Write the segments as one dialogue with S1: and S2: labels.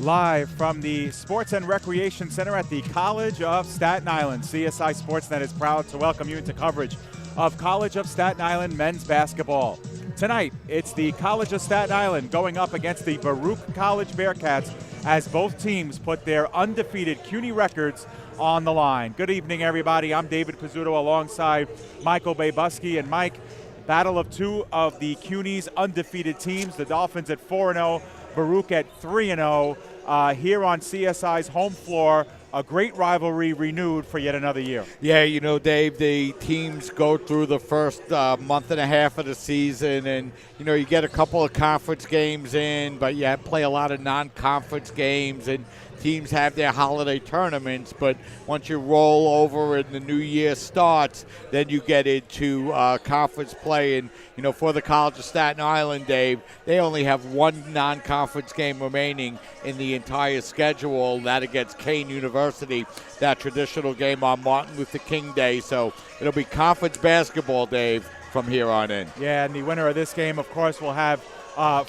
S1: Live from the Sports and Recreation Center at the College of Staten Island, CSI Sportsnet is proud to welcome you into coverage of College of Staten Island men's basketball. Tonight, it's the College of Staten Island going up against the Baruch College Bearcats as both teams put their undefeated CUNY records on the line. Good evening, everybody. I'm David Pizzuto alongside Michael Babuski. And Mike, battle of two of the CUNY's undefeated teams, the Dolphins at 4-0, Baruch at 3-0, here on CSI's home floor. A great rivalry renewed for yet another year.
S2: Yeah, you know, Dave, the teams go through the first month and a half of the season, and, you know, you get a couple of conference games in, but you play a lot of non-conference games, and teams have their holiday tournaments. But once you roll over and the new year starts, then you get into conference play. And, you know, for the College of Staten Island, Dave, they only have one non-conference game remaining in the entire schedule, that against Kane University, that traditional game on Martin Luther King Day. So it'll be conference basketball, Dave, from here on in.
S1: Yeah, and the winner of this game, of course, will have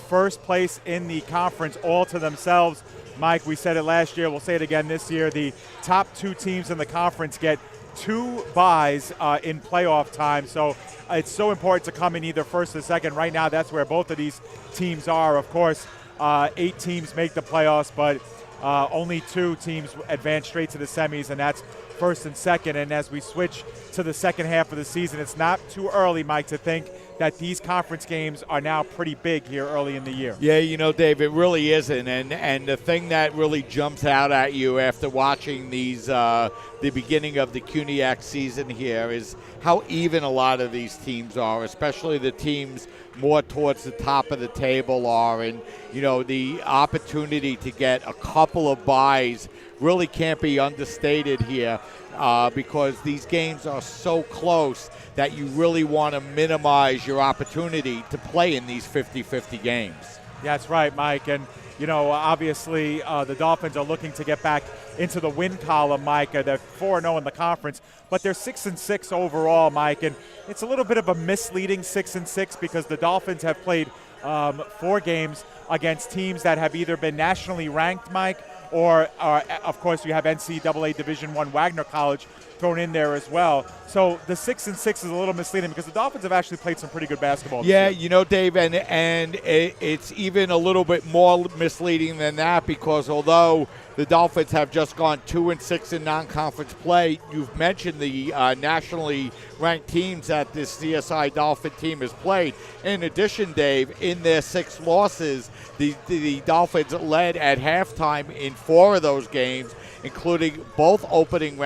S1: first place in the conference all to themselves. Mike, we said it last year, we'll say it again this year. The top two teams in the conference get two byes in playoff time. So it's so important to come in either first or second. Right now, that's where both of these teams are. Of course, 8 teams make the playoffs, but only 2 teams advance straight to the semis, and that's first and second. And as we switch to the second half of the season, it's not too early, Mike, to think that these conference games are now pretty big here early in the year.
S2: Yeah, you know, Dave, it really isn't. And the thing that really jumps out at you after watching these, the beginning of the CUNYAC season here, is how even a lot of these teams are, especially the teams more towards the top of the table are. And, you know, the opportunity to get a couple of byes really can't be understated here because these games are so close that you really want to minimize your opportunity to play in these 50-50 games.
S1: Yeah, that's right, Mike. And, you know, obviously the Dolphins are looking to get back into the win column, Mike. They're 4-0 in the conference, but they're 6-6 overall, Mike. And it's a little bit of a misleading 6-6 because the Dolphins have played 4 games against teams that have either been nationally ranked, Mike, or of course you have NCAA Division I Wagner College thrown in there as well. So the 6-6 is a little misleading because the Dolphins have actually played some pretty good basketball.
S2: Yeah, you know, Dave, and it's even a little bit more misleading than that because although the Dolphins have just gone 2-6 in non-conference play, you've mentioned the nationally ranked teams that this CSI Dolphin team has played. In addition, Dave, in their 6 losses, the Dolphins led at halftime in 4 of those games, including both opening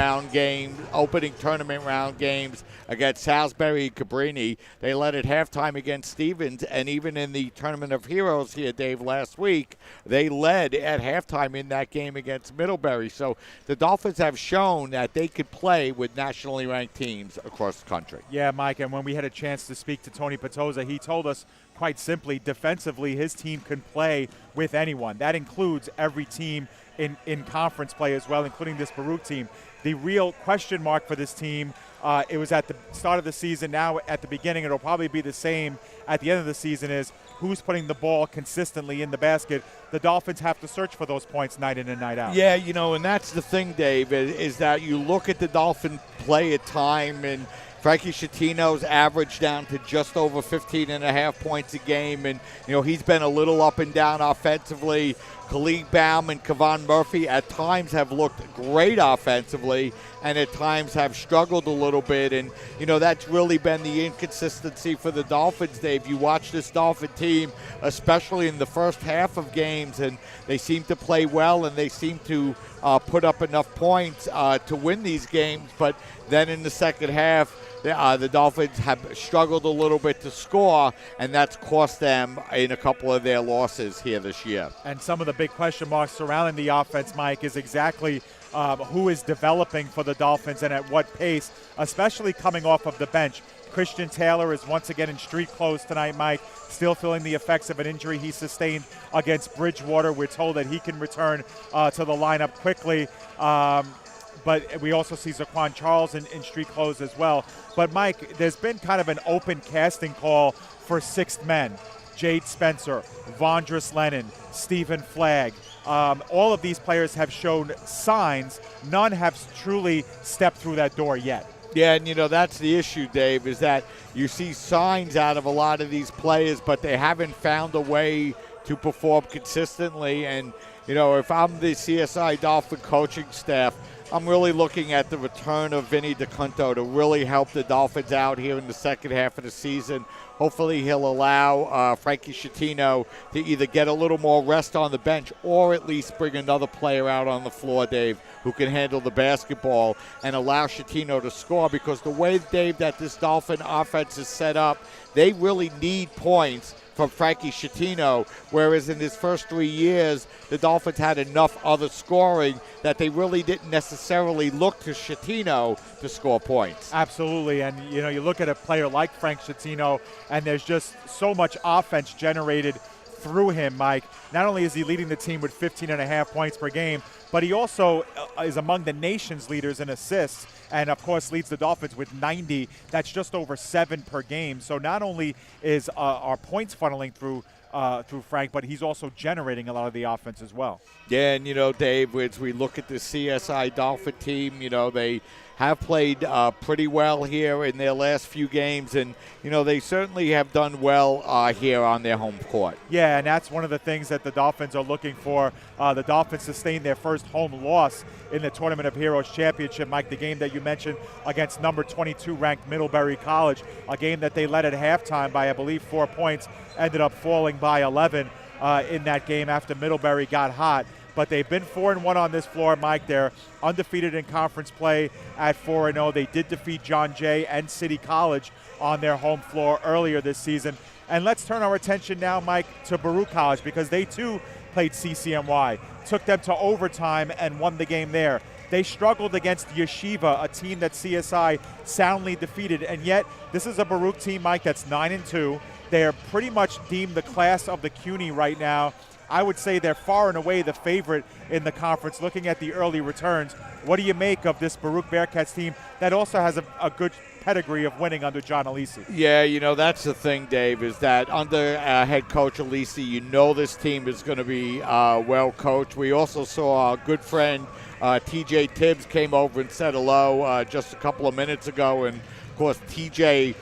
S2: tournament round games against Salisbury and Cabrini. They led at halftime against Stevens, and even in the Tournament of Heroes here, Dave, last week, they led at halftime in that game against Middlebury. So the Dolphins have shown that they could play with nationally ranked teams across the country.
S1: Yeah, Mike, and when we had a chance to speak to Tony Petoza, he told us quite simply, defensively, his team can play with anyone. That includes every team in conference play as well, including this Baruch team. The real question mark for this team, it was at the start of the season, now at the beginning, it'll probably be the same at the end of the season, is who's putting the ball consistently in the basket. The Dolphins have to search for those points night in and night out.
S2: Yeah, you know, and that's the thing, Dave, is that you look at the Dolphin play at time, and Frankie Scittino's averaged down to just over 15.5 points a game, and, you know, he's been a little up and down offensively. Khalid Baum and Kevon Murphy at times have looked great offensively and at times have struggled a little bit. And, you know, that's really been the inconsistency for the Dolphins, Dave. You watch this Dolphin team, especially in the first half of games, and they seem to play well and they seem to put up enough points to win these games. But then in the second half, the Dolphins have struggled a little bit to score, and that's cost them in a couple of their losses here this year.
S1: And some of the big question marks surrounding the offense, Mike, is exactly who is developing for the Dolphins and at what pace, especially coming off of the bench. Christian Taylor is once again in street clothes tonight, Mike, still feeling the effects of an injury he sustained against Bridgewater. We're told that he can return to the lineup quickly. But we also see Zaquan Charles in street clothes as well. But, Mike, there's been kind of an open casting call for sixth men. Jade Spencer, Vondrus Lennon, Stephen Flagg. All of these players have shown signs. None have truly stepped through that door yet.
S2: Yeah, and that's the issue, Dave, is that you see signs out of a lot of these players, but they haven't found a way to perform consistently. And, if I'm the CSI Dolphin coaching staff, I'm really looking at the return of Vinny DeCunto to really help the Dolphins out here in the second half of the season. Hopefully he'll allow Frankie Schettino to either get a little more rest on the bench or at least bring another player out on the floor, Dave, who can handle the basketball and allow Schettino to score, because the way, Dave, that this Dolphin offense is set up, they really need points from Frankie Schettino, whereas in his first 3 years, the Dolphins had enough other scoring that they really didn't necessarily look to Schettino to score points.
S1: Absolutely, and you look at a player like Frank Schettino, and there's just so much offense generated through him, Mike. Not only is he leading the team with 15.5 points per game, but he also is among the nation's leaders in assists, and of course leads the Dolphins with 90. That's just over 7 per game. So not only is our points funneling through Frank, but he's also generating a lot of the offense as well.
S2: Yeah, and Dave, as we look at the CSI Dolphin team, they have played pretty well here in their last few games, and they certainly have done well here on their home court.
S1: Yeah, and that's one of the things that the Dolphins are looking for. The Dolphins sustained their first home loss in the Tournament of Heroes Championship, Mike, the game that you mentioned against number 22 ranked Middlebury College, a game that they led at halftime by, I believe, 4 points, ended up falling by 11 in that game after Middlebury got hot. But they've been 4-1 on this floor, Mike. They're undefeated in conference play at 4-0. They did defeat John Jay and City College on their home floor earlier this season. And let's turn our attention now, Mike, to Baruch College, because they too played CCNY, took them to overtime and won the game there. They struggled against Yeshiva, a team that CSI soundly defeated, and yet this is a Baruch team, Mike, that's 9-2. They are pretty much deemed the class of the CUNY right now. I would say they're far and away the favorite in the conference, looking at the early returns. What do you make of this Baruch Bearcats team that also has a good pedigree of winning under John Alisi?
S2: Yeah, that's the thing, Dave, is that under head coach Alisi, this team is going to be well coached. We also saw our good friend TJ Tibbs came over and said hello just a couple of minutes ago, and of course TJ,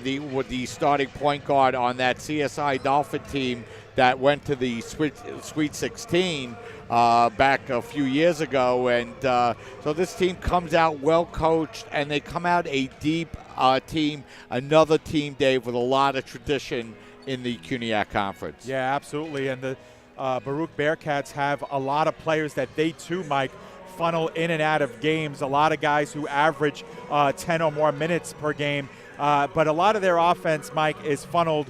S2: the starting point guard on that CSI Dolphin team that went to the Sweet 16 back a few years ago. And so this team comes out well coached, and they come out a deep team, another team, Dave, with a lot of tradition in the CUNYAC Conference.
S1: Yeah, absolutely. And the Baruch Bearcats have a lot of players that they too, Mike, funnel in and out of games. A lot of guys who average 10 or more minutes per game. But a lot of their offense, Mike, is funneled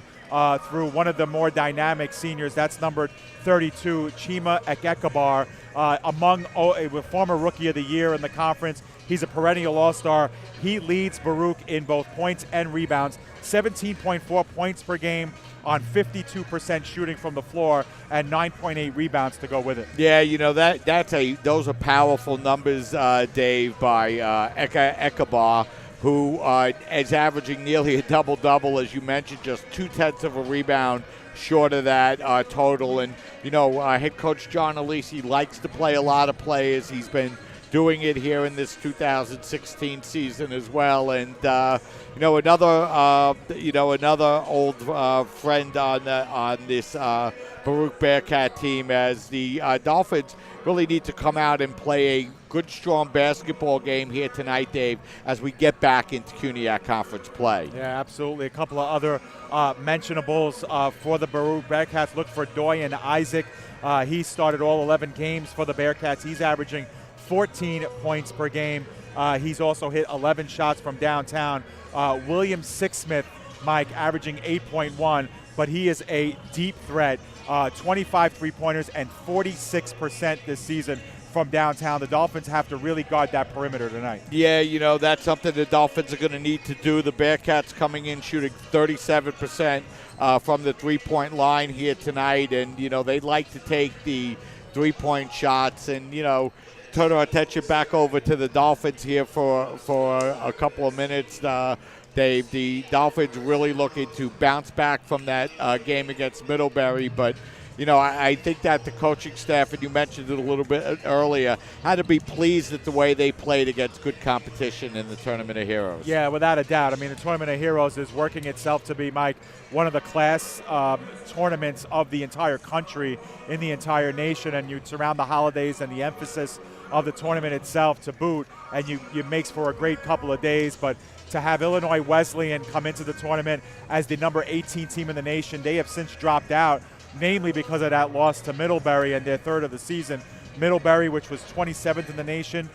S1: through one of the more dynamic seniors. That's number 32, Chima Ekekabar, a former Rookie of the Year in the conference. He's a perennial all-star. He leads Baruch in both points and rebounds, 17.4 points per game on 52% shooting from the floor and 9.8 rebounds to go with it.
S2: Yeah, those are powerful numbers, Dave, by Ekekabar, who is averaging nearly a double-double, as you mentioned, just 0.2 of a rebound short of that total. And, head coach John Alisi likes to play a lot of players. He's been doing it here in this 2016 season as well. And, another old friend on this Baruch Bearcat team, as the Dolphins really need to come out and play a good, strong basketball game here tonight, Dave, as we get back into CUNYAC Conference play.
S1: Yeah, absolutely. A couple of other mentionables for the Baruch Bearcats. Look for Doyen Isaac. He started all 11 games for the Bearcats. He's averaging 14 points per game. He's also hit 11 shots from downtown. William Sixsmith, Mike, averaging 8.1, but he is a deep threat. 25 three-pointers and 46% this season from downtown. The Dolphins have to really guard that perimeter tonight.
S2: Yeah, that's something the Dolphins are going to need to do. The Bearcats coming in shooting 37% from the three-point line here tonight, and, they'd like to take the three-point shots and, turn our attention back over to the Dolphins here for a couple of minutes. Dave. The Dolphins really looking to bounce back from that game against Middlebury, but I think that the coaching staff, and you mentioned it a little bit earlier, had to be pleased at the way they played against good competition in the Tournament of Heroes.
S1: Yeah, without a doubt. I mean, the Tournament of Heroes is working itself to be, Mike, one of the class tournaments of the entire country, in the entire nation, and you surround the holidays and the emphasis of the tournament itself to boot, and it makes for a great couple of days. But to have Illinois Wesleyan come into the tournament as the number 18 team in the nation, they have since dropped out, namely because of that loss to Middlebury in their third of the season. Middlebury, which was 27th in the nation,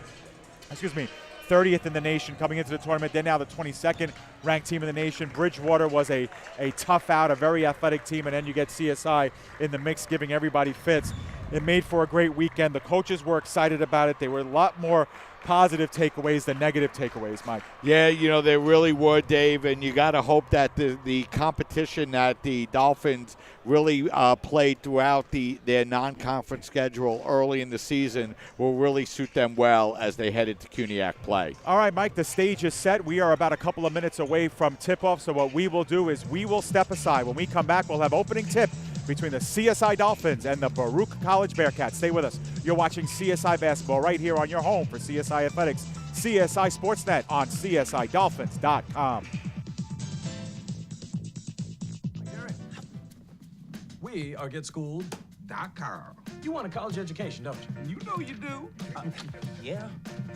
S1: 30th in the nation coming into the tournament. They're now the 22nd ranked team in the nation. Bridgewater was a tough out, a very athletic team, and then you get CSI in the mix, giving everybody fits. It made for a great weekend. The coaches were excited about it. They were a lot more positive takeaways than negative takeaways, Mike.
S2: Yeah, they really were, Dave, and you got to hope that the competition that the Dolphins really played throughout their non-conference schedule early in the season will really suit them well as they head into CUNYAC play.
S1: All right, Mike, the stage is set. We are about a couple of minutes away from tip-off, so what we will do is we will step aside. When we come back, we'll have opening tip between the CSI Dolphins and the Baruch College Bearcats. Stay with us. You're watching CSI Basketball right here on your home for CSI Athletics, CSI Sportsnet on CSIDolphins.com.
S3: We are GetSchooled.com. You want a college education, don't you?
S4: You know you do.
S3: Yeah,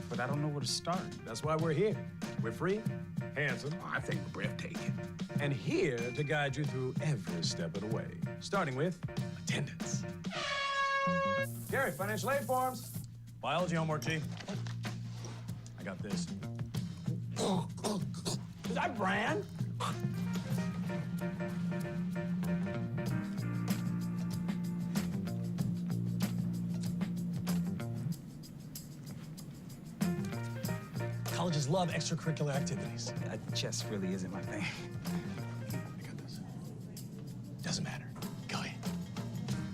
S3: but I don't know where to start. That's why we're here. We're free, handsome,
S4: I think we're breathtaking.
S3: and here to guide you through every step of the way, starting with attendance. Gary, financial aid forms. Biology homework, G. I got this. Is that Bran? Colleges love extracurricular activities.
S4: Chess really isn't my thing.
S3: I got this. Doesn't matter. Go ahead.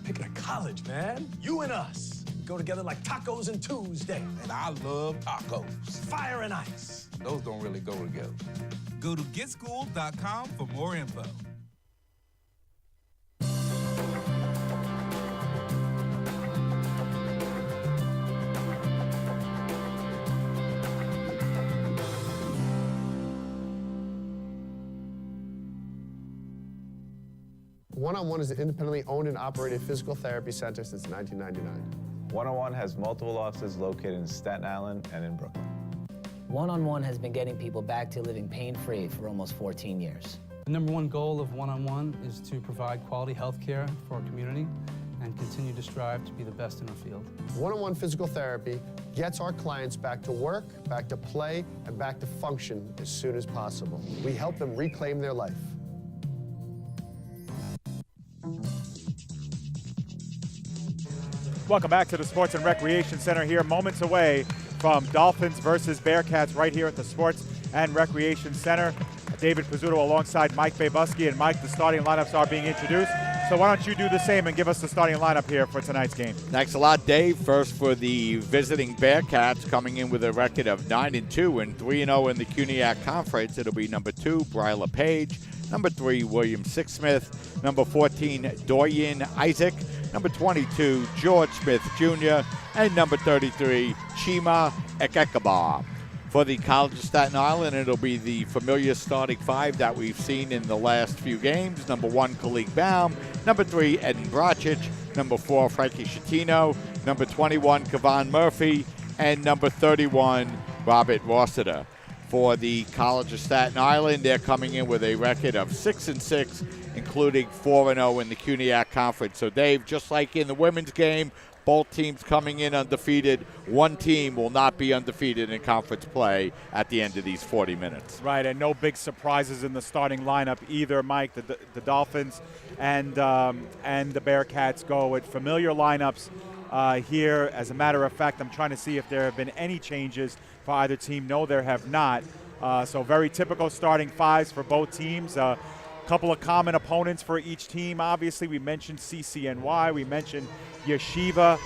S3: Picking a college, man. You and us go together like tacos and Tuesday.
S4: And I love tacos.
S3: Fire and ice.
S4: Those don't really go together.
S5: Go to GetSchooled.com for more info.
S6: One-on-One is an independently owned and operated physical therapy center since 1999.
S7: One-on-One has multiple offices located in Staten Island and in Brooklyn.
S8: One-on-One has been getting people back to living pain-free for almost 14 years.
S9: The number one goal of One-on-One is to provide quality health care for our community and continue to strive to be the best in our field.
S6: One-on-one physical therapy gets our clients back to work, back to play, and back to function as soon as possible. We help them reclaim their life.
S1: Welcome back to the Sports and Recreation Center here, moments away from Dolphins versus Bearcats right here at the Sports and Recreation Center. David Pizzuto alongside Mike Babuski. And Mike, the starting lineups are being introduced. So why don't you do the same and give us the starting lineup here for tonight's game.
S2: Thanks a lot, Dave. First for the visiting Bearcats, coming in with a record of 9-2 and 3-0 in the CUNYAC Conference. It'll be number 2, Bryla Page. Number 3, William Sixsmith. Number 14, Dorian Isaac. Number 22, George Smith Jr. And number 33, Chima Ekekaba. For the College of Staten Island, it'll be the familiar starting 5 that we've seen in the last few games. Number 1, Khalid Baum. Number 3, Eden Brocic. Number 4, Frankie Scittino. Number 21, Kevon Murphy. And number 31, Robert Rossiter. For the College of Staten Island, they're coming in with a record of 6-6, including 4-0 in the CUNYAC Conference. So, Dave, just like in the women's game, both teams coming in undefeated. One team will not be undefeated in conference play at the end of these 40 minutes.
S1: Right, and no big surprises in the starting lineup either, Mike. The Dolphins and the Bearcats go with familiar lineups here. As a matter of fact, I'm trying to see if there have been any changes for either team. No, there have not. So very typical starting 5s for both teams. Couple of common opponents for each team. Obviously, we mentioned CCNY. We mentioned Yeshiva.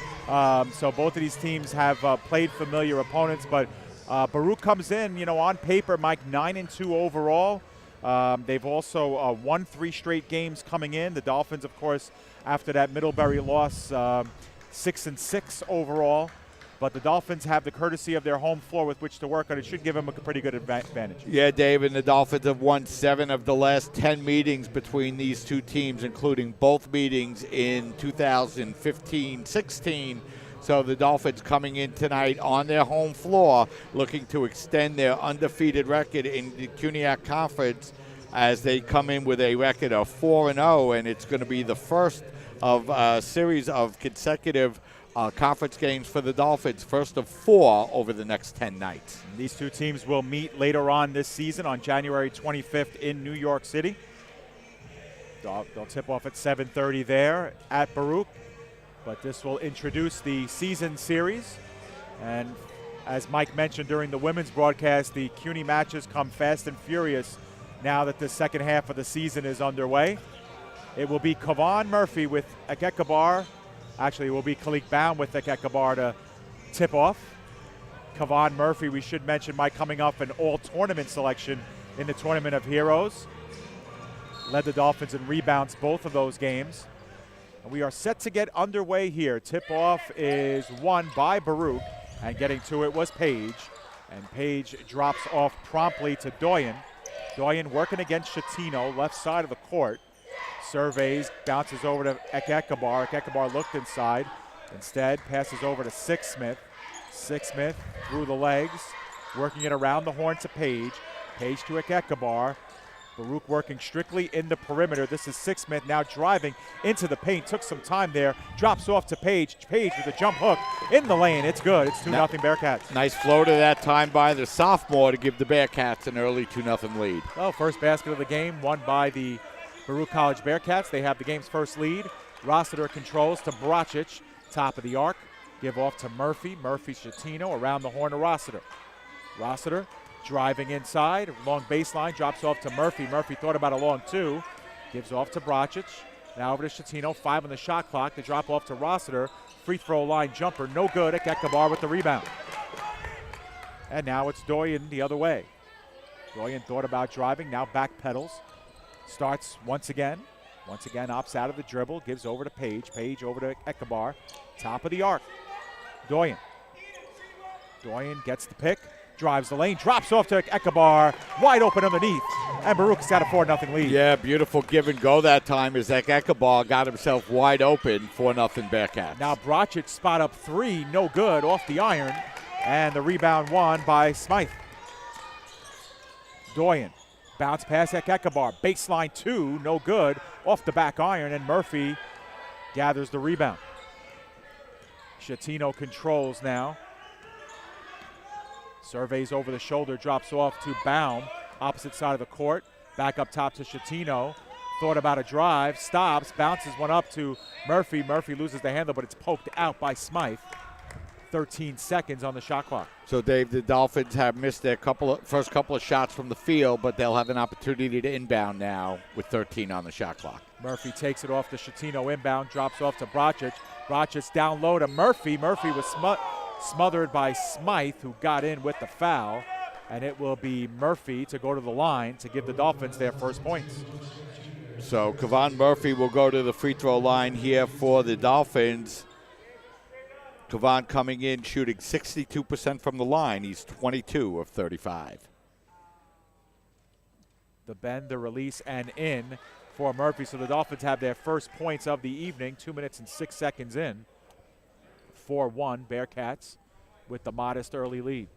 S1: So both of these teams have played familiar opponents, but Baruch comes in, on paper, Mike, 9-2 overall. They've also won 3 straight games coming in. The Dolphins, of course, after that Middlebury loss, 6-6 overall. But the Dolphins have the courtesy of their home floor with which to work on. It should give them a pretty good advantage.
S2: Yeah, Dave, and the Dolphins have won 7 of the last 10 meetings between these two teams, including both meetings in 2015-16. So the Dolphins coming in tonight on their home floor, looking to extend their undefeated record in the CUNYAC Conference as they come in with a record of 4-0, and it's going to be the first of a series of consecutive conference games for the Dolphins, first of 4 over the next 10 nights.
S1: These two teams will meet later on this season on January 25th in New York City. They'll tip off at 7:30 there at Baruch. But this will introduce the season series. And as Mike mentioned during the women's broadcast, the CUNY matches come fast and furious now that the second half of the season is underway. It will be Kavan Murphy with Ekekabar. Actually, it will be Kalik Baum with Ekekabar to tip off. Kavan Murphy, we should mention, Mike, coming off an all-tournament selection in the Tournament of Heroes. Led the Dolphins in rebounds both of those games. We are set to get underway here. Tip-off is won by Baruch, and getting to it was Page. And Page drops off promptly to Doyen. Doyen working against Shatino, left side of the court. Surveys, bounces over to Ekekabar. Ekekabar looked inside. Instead, passes over to Sixsmith. Sixsmith through the legs, working it around the horn to Page. Page to Ekekabar. Baruch working strictly in the perimeter. This is Sixsmith now driving into the paint. Took some time there. Drops off to Page. Page with a jump hook in the lane. It's good. It's 2-0 Bearcats.
S2: Nice floater that time by the sophomore to give the Bearcats an early 2-0 lead.
S1: Well, first basket of the game won by the Baruch College Bearcats. They have the game's first lead. Rossiter controls to Bracic. Top of the arc. Give off to Murphy. Murphy Shatino around the horn to Rossiter. Rossiter driving inside, long baseline, drops off to Murphy. Murphy thought about a long 2. Gives off to Bracic. Now over to Shatino, 5 on the shot clock. The drop off to Rossiter. Free throw line jumper, no good. Ekekabar with the rebound. And now it's Doyen the other way. Doyen thought about driving, now back pedals. Starts once again. Once again, opts out of the dribble, gives over to Page. Page over to Ekekabar. Top of the arc. Doyen. Doyen gets the pick. Drives the lane, drops off to Ekekabar, wide open underneath, and Baruch's got a 4-0 lead.
S2: Yeah, beautiful give and go that time as Ekekabar got himself wide open, 4-0 Bearcats.
S1: Now Bracic spot up 3, no good, off the iron, and the rebound won by Smythe. Doyen, bounce pass Ekekabar, baseline 2, no good, off the back iron, and Murphy gathers the rebound. Shatino controls now. Surveys over the shoulder, drops off to Baum, opposite side of the court. Back up top to Shatino. Thought about a drive, stops, bounces one up to Murphy. Murphy loses the handle, but it's poked out by Smythe. 13 seconds on the shot clock.
S2: So, Dave, the Dolphins have missed their first couple of shots from the field, but they'll have an opportunity to inbound now with 13 on the shot clock.
S1: Murphy takes it off to Shatino inbound, drops off to Bracic. Bracic down low to Murphy. Murphy was smothered by Smythe, who got in with the foul, and it will be Murphy to go to the line to give the Dolphins their first points.
S2: So Kavan Murphy will go to the free throw line here for the Dolphins. Kavan coming in shooting 62% from the line. He's 22 of 35.
S1: The bend, the release, and in for Murphy. So the Dolphins have their first points of the evening, 2 minutes and 6 seconds in. 4-1 Bearcats with the modest early lead.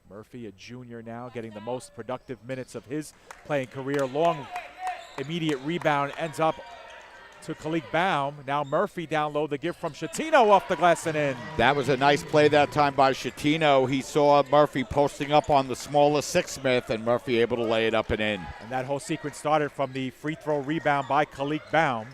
S1: Murphy, a junior now, getting the most productive minutes of his playing career. Long immediate rebound ends up to Kalik Baum. Now Murphy down low, the give from Shatino off the glass and in.
S2: That was a nice play that time by Shatino. He saw Murphy posting up on the smaller Sixsmith, and Murphy able to lay it up and in.
S1: And that whole sequence started from the free throw rebound by Kalik Baum.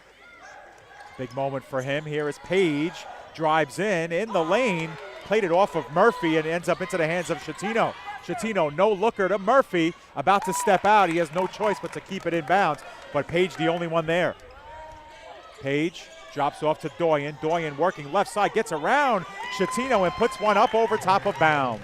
S1: Big moment for him. Here is Page, drives in the lane, played it off of Murphy, and ends up into the hands of Shatino. Shatino, no looker to Murphy, about to step out. He has no choice but to keep it in bounds, but Page the only one there. Page drops off to Doyen. Doyen working left side, gets around Shatino and puts one up over top of Baum.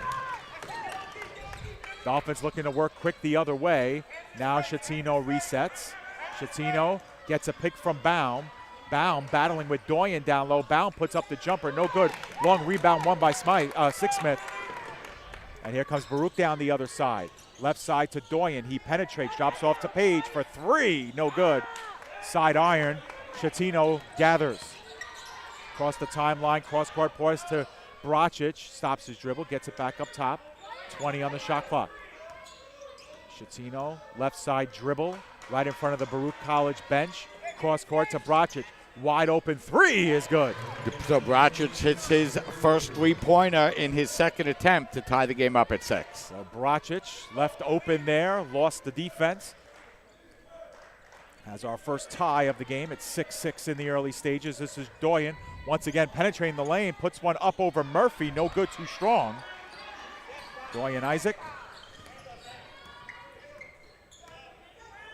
S1: Dolphins looking to work quick the other way. Now Shatino resets. Shatino gets a pick from Baum. Baum battling with Doyen down low. Baum puts up the jumper, no good. Long rebound won by Sixsmith. And here comes Baruch down the other side. Left side to Doyen, he penetrates, drops off to Page for three, no good. Side iron, Shatino gathers. Across the timeline, cross-court pass to Bracic, stops his dribble, gets it back up top. 20 on the shot clock. Shatino, left side dribble, right in front of the Baruch College bench. Cross-court to Bracic. Wide open three is good.
S2: So Bracic hits his first three-pointer in his second attempt to tie the game up at 6.
S1: So Bracic left open there, lost the defense. Has our first tie of the game at 6-6 in the early stages. This is Doyen once again penetrating the lane, puts one up over Murphy, no good, too strong. Doyen Isaac.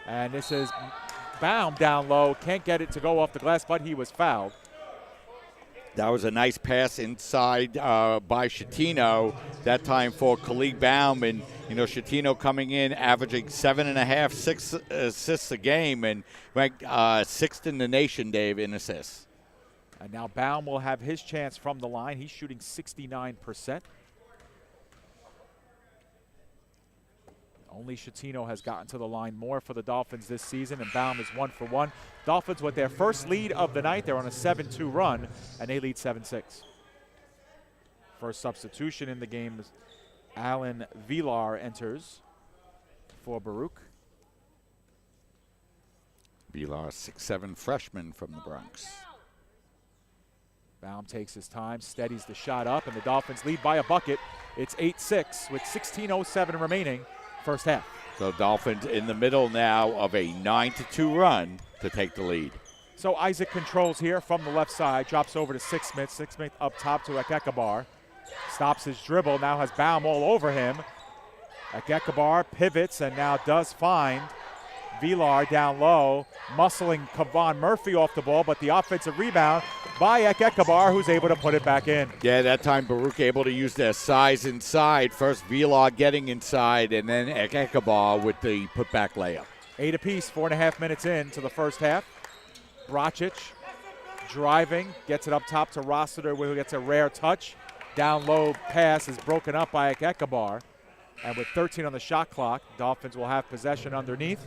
S1: And this is Baum down low, can't get it to go off the glass, but he was fouled.
S2: That was a nice pass inside by Shatino, that time for Khalid Baum. And, you know, Shatino coming in, averaging 7.5, 6 assists a game, and ranked 6th in the nation, Dave, in assists.
S1: And now Baum will have his chance from the line. He's shooting 69%. Only Shatino has gotten to the line more for the Dolphins this season, and Baum is 1 for 1. Dolphins with their first lead of the night. They're on a 7-2 run, and they lead 7-6. First substitution in the game is Alan Villar enters for Baruch.
S2: Villar, 6'7" freshman from the Bronx.
S1: Baum takes his time, steadies the shot up, and the Dolphins lead by a bucket. It's 8-6 with 16:07 remaining. First half.
S2: So Dolphins in the middle now of a 9-2 run to take the lead.
S1: So Isaac controls here from the left side, drops over to Sixsmith. Sixsmith up top to Ekekabar. Stops his dribble, now has Baum all over him. Ekekabar pivots and now does find Villar down low, muscling Kavon Murphy off the ball, but the offensive rebound by Ekekabar, who's able to put it back in.
S2: Yeah, that time Baruch able to use their size inside. First Villar getting inside, and then Ekekabar with the putback layup.
S1: 8 apiece, 4.5 minutes into the first half. Bracic driving, gets it up top to Rossiter, who gets a rare touch. Down low pass is broken up by Ekekabar. And with 13 on the shot clock, Dolphins will have possession underneath,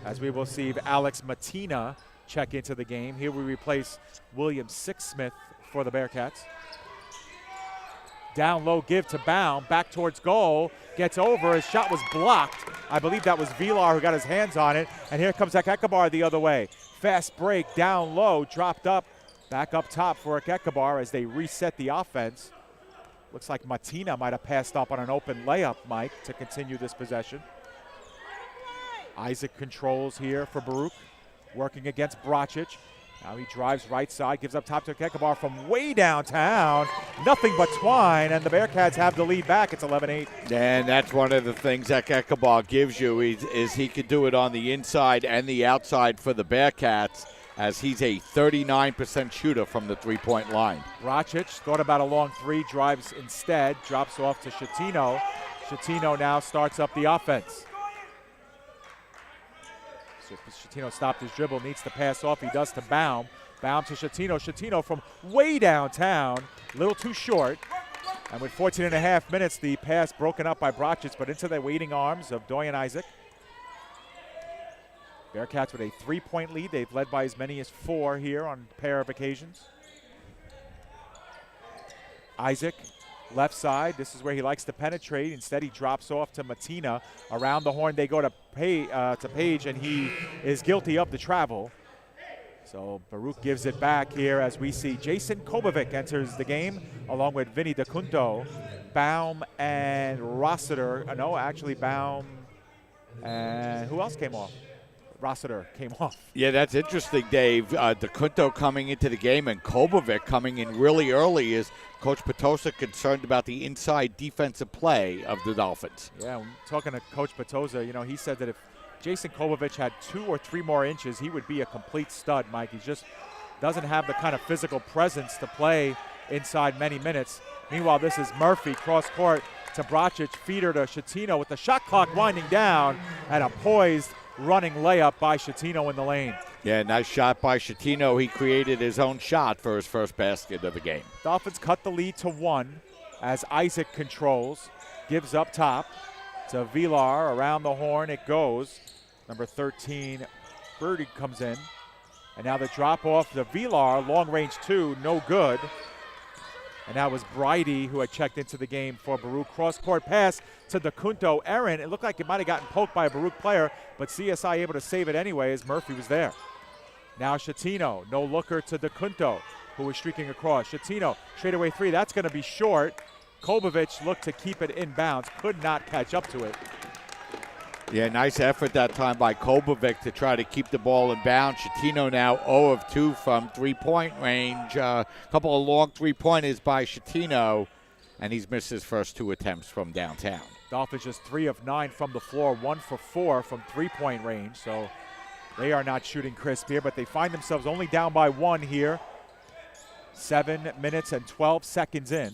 S1: as we will see Alex Matina check into the game. Here we replace William Sixsmith for the Bearcats. Down low give to Baum, back towards goal, gets over, his shot was blocked. I believe that was Villar who got his hands on it, and here comes Ekekabar the other way. Fast break, down low, dropped up, back up top for Ekekabar as they reset the offense. Looks like Matina might have passed up on an open layup, Mike, to continue this possession. Isaac controls here for Baruch, working against Bracic. Now he drives right side, gives up top to Ekekabar from way downtown. Nothing but twine, and the Bearcats have the lead back. It's 11-8.
S2: And that's one of the things that Ekekabar gives you is he could do it on the inside and the outside for the Bearcats, as he's a 39% shooter from the three-point line.
S1: Bracic thought about a long three, drives instead, drops off to Shatino. Shatino now starts up the offense. So Shatino stopped his dribble, needs to pass off. He does to Baum. Baum to Shatino. Shatino from way downtown, a little too short. And with 14.5 minutes, the pass broken up by Bracic, but into the waiting arms of Doyen Isaac. Bearcats with a 3-point lead. They've led by as many as 4 here on a pair of occasions. Isaac, left side. This is where he likes to penetrate. Instead, he drops off to Matina. Around the horn, they go to Page, and he is guilty of the travel. So Baruch gives it back here as we see Jason Kobovic enters the game along with Vinny DeCunto. Baum and Rossiter. No, actually Baum and who else came off? Rossiter came off.
S2: Yeah, that's interesting, Dave. DeCunto coming into the game and Kobovic coming in really early. Is Coach Petosa concerned about the inside defensive play of the Dolphins?
S1: Yeah, talking to Coach Petosa, you know, he said that if Jason Kobovic had 2 or 3 more inches, he would be a complete stud, Mike. He's just doesn't have the kind of physical presence to play inside many minutes. Meanwhile, this is Murphy, cross court to Bracic, feeder to Shatino with the shot clock winding down, and a poised running layup by Shatino in the lane.
S2: Yeah, nice shot by Shatino. He created his own shot for his first basket of the game.
S1: Dolphins cut the lead to 1 as Isaac controls, gives up top to Vilar. Around the horn it goes. Number 13, Birdie comes in. And now the drop off to Vilar, long range 2, no good. And that was Bridie who had checked into the game for Baruch. Cross-court pass to DeCunto. Aaron, it looked like it might have gotten poked by a Baruch player, but CSI able to save it anyway as Murphy was there. Now Shatino, no looker to DeCunto, who was streaking across. Shatino, straightaway 3, that's going to be short. Kobovic looked to keep it in bounds, could not catch up to it.
S2: Yeah, nice effort that time by Kobovic to try to keep the ball in bounds. Shatino now 0 of 2 from three-point range. A couple of long three-pointers by Shatino, and he's missed his first 2 attempts from downtown.
S1: Dolphins just 3 of 9 from the floor, 1 for 4 from three-point range. So they are not shooting crisp here, but they find themselves only down by 1 here. 7 minutes and 12 seconds in.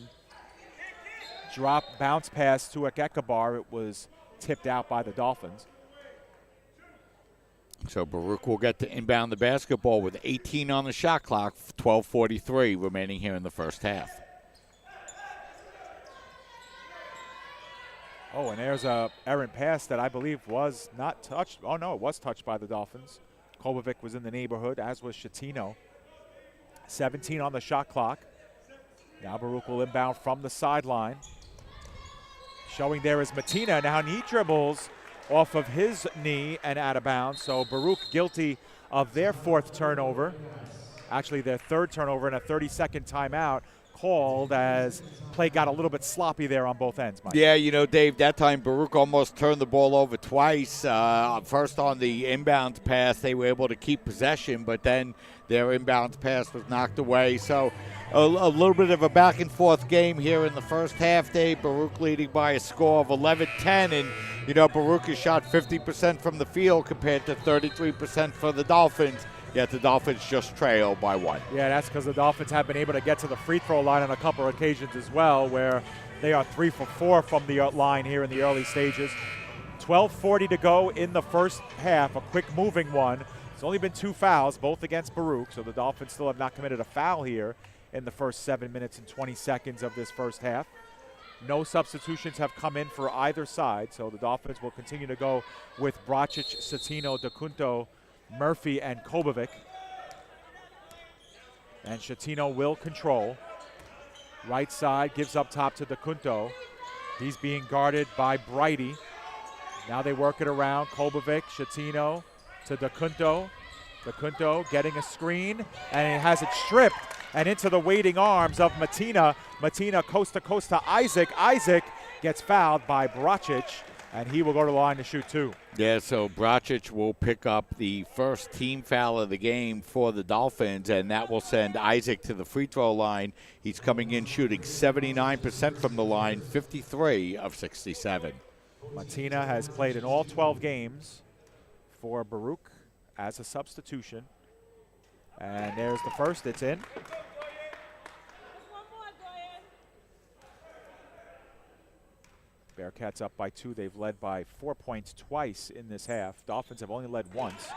S1: Drop, bounce pass to Ekekabar. It was tipped out by the Dolphins.
S2: So Baruch will get to inbound the basketball with 18 on the shot clock, 12:43 remaining here in the first half.
S1: Oh, and there's a errant pass that I believe was not touched. Oh, no, it was touched by the Dolphins. Kobovic was in the neighborhood, as was Shatino. 17 on the shot clock. Now Baruch will inbound from the sideline. Showing there is Matina. Now he dribbles off of his knee and out of bounds. So Baruch guilty of their 4th turnover. Actually, their 3rd turnover and a 30-second timeout called as play got a little bit sloppy there on both ends, Mike.
S2: Yeah, you know, Dave, that time Baruch almost turned the ball over twice. First on the inbounds pass, they were able to keep possession, but then their inbounds pass was knocked away. So a little bit of a back-and-forth game here in the first half, Dave. Baruch leading by a score of 11-10, and, you know, Baruch has shot 50% from the field compared to 33% for the Dolphins. Yet the Dolphins just trail by 1.
S1: Yeah, that's because the Dolphins have been able to get to the free throw line on a couple of occasions as well, where they are 3 for 4 from the line here in the early stages. 12:40 to go in the first half, a quick moving one. It's only been 2 fouls, both against Baruch, so the Dolphins still have not committed a foul here in the first 7 minutes and 20 seconds of this first half. No substitutions have come in for either side, so the Dolphins will continue to go with Bracic, Shatino, DeCunto, Murphy, and Kobovic. And Shatino will control. Right side gives up top to DeCunto. He's being guarded by Bridie. Now they work it around. Kobovic, Shatino to DeCunto. DeCunto getting a screen, and he has it stripped and into the waiting arms of Matina. Matina coast to coast to Isaac. Isaac gets fouled by Bracic, and he will go to the line to shoot 2.
S2: Yeah, so Bracic will pick up the first team foul of the game for the Dolphins, and that will send Isaac to the free throw line. He's coming in shooting 79% from the line, 53 of 67.
S1: Matina has played in all 12 games for Baruch as a substitution. And there's the first, it's in. Bearcats up by 2. They've led by 4 points twice in this half. Dolphins have only led once.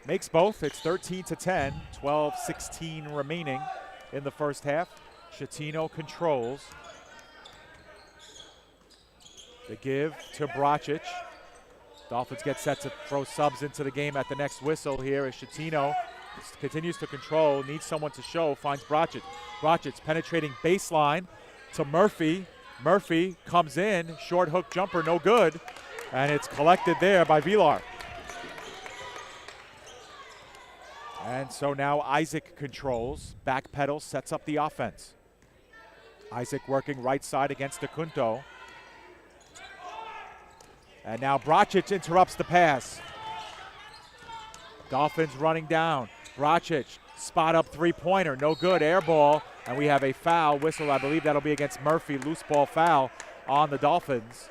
S1: Makes both. It's 13-10. 12-16 remaining in the first half. Shatino controls. The give to Bracic. Dolphins get set to throw subs into the game at the next whistle here as Shatino continues to control, needs someone to show, finds Bracic. Bracic penetrating baseline to Murphy. Murphy comes in, short hook jumper, no good, and it's collected there by Vilar. And so now Isaac controls, backpedals, sets up the offense. Isaac working right side against DeCunto. And now Bracic interrupts the pass. Dolphins running down. Bracic, spot up three-pointer, no good, air ball. And we have a foul whistle. I believe that'll be against Murphy, loose ball foul on the Dolphins.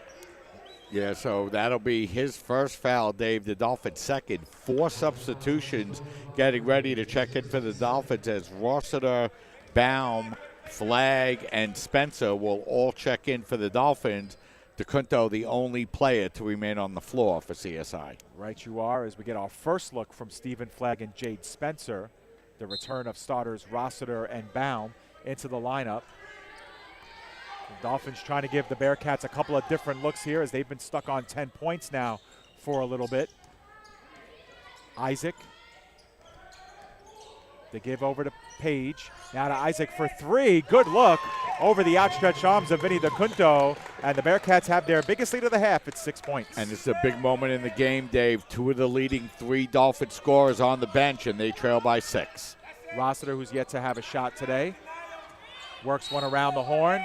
S2: Yeah, so that'll be his first foul, Dave. The Dolphins' second. 4 substitutions getting ready to check in for the Dolphins as Rossiter, Baum, Flagg, and Spencer will all check in for the Dolphins. DeCunto, the only player to remain on the floor for CSI.
S1: Right you are, as we get our first look from Stephen Flagg and Jade Spencer. The return of starters Rossiter and Baum into the lineup. The Dolphins trying to give the Bearcats a couple of different looks here as they've been stuck on 10 points now for a little bit. Isaac. They give over to Page. Now to Isaac for 3. Good look over the outstretched arms of Vinny DeCunto. And the Bearcats have their biggest lead of the half at 6 points.
S2: And it's a big moment in the game, Dave. 2 of the leading 3 Dolphin scorers on the bench, and they trail by 6.
S1: Rossiter, who's yet to have a shot today, works one around the horn.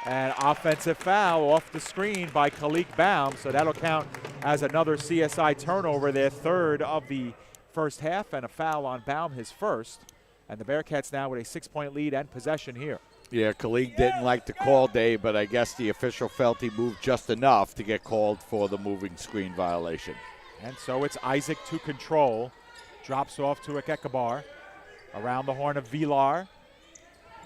S1: And offensive foul off the screen by Khalid Baum. So that'll count as another CSI turnover, their third of the first half, and a foul on Baum, his first. And the Bearcats now with a 6-point lead and possession here.
S2: Yeah, Khalid didn't like the call, Dave, but I guess the official felt he moved just enough to get called for the moving screen violation.
S1: And so it's Isaac to control. Drops off to Ekekabar. Around the horn of Vilar.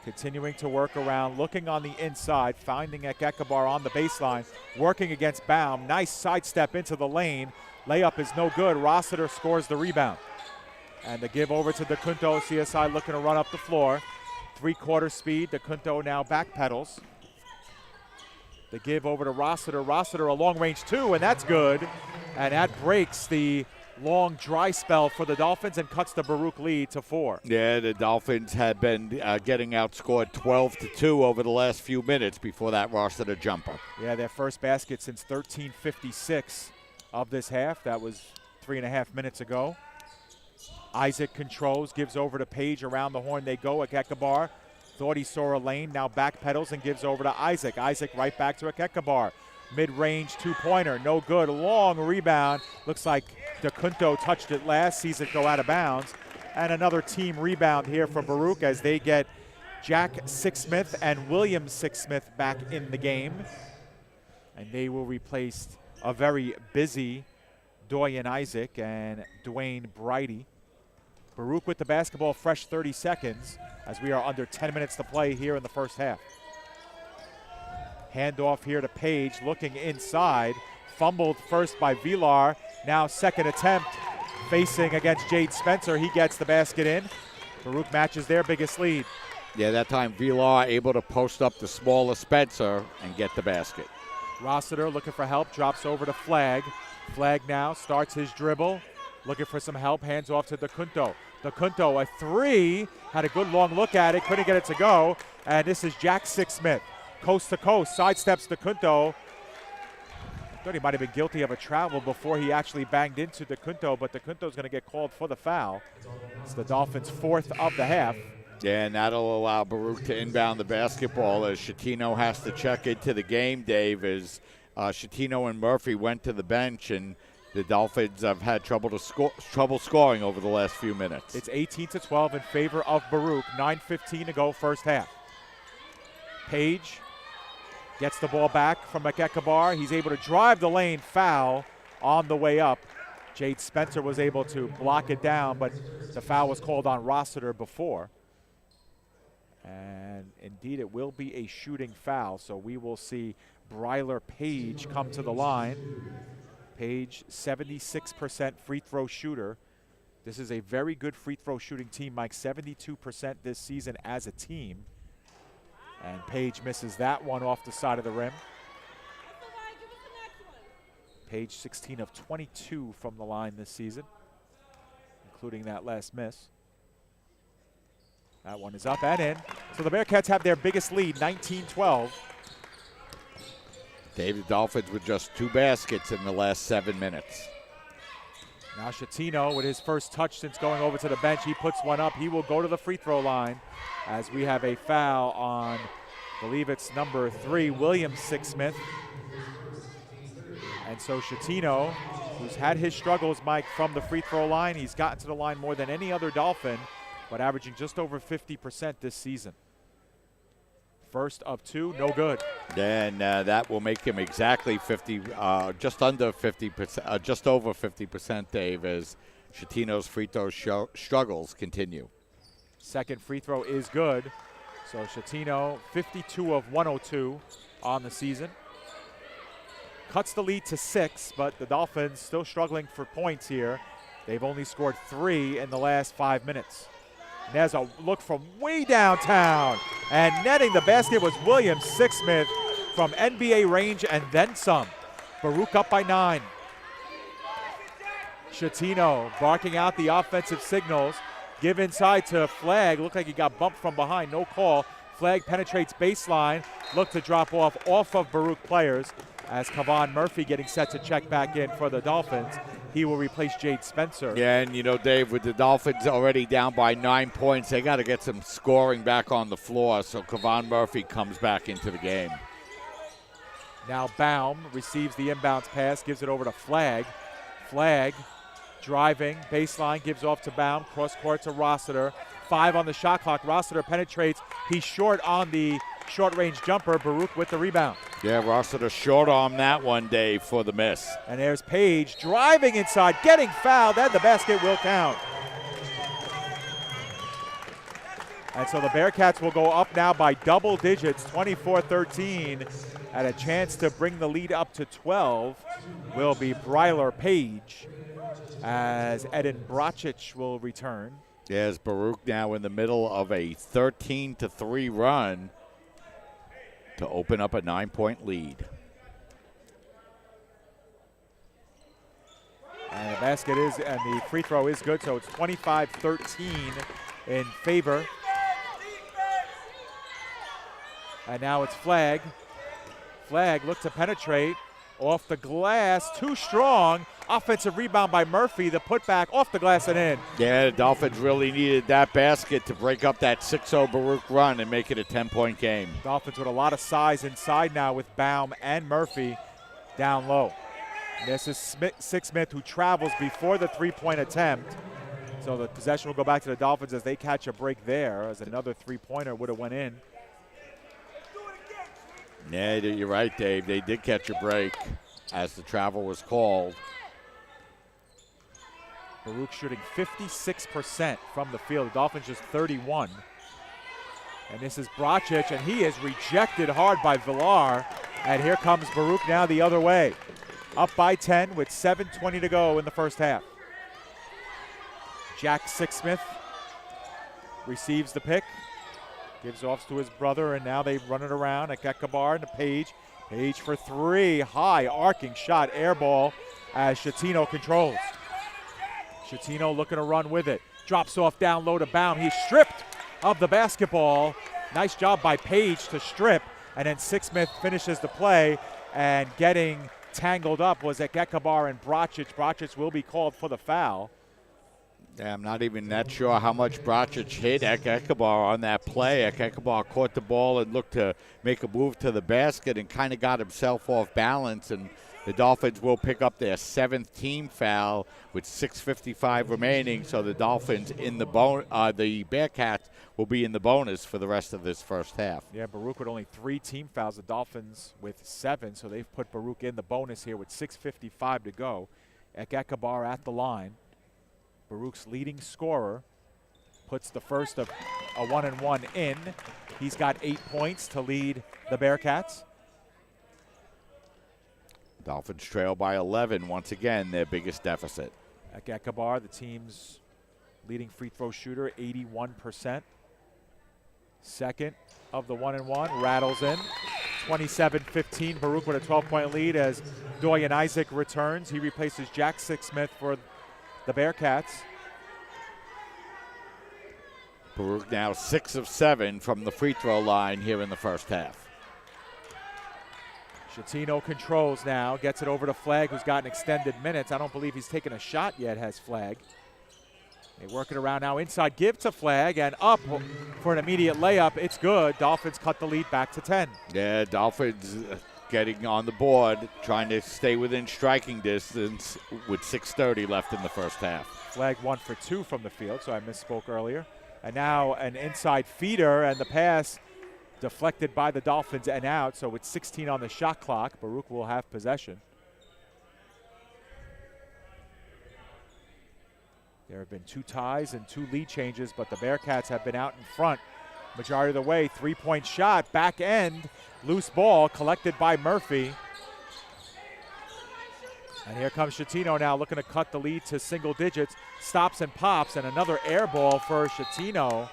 S1: Continuing to work around, looking on the inside, finding Ekekabar on the baseline, working against Baum. Nice sidestep into the lane. Layup is no good. Rossiter scores the rebound. And the give over to DeCunto. CSI looking to run up the floor. 3/4 speed. DeCunto now backpedals. The give over to Rossiter. Rossiter a long range 2, and that's good. And that breaks the long dry spell for the Dolphins and cuts the Baruch lead to 4.
S2: Yeah, the Dolphins had been getting outscored 12-2 over the last few minutes before that Rossiter jumper.
S1: Yeah, their first basket since 13:56 of this half. That was 3.5 minutes ago. Isaac controls, gives over to Page. Around the horn they go. Ekekabar thought he saw a lane, now backpedals and gives over to Isaac. Isaac right back to Ekekabar. Mid-range 2-pointer, no good. Long rebound. Looks like DeCunto touched it last, sees it go out of bounds. And another team rebound here for Baruch as they get Jack Sixsmith and William Sixsmith back in the game. And they will replace a very busy Doyen Isaac and Dwayne Brighty. Baruch with the basketball, fresh 30 seconds as we are under 10 minutes to play here in the first half. Handoff here to Page, looking inside. Fumbled first by Vilar. Now second attempt, facing against Jade Spencer. He gets the basket in. Baruch matches their biggest lead.
S2: Yeah, that time Vilar able to post up the smaller Spencer and get the basket.
S1: Rossiter looking for help, drops over to Flagg. Flagg now starts his dribble, looking for some help, hands off to DeCunto. DeCunto, a 3, had a good long look at it, couldn't get it to go. And this is Jack Sixsmith. Coast to coast, sidesteps DeCunto. I thought he might have been guilty of a travel before he actually banged into DeCunto, but DeCunto's going to get called for the foul. It's the Dolphins' 4th of the half.
S2: Yeah, and that'll allow Baruch to inbound the basketball as Schettino has to check into the game, Dave, as Schettino and Murphy went to the bench, and the Dolphins have had trouble scoring over the last few minutes.
S1: It's 18-12 in favor of Baruch. 9:15 to go first half. Page gets the ball back from Ekekabar. He's able to drive the lane, foul on the way up. Jade Spencer was able to block it down, but the foul was called on Rossiter before. And indeed, it will be a shooting foul, so we will see Bryler Page come to the line. Page, 76% free throw shooter. This is a very good free throw shooting team, Mike, 72% this season as a team. And Page misses that one off the side of the rim. Page 16 of 22 from the line this season, including that last miss. That one is up and in. So the Bearcats have their biggest lead, 19-12.
S2: David Dolphins with just 2 baskets in the last 7 minutes.
S1: Now Schettino with his first touch since going over to the bench. He puts one up. He will go to the free throw line as we have a foul on, I believe it's number 3, William Sixsmith. And so Schettino, who's had his struggles, Mike, from the free throw line, he's gotten to the line more than any other Dolphin, but averaging just over 50% this season. First of two, no good.
S2: Then that will make him exactly 50, just under 50%, just over 50%, Dave, as Chatino's free throw struggles continue.
S1: Second free throw is good. So Chatino, 52 of 102 on the season. Cuts the lead to 6, but the Dolphins still struggling for points here. They've only scored 3 in the last 5 minutes. And there's a look from way downtown. And netting the basket was William Sixsmith from NBA range and then some. Baruch up by 9. Chatino barking out the offensive signals. Give inside to Flagg. Looked like he got bumped from behind. No call. Flagg penetrates baseline. Look to drop off of Baruch players as Kevon Murphy getting set to check back in for the Dolphins. He will replace Jade Spencer.
S2: Yeah, and you know, Dave, with the Dolphins already down by 9 points, they got to get some scoring back on the floor, so Kevon Murphy comes back into the game.
S1: Now Baum receives the inbounds pass, gives it over to Flagg. Flagg driving, baseline, gives off to Baum, cross court to Rossiter. 5 on the shot clock. Rossiter penetrates. He's short on the short-range jumper. Baruch with the rebound.
S2: Yeah, Rossiter short arm that one, Dave, for the miss.
S1: And there's Page driving inside, getting fouled, and the basket will count. And so the Bearcats will go up now by double digits, 24-13, and a chance to bring the lead up to 12 will be Bryler Page, as Eden Bracic will return.
S2: There's Baruch now in the middle of a 13-3 run to open up a 9-point lead.
S1: And the basket is, and the free throw is good, so it's 25-13 in favor. And now it's Flagg. Flagg looked to penetrate off the glass, too strong. Offensive rebound by Murphy, the putback off the glass and in.
S2: Yeah, the Dolphins really needed that basket to break up that 6-0 Baruch run and make it a 10-point game.
S1: Dolphins with a lot of size inside now with Baum and Murphy down low. This is Sixsmith who travels before the three-point attempt. So the possession will go back to the Dolphins as they catch a break there, as another three-pointer would have went in.
S2: Yeah, you're right, Dave. They did catch a break as the travel was called.
S1: Baruch shooting 56% from the field. The Dolphins just 31. And this is Bracic, and he is rejected hard by Villar. And here comes Baruch now the other way. Up by 10 with 7:20 to go in the first half. Jack Sixsmith receives the pick. Gives off to his brother, and now they run it around. Ekekabar and Page. Page for 3. High arcing shot, air ball as Chatino controls. Chatino looking to run with it. Drops off down low to Baum. He's stripped of the basketball. Nice job by Page to strip. And then Sixsmith finishes the play, and getting tangled up was Ekekabar and Bracic. Bracic will be called for the foul.
S2: Yeah, I'm not even that sure how much Bracic hit Ekekabar on that play. Ekekabar caught the ball and looked to make a move to the basket and kind of got himself off balance. And the Dolphins will pick up their 7th team foul with 6:55 remaining. So the Dolphins in the the Bearcats will be in the bonus for the rest of this first half.
S1: Yeah, Baruch with only 3 team fouls. The Dolphins with 7, so they've put Baruch in the bonus here with 6:55 to go. Ekekabar at the line. Baruch's leading scorer puts the first of a 1-and-1 in. He's got 8 points to lead the Bearcats.
S2: Dolphins trail by 11, once again, their biggest deficit.
S1: Ekekabar, the team's leading free throw shooter, 81%. Second of the 1-and-1, rattles in. 27-15, Baruch with a 12-point lead as Doyen Isaac returns. He replaces Jack Sixsmith for the Bearcats.
S2: Baruch now 6 of 7 from the free throw line here in the first half.
S1: Chatino controls now, gets it over to Flagg, who's gotten extended minutes. I don't believe he's taken a shot yet, has Flagg. They work it around now inside, give to Flagg, and up for an immediate layup. It's good. Dolphins cut the lead back to 10.
S2: Yeah, Dolphins getting on the board, trying to stay within striking distance with 6:30 left in the first half.
S1: Flagg 1 for 2 from the field, so I misspoke earlier. And now an inside feeder, and the pass deflected by the Dolphins and out, so it's 16 on the shot clock. Baruch will have possession. There have been 2 ties and 2 lead changes, but the Bearcats have been out in front majority of the way. 3-point shot, back end, loose ball collected by Murphy. And here comes Schettino now looking to cut the lead to single digits. Stops and pops, and another air ball for Schettino.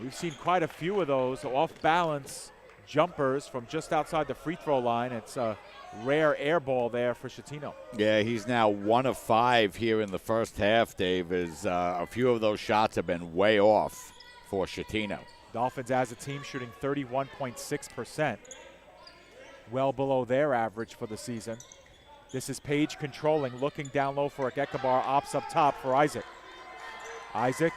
S1: We've seen quite a few of those off-balance jumpers from just outside the free throw line. It's a rare air ball there for Schettino.
S2: Yeah, he's now 1 of 5 here in the first half, Dave, as a few of those shots have been way off for Schettino.
S1: Dolphins as a team shooting 31.6%, well below their average for the season. This is Page controlling, looking down low for Ekabar, ops up top for Isaac. Isaac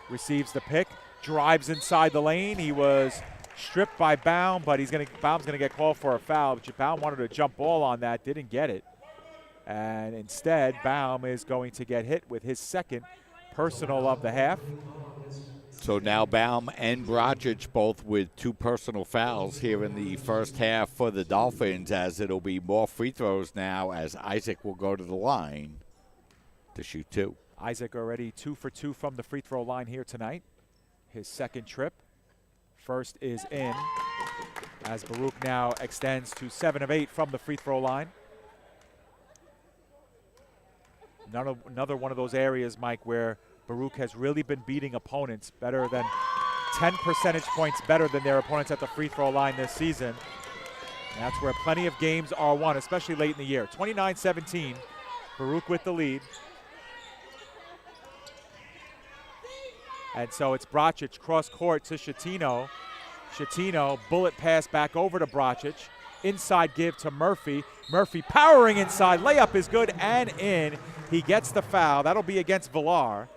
S1: receives the pick, drives inside the lane. He was stripped by Baum, but Baum's going to get called for a foul. But Baum wanted a jump ball on that, didn't get it. And instead, Baum is going to get hit with his second personal of the half.
S2: So now Baum and Brocic both with 2 personal fouls here in the first half for the Dolphins, as it'll be more free throws now as Isaac will go to the line to shoot 2.
S1: Isaac already 2 for 2 from the free throw line here tonight. His second trip. First is in, as Baruch now extends to 7 of 8 from the free throw line. Another one of those areas, Mike, where Baruch has really been beating opponents better than 10 percentage points better than their opponents at the free throw line this season. And that's where plenty of games are won, especially late in the year. 29-17, Baruch with the lead. And so it's Brocic cross court to Schettino. Schettino, bullet pass back over to Brocic. Inside give to Murphy. Murphy powering inside. Layup is good and in. He gets the foul. That'll be against Villar.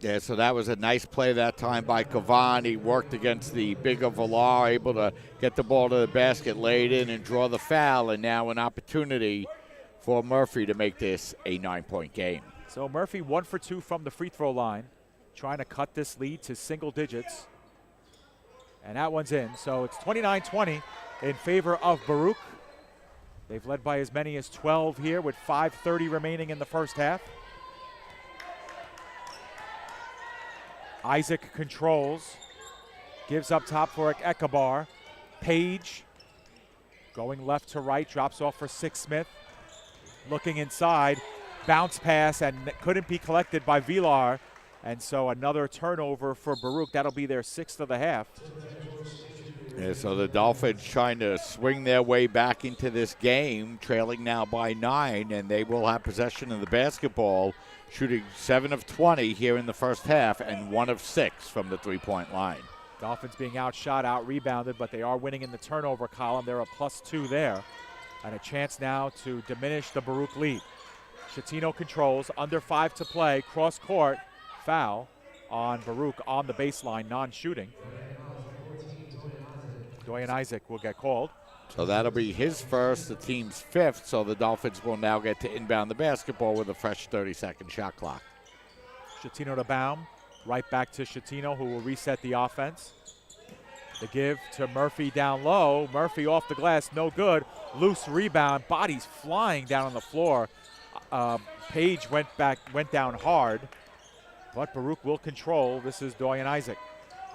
S2: Yeah, so that was a nice play that time by Kavan. He worked against the bigger Villar, able to get the ball to the basket, laid in, and draw the foul. And now an opportunity for Murphy to make this a 9-point game.
S1: So Murphy 1 for 2 from the free throw line, trying to cut this lead to single digits. And that one's in. So it's 29-20 in favor of Baruch. They've led by as many as 12 here with 5:30 remaining in the first half. Isaac controls, gives up top for Ekabar. Page going left to right, drops off for Smith. Looking inside, bounce pass, and couldn't be collected by Villar. And so another turnover for Baruch. That'll be their 6th of the half.
S2: Yeah, so the Dolphins trying to swing their way back into this game, trailing now by 9, and they will have possession of the basketball, shooting 7 of 20 here in the first half and 1 of 6 from the 3-point line.
S1: Dolphins being outshot, out-rebounded, but they are winning in the turnover column. They're a +2 there. And a chance now to diminish the Baruch lead. Schettino controls, under 5 to play, cross-court, foul on Baruch on the baseline, non-shooting. Doyen Isaac will get called.
S2: So that'll be his first, the team's 5th, so the Dolphins will now get to inbound the basketball with a fresh 30-second shot clock.
S1: Schettino to Baum, right back to Schettino, who will reset the offense. The give to Murphy down low. Murphy off the glass, no good. Loose rebound, bodies flying down on the floor. Page went down hard, but Baruch will control. This is Doyen Isaac.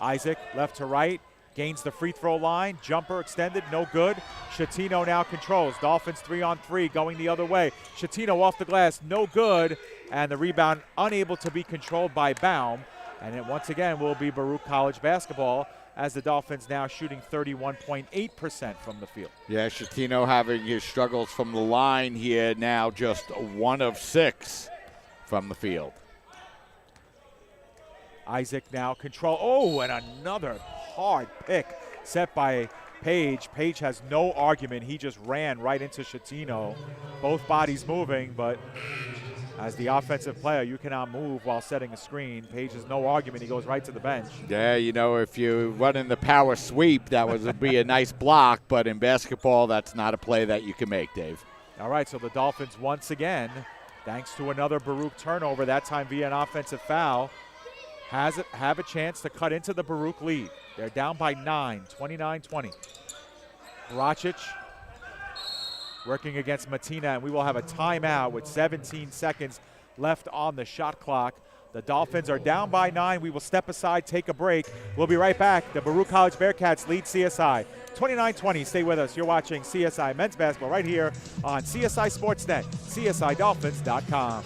S1: Isaac left to right. Gains the free throw line. Jumper extended, no good. Schettino now controls. Dolphins 3-on-3 going the other way. Schettino off the glass, no good. And the rebound unable to be controlled by Baum. And it once again will be Baruch College basketball as the Dolphins now shooting 31.8% from the field.
S2: Yeah, Schettino having his struggles from the line here, now just 1 of 6 from the field.
S1: Isaac now control. Oh, and another hard pick set by Page. Page has no argument. He just ran right into Schettino. Both bodies moving, but as the offensive player, you cannot move while setting a screen. Page has no argument. He goes right to the bench.
S2: Yeah, you know, if you run in the power sweep, that would be a nice block, but in basketball, that's not a play that you can make, Dave.
S1: All right, so the Dolphins once again, thanks to another Baruch turnover, that time via an offensive foul, have a chance to cut into the Baruch lead. They're down by 9, 29-20. Baruch working against Matina, and we will have a timeout with 17 seconds left on the shot clock. The Dolphins are down by 9. We will step aside, take a break. We'll be right back. The Baruch College Bearcats lead CSI 29-20. Stay with us. You're watching CSI Men's Basketball right here on CSI Sportsnet, CSIDolphins.com.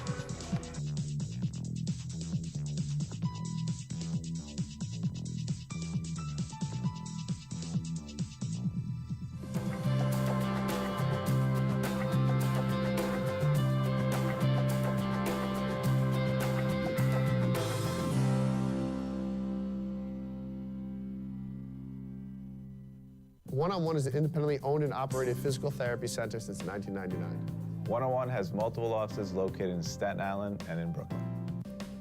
S6: One-on-One is an independently owned and operated physical therapy center since 1999.
S7: One-on-One has multiple offices located in Staten Island and in Brooklyn.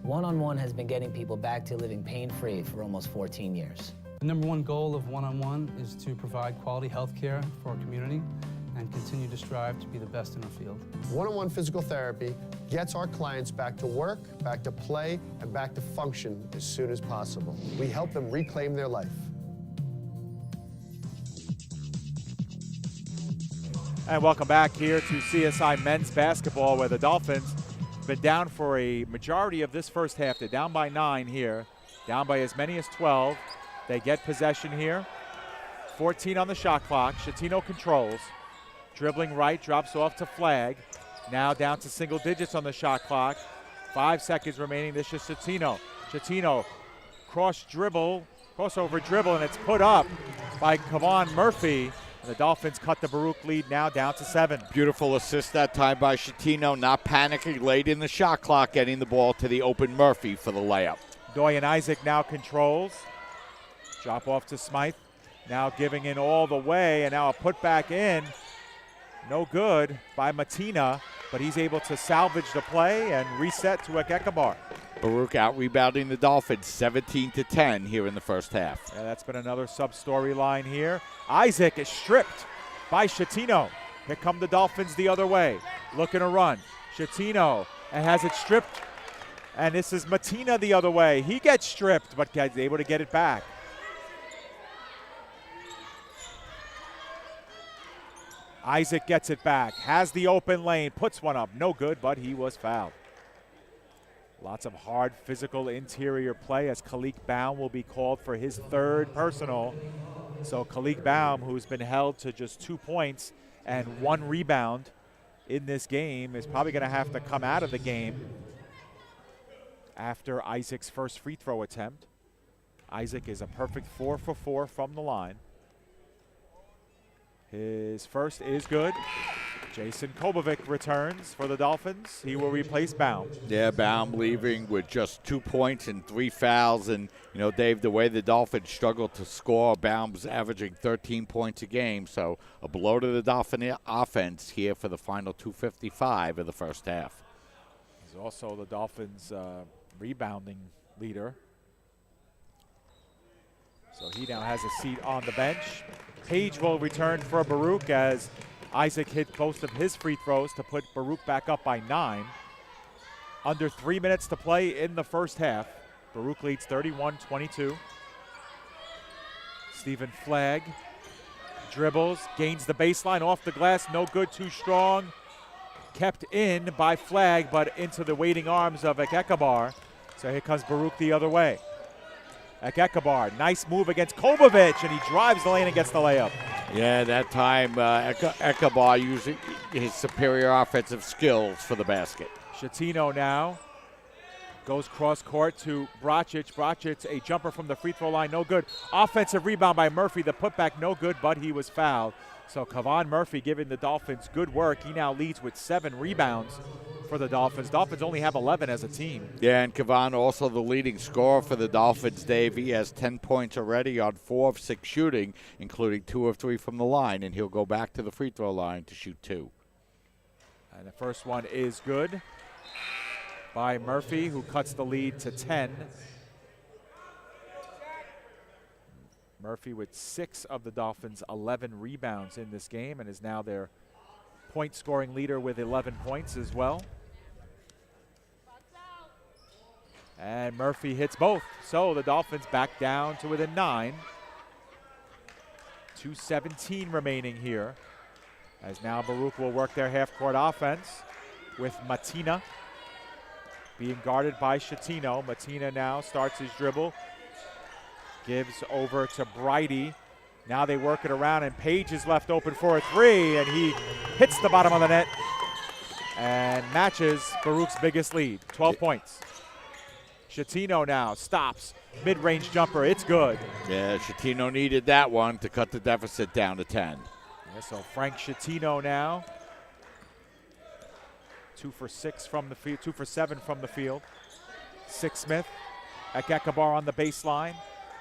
S8: One-on-One has been getting people back to living pain-free for almost 14 years.
S9: The number one goal of One-on-One is to provide quality health care for our community and continue to strive to be the best in our field.
S6: One-on-one physical therapy gets our clients back to work, back to play, and back to function as soon as possible. We help them reclaim their life.
S1: And welcome back here to CSI Men's Basketball, where the Dolphins have been down for a majority of this first half. They're down by 9 here, down by as many as 12. They get possession here. 14 on the shot clock. Schettino controls. Dribbling right, drops off to Flag. Now down to single digits on the shot clock. 5 seconds remaining. This is Schettino. Schettino crossover dribble, and it's put up by Kavan Murphy. And the Dolphins cut the Baruch lead now down to 7.
S2: Beautiful assist that time by Schettino, not panicking late in the shot clock, getting the ball to the open Murphy for the layup.
S1: Doyen Isaac now controls. Drop off to Smythe. Now giving in all the way, and now a put back in. No good by Matina, but he's able to salvage the play and reset to Ekekabar.
S2: Baruch out rebounding the Dolphins 17-10 here in the first half.
S1: Yeah, that's been another sub-storyline here. Isaac is stripped by Schettino. Here come the Dolphins the other way, looking to run. Schettino and has it stripped, and this is Matina the other way. He gets stripped, but is able to get it back. Isaac gets it back, has the open lane, puts one up. No good, but he was fouled. Lots of hard physical interior play as Khalik Baum will be called for his 3rd personal. So Khalik Baum, who's been held to just 2 points and 1 rebound in this game, is probably going to have to come out of the game after Isaac's first free throw attempt. Isaac is a perfect 4 for 4 from the line. His first is good. Jason Kobovic returns for the Dolphins. He will replace Baum.
S2: Yeah, Baum leaving with just 2 points and 3 fouls. And, you know, Dave, the way the Dolphins struggled to score, Baum's averaging 13 points a game. So a blow to the Dolphin offense here for the final 2:55 of the first half.
S1: He's also the Dolphins' rebounding leader. So he now has a seat on the bench. Page will return for Baruch as Isaac hit both of his free throws to put Baruch back up by 9. Under 3 minutes to play in the first half. Baruch leads 31-22. Stephen Flagg dribbles, gains the baseline off the glass, no good, too strong. Kept in by Flagg, but into the waiting arms of Ekekabar. So here comes Baruch the other way. Ekekabar, nice move against Kobovic, and he drives the lane and gets the layup.
S2: Yeah, that time Ekekabar using his superior offensive skills for the basket.
S1: Schettino now goes cross court to Bracic. Bracic, a jumper from the free throw line, no good. Offensive rebound by Murphy. The putback, no good, but he was fouled. So Kavan Murphy giving the Dolphins good work. He now leads with 7 rebounds for the Dolphins. Dolphins only have 11 as a team.
S2: Yeah, and Kavan also the leading scorer for the Dolphins, Dave. He has 10 points already on 4 of 6 shooting, including 2 of 3 from the line, and he'll go back to the free throw line to shoot 2.
S1: And the first one is good by Murphy, who cuts the lead to 10. Murphy with 6 of the Dolphins' 11 rebounds in this game and is now their point-scoring leader with 11 points as well. And Murphy hits both. So the Dolphins back down to within 9. 2:17 remaining here. As now Baruch will work their half-court offense with Matina being guarded by Shatino. Matina now starts his dribble. Gives over to Brighty. Now they work it around, and Page is left open for a 3, and he hits the bottom of the net and matches Baruch's biggest lead, 12 points. Shatino now stops, mid-range jumper, it's good.
S2: Yeah, Shatino needed that one to cut the deficit down to 10.
S1: Yeah, so Frank Shatino now, 2 for 6 from the field, 2 for 7 from the field. Smith, Ekekabar on the baseline.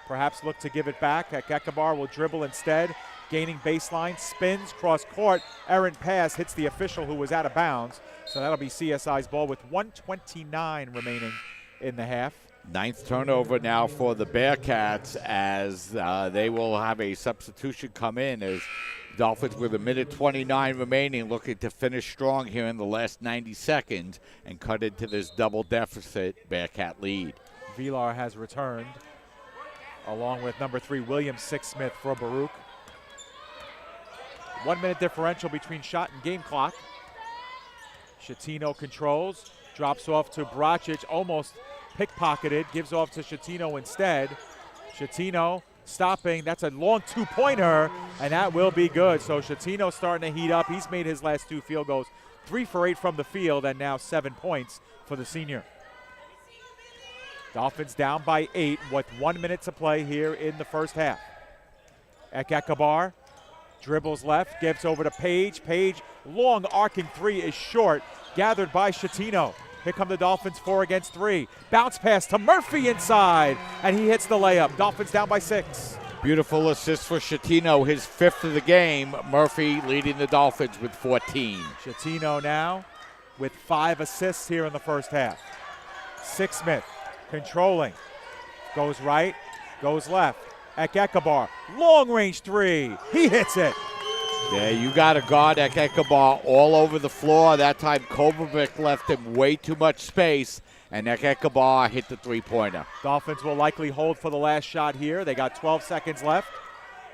S1: Perhaps look to give it back. Ekekabar will dribble instead, gaining baseline, spins, cross court, errant pass, hits the official who was out of bounds. So that'll be CSI's ball with 1:29 remaining in the half.
S2: 9th turnover now for the Bearcats as they will have a substitution come in as Dolphins with 1:29 remaining looking to finish strong here in the last 90 seconds and cut into this double deficit Bearcat lead.
S1: Vilar has returned along with number 3 William Smith for Baruch. 1 minute differential between shot and game clock. Shatino controls, drops off to Bracic, almost pickpocketed, gives off to Shatino instead. Shatino stopping, that's a long 2-pointer, and that will be good. So Shatino starting to heat up. He's made his last 2 field goals, 3 for 8 from the field, and now 7 points for the senior. Dolphins down by 8 with 1 minute to play here in the first half. Ekekabar dribbles left, gives over to Page. Page, long arcing 3 is short, gathered by Shatino. Here come the Dolphins 4 against 3. Bounce pass to Murphy inside, and he hits the layup. Dolphins down by 6.
S2: Beautiful assist for Shatino, his 5th of the game. Murphy leading the Dolphins with 14.
S1: Shatino now with 5 assists here in the first half. Smith controlling, goes right, goes left. Ekekabar, long range 3, he hits it.
S2: Yeah, you got to guard Ekekabar all over the floor. That time Kovacic left him way too much space, and Ekekabar hit the 3-pointer.
S1: Dolphins will likely hold for the last shot here. They got 12 seconds left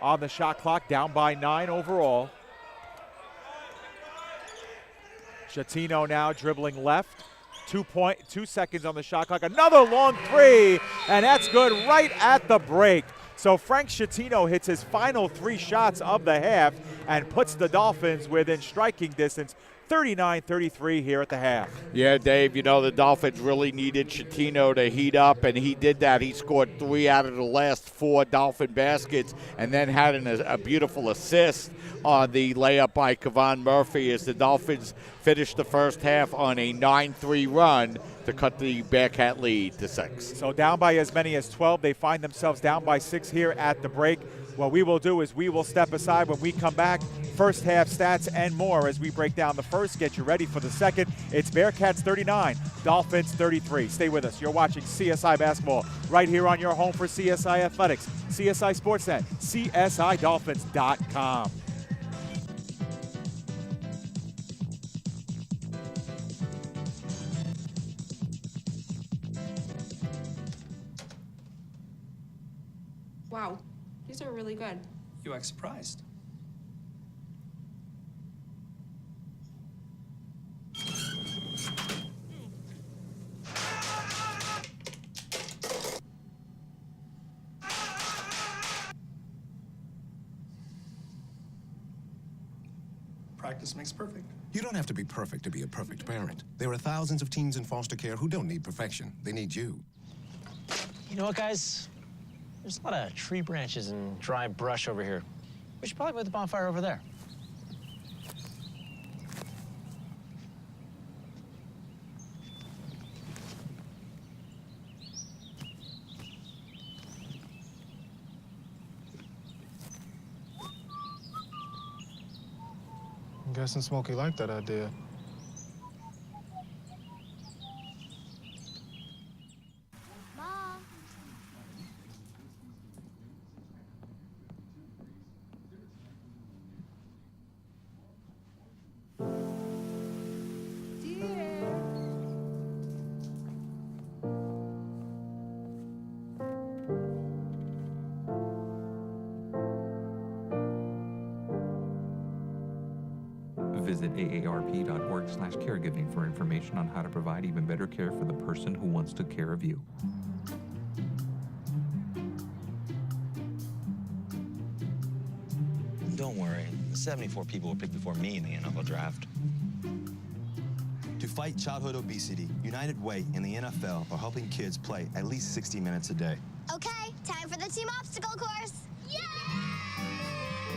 S1: on the shot clock, down by 9 overall. Shatino now dribbling left. 2 seconds on the shot clock. Another long 3, and that's good right at the break. So Frank Shatino hits his final 3 shots of the half and puts the Dolphins within striking distance, 39-33 here at the half.
S2: Yeah, Dave, you know, the Dolphins really needed Shatino to heat up, and he did that. He scored 3 out of the last 4 Dolphin baskets and then had a beautiful assist on the layup by Kevon Murphy as the Dolphins finished the first half on a 9-3 run to cut the Bearcat lead to 6.
S1: So down by as many as 12. They find themselves down by 6 here at the break. What we will do is we will step aside when we come back. First half stats and more as we break down the first. Get you ready for the second. It's Bearcats 39, Dolphins 33. Stay with us. You're watching CSI Basketball right here on your home for CSI Athletics, CSI Sportsnet, CSIDolphins.com.
S10: Wow, these are really good.
S4: You act surprised. Practice makes perfect.
S11: You don't have to be perfect to be a perfect parent. There are thousands of teens in foster care who don't need perfection. They need you.
S12: You know what, guys? There's a lot of tree branches and dry brush over here. We should probably put the bonfire over there.
S13: I'm guessing Smokey liked that idea.
S10: Visit aarp.org/caregiving for information on how to provide even better care for the person who once took care of you.
S14: Don't worry, 74 people were picked before me in the NFL draft.
S15: To fight childhood obesity, United Way and the NFL are helping kids play at least 60 minutes a day.
S16: Okay, time for the team obstacle course. Yay!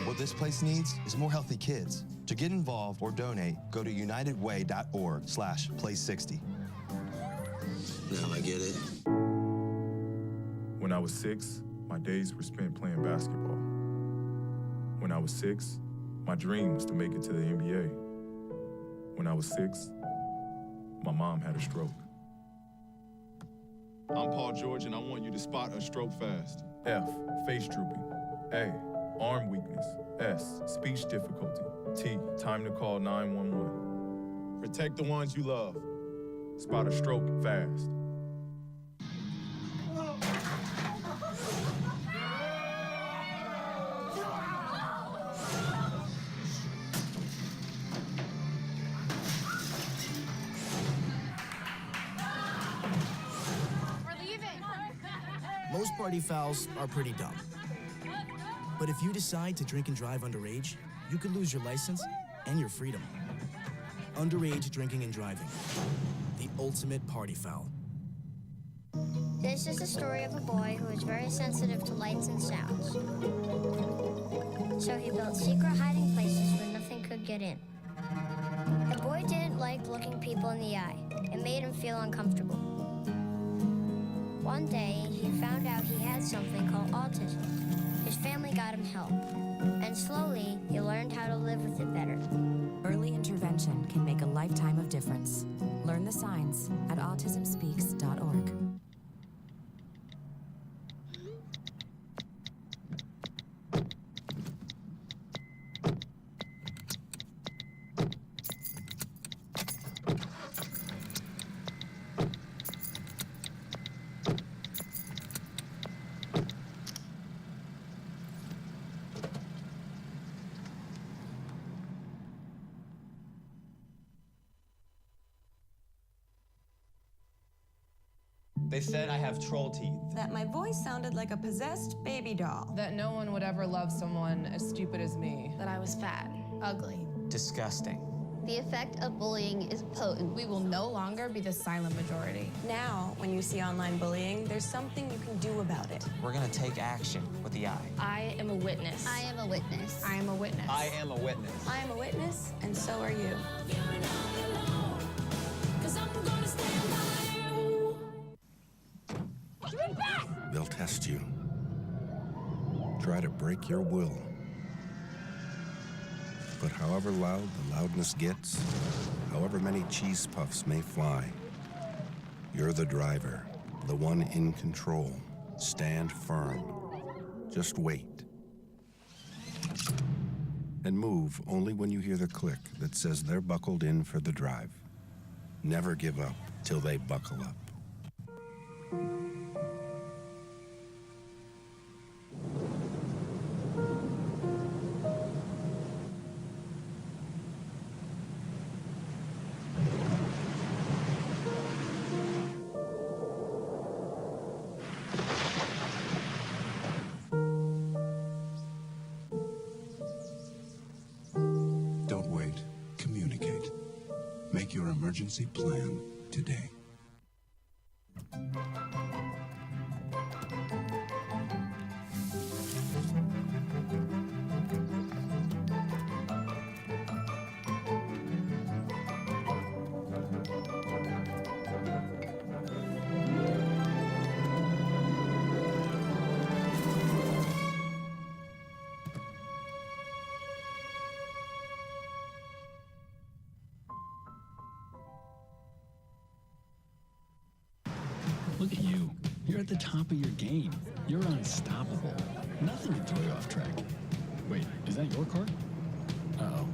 S15: What this place needs is more healthy kids. To get involved or donate, go to unitedway.org/play60.
S14: Now I get it.
S13: When I was 6, my days were spent playing basketball. When I was 6, my dream was to make it to the NBA. When I was 6, my mom had a stroke.
S17: I'm Paul George, and I want you to spot a stroke fast.
S13: F, face drooping. A, arm weakness. S, speech difficulty. T, time to call 911.
S17: Protect the ones you love.
S13: Spot a stroke fast.
S18: Most party fouls are pretty dumb. But if you decide to drink and drive underage, you could lose your license and your freedom. Underage drinking and driving. The ultimate party foul.
S16: This is the story of a boy who was very sensitive to lights and sounds. So he built secret hiding places where nothing could get in. The boy didn't like looking people in the eye. It made him feel uncomfortable. One day, he found out he had something called autism. His family got him help, and slowly, he learned how to live with it better.
S19: Early intervention can make a lifetime of difference. Learn the signs at autismspeaks.org.
S20: They said I have troll teeth.
S21: That my voice sounded like a possessed baby doll.
S22: That no one would ever love someone as stupid as me.
S23: That I was fat, ugly.
S20: Disgusting.
S23: The effect of bullying is potent.
S22: We will no longer be the silent majority.
S21: Now, when you see online bullying, there's something you can do about it.
S20: We're gonna take action with the I.
S23: I am a witness. I am a witness.
S22: I am a witness.
S20: I am a witness.
S21: I am a witness, and so are you.
S11: They'll test you. Try to break your will. But however loud the loudness gets, however many cheese puffs may fly, you're the driver, the one in control. Stand firm. Just wait. And move only when you hear the click that says they're buckled in for the drive. Never give up till they buckle up.
S24: Don't wait. Communicate. Make your emergency plan today.
S25: Look at you. You're at the top of your game. You're unstoppable. Nothing can throw you off track. Wait, is that your car? Uh-oh.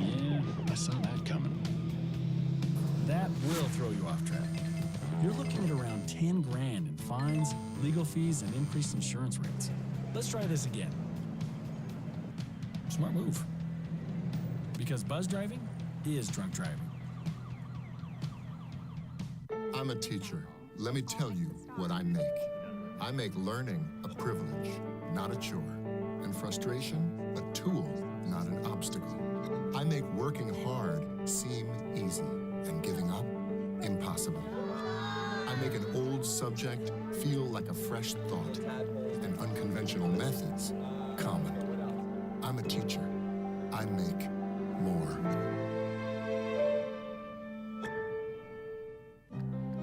S25: Yeah, I saw that coming. That will throw you off track. You're looking at around 10 grand in fines, legal fees, and increased insurance rates. Let's try this again. Smart move. Because buzz driving is drunk driving.
S3: I'm a teacher. Let me tell you what I make. I make learning a privilege, not a chore, and frustration a tool, not an obstacle. I make working hard seem easy and giving up impossible. I make an old subject feel like a fresh thought and unconventional methods common. I'm a teacher. I make more.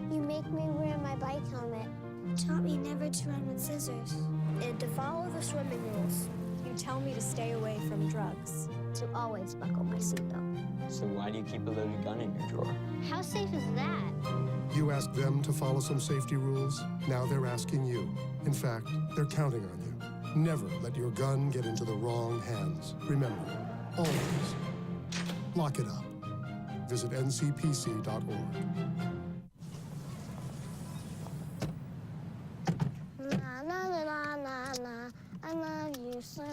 S16: You make me wear my bike helmet. Taught me never to run with scissors. And to follow the swimming rules.
S21: You tell me to stay away from drugs.
S16: To always buckle my seatbelt.
S20: So why do you keep a loaded gun in your drawer?
S16: How safe is that?
S6: You asked them to follow some safety rules. Now they're asking you. In fact, they're counting on you. Never let your gun get into the wrong hands. Remember, always lock it up. Visit ncpc.org.
S16: Na na na na na na. I love you so.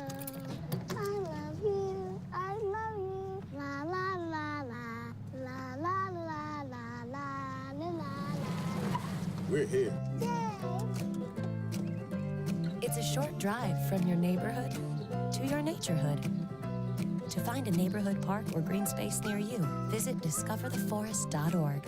S16: I love you. I love you. La la la la. La la la la la la la.
S6: We're here.
S19: It's a short drive from your neighborhood to your naturehood. To find a neighborhood park or green space near you, visit discovertheforest.org.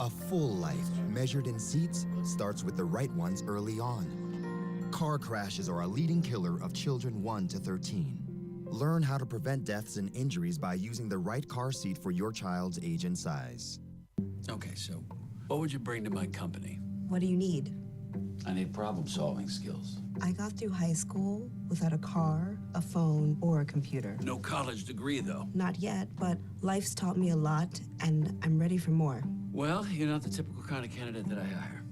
S15: A full life measured in seats starts with the right ones early on. Car crashes are a leading killer of children 1 to 13. Learn how to prevent deaths and injuries by using the right car seat for your child's age and size.
S5: Okay, so what would you bring to my company?
S7: What do you need?
S5: I need problem-solving skills.
S7: I got through high school without a car, a phone, or a computer.
S5: No college degree, though.
S7: Not yet, but life's taught me a lot, and I'm ready for more.
S5: Well, you're not the typical kind of candidate that I hire.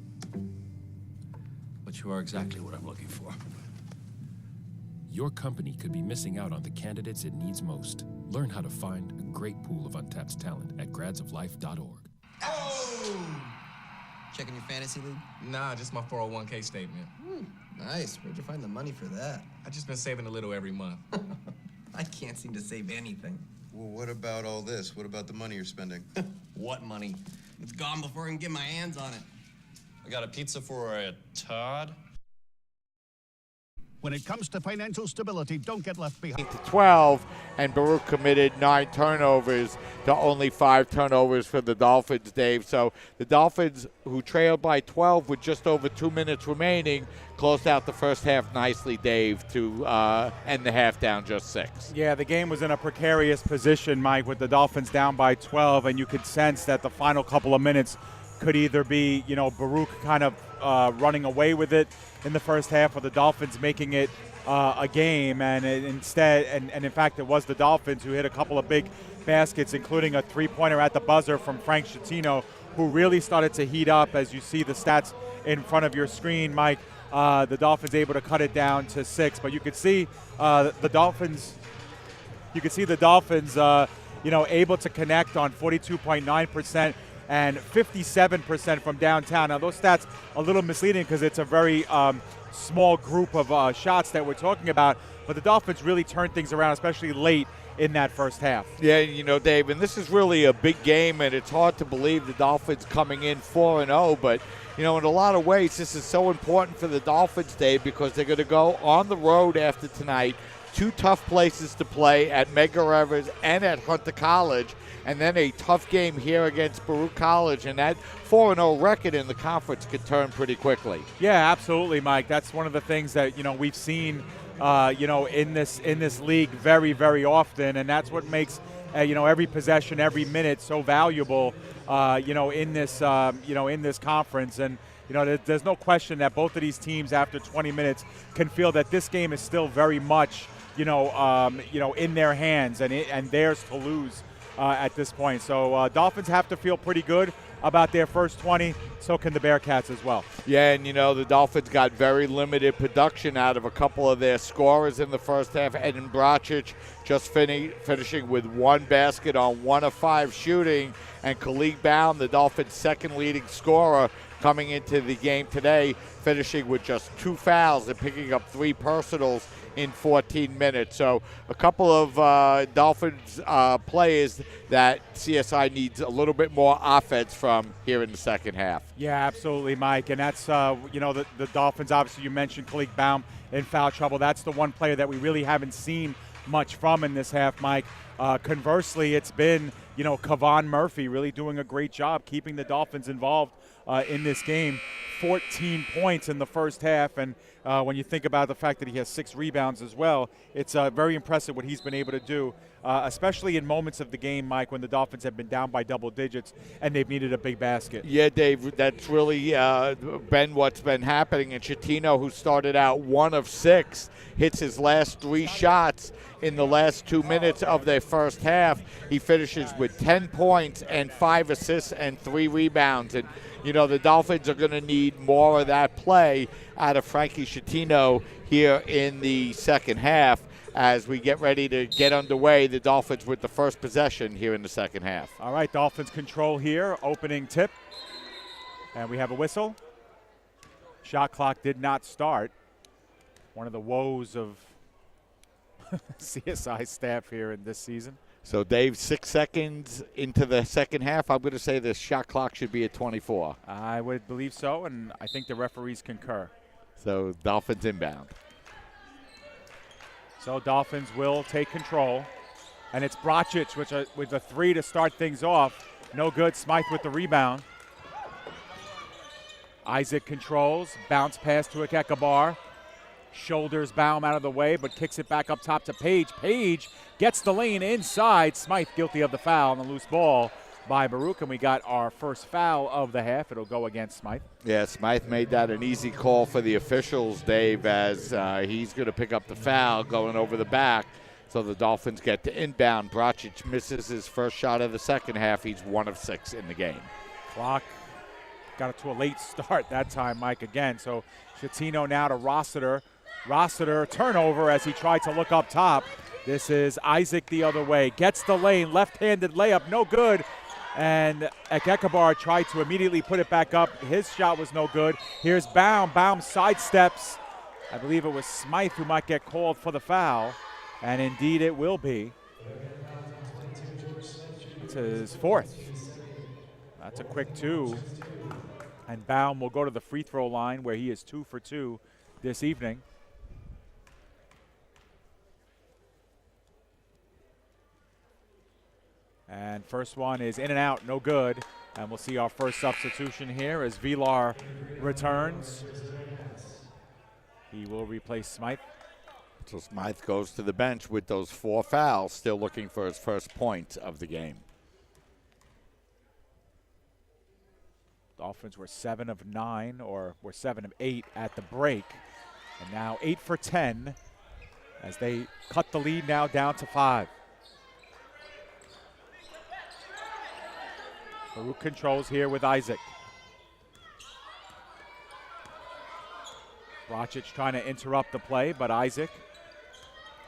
S5: But you are exactly what I'm looking for.
S8: Your company could be missing out on the candidates it needs most. Learn how to find a great pool of untapped talent at gradsoflife.org.
S9: Oh! Checking your fantasy league?
S26: Nah, just my 401k statement.
S9: Nice. Where'd you find the money for that?
S26: I just been saving a little every month.
S9: I can't seem to save anything.
S27: Well, what about all this? What about the money you're spending?
S9: What money? It's gone before I can get my hands on it.
S28: I got a pizza for a Todd.
S29: When it comes to financial stability, don't get left behind.
S2: To 12, and Baruch committed 9 turnovers to only 5 turnovers for the Dolphins, Dave. So the Dolphins, who trailed by 12 with just over 2 minutes remaining, closed out the first half nicely, Dave, to end the half down just 6.
S1: Yeah, the game was in a precarious position, Mike, with the Dolphins down by 12, and you could sense that the final couple of minutes could either be, Baruch kind of running away with it in the first half, or the Dolphins making it a game. And instead, in fact, it was the Dolphins who hit a couple of big baskets, including a 3-pointer at the buzzer from Frank Schettino, who really started to heat up. As you see the stats in front of your screen, Mike, the Dolphins able to cut it down to 6. But you could see the Dolphins. You could see the Dolphins, able to connect on 42.9%. And 57% from downtown. Now, those stats a little misleading because it's a very small group of shots that we're talking about. But the Dolphins really turned things around, especially late in that first half.
S2: Yeah, Dave, and this is really a big game, and it's hard to believe the Dolphins coming in 4-0. But, in a lot of ways, this is so important for the Dolphins, Dave, because they're going to go on the road after tonight. 2 tough places to play at Medgar Evers and at Hunter College. And then a tough game here against Baruch College, and that 4-0 record in the conference could turn pretty quickly.
S1: Yeah, absolutely, Mike. That's one of the things that we've seen, in this league very, very often, and that's what makes every possession, every minute so valuable, in this conference. And there's no question that both of these teams, after 20 minutes, can feel that this game is still very much, in their hands and theirs to lose. At this point. So Dolphins have to feel pretty good about their first 20. So can the Bearcats as well.
S2: Yeah, and the Dolphins got very limited production out of a couple of their scorers in the first half. Edin Bracic just finishing with 1 basket on 1 of 5 shooting. And Khalid Baum, the Dolphins' second leading scorer, coming into the game today, finishing with just 2 fouls and picking up 3 personals in 14 minutes. So a couple of Dolphins players that CSI needs a little bit more offense from here in the second half.
S1: Yeah, absolutely, Mike. And that's, the Dolphins, obviously you mentioned Khalid Baum in foul trouble. That's the one player that we really haven't seen much from in this half, Mike. Conversely, it's been, Kevon Murphy really doing a great job keeping the Dolphins involved in this game. 14 points in the first half, and when you think about the fact that he has 6 rebounds as well, it's very impressive what he's been able to do, especially in moments of the game, Mike, when the Dolphins have been down by double digits and they've needed a big basket.
S2: Yeah, Dave, that's really been what's been happening. And Chatino, who started out 1 of 6, hits his last 3 shots in the last 2 minutes of their first half. He finishes with 10 points and 5 assists and 3 rebounds. And, the Dolphins are going to need more of that play out of Frankie Chatino here in the second half as we get ready to get underway. The Dolphins with the first possession here in the second half.
S1: All right, Dolphins control here, opening tip. And we have a whistle. Shot clock did not start. One of the woes of CSI staff here in this season.
S2: So, Dave, 6 seconds into the second half, I'm going to say the shot clock should be at 24.
S1: I would believe so, and I think the referees concur.
S2: So, Dolphins inbound.
S1: So, Dolphins will take control. And it's Bracic with a 3 to start things off. No good. Smythe with the rebound. Isaac controls. Bounce pass to Ekekabar. Shoulders Baum out of the way, but kicks it back up top to Page. Page gets the lane inside. Smythe guilty of the foul on the loose ball by Baruch, and we got our first foul of the half. It'll go against Smythe.
S2: Yeah, Smythe made that an easy call for the officials, Dave, as he's going to pick up the foul going over the back. So the Dolphins get to inbound. Bracic misses his first shot of the second half. He's 1 of 6 in the game.
S1: Clock got it to a late start that time, Mike, again. So Chatino now to Rossiter. Rossiter turnover as he tried to look up top. This is Isaac the other way. Gets the lane, left-handed layup, no good. And Ekekabar tried to immediately put it back up. His shot was no good. Here's Baum. Baum sidesteps. I believe it was Smythe who might get called for the foul. And indeed it will be. It's his 4th. That's a quick 2. And Baum will go to the free throw line where he is 2 for 2 this evening. And first one is in and out, no good. And we'll see our first substitution here as Vilar returns. He will replace Smythe.
S2: So Smythe goes to the bench with those 4 fouls, still looking for his first point of the game.
S1: Dolphins were 7 of 9, or were 7 of 8 at the break. And now 8 for 10 as they cut the lead now down to 5. Baruch controls here with Isaac. Bracic trying to interrupt the play, but Isaac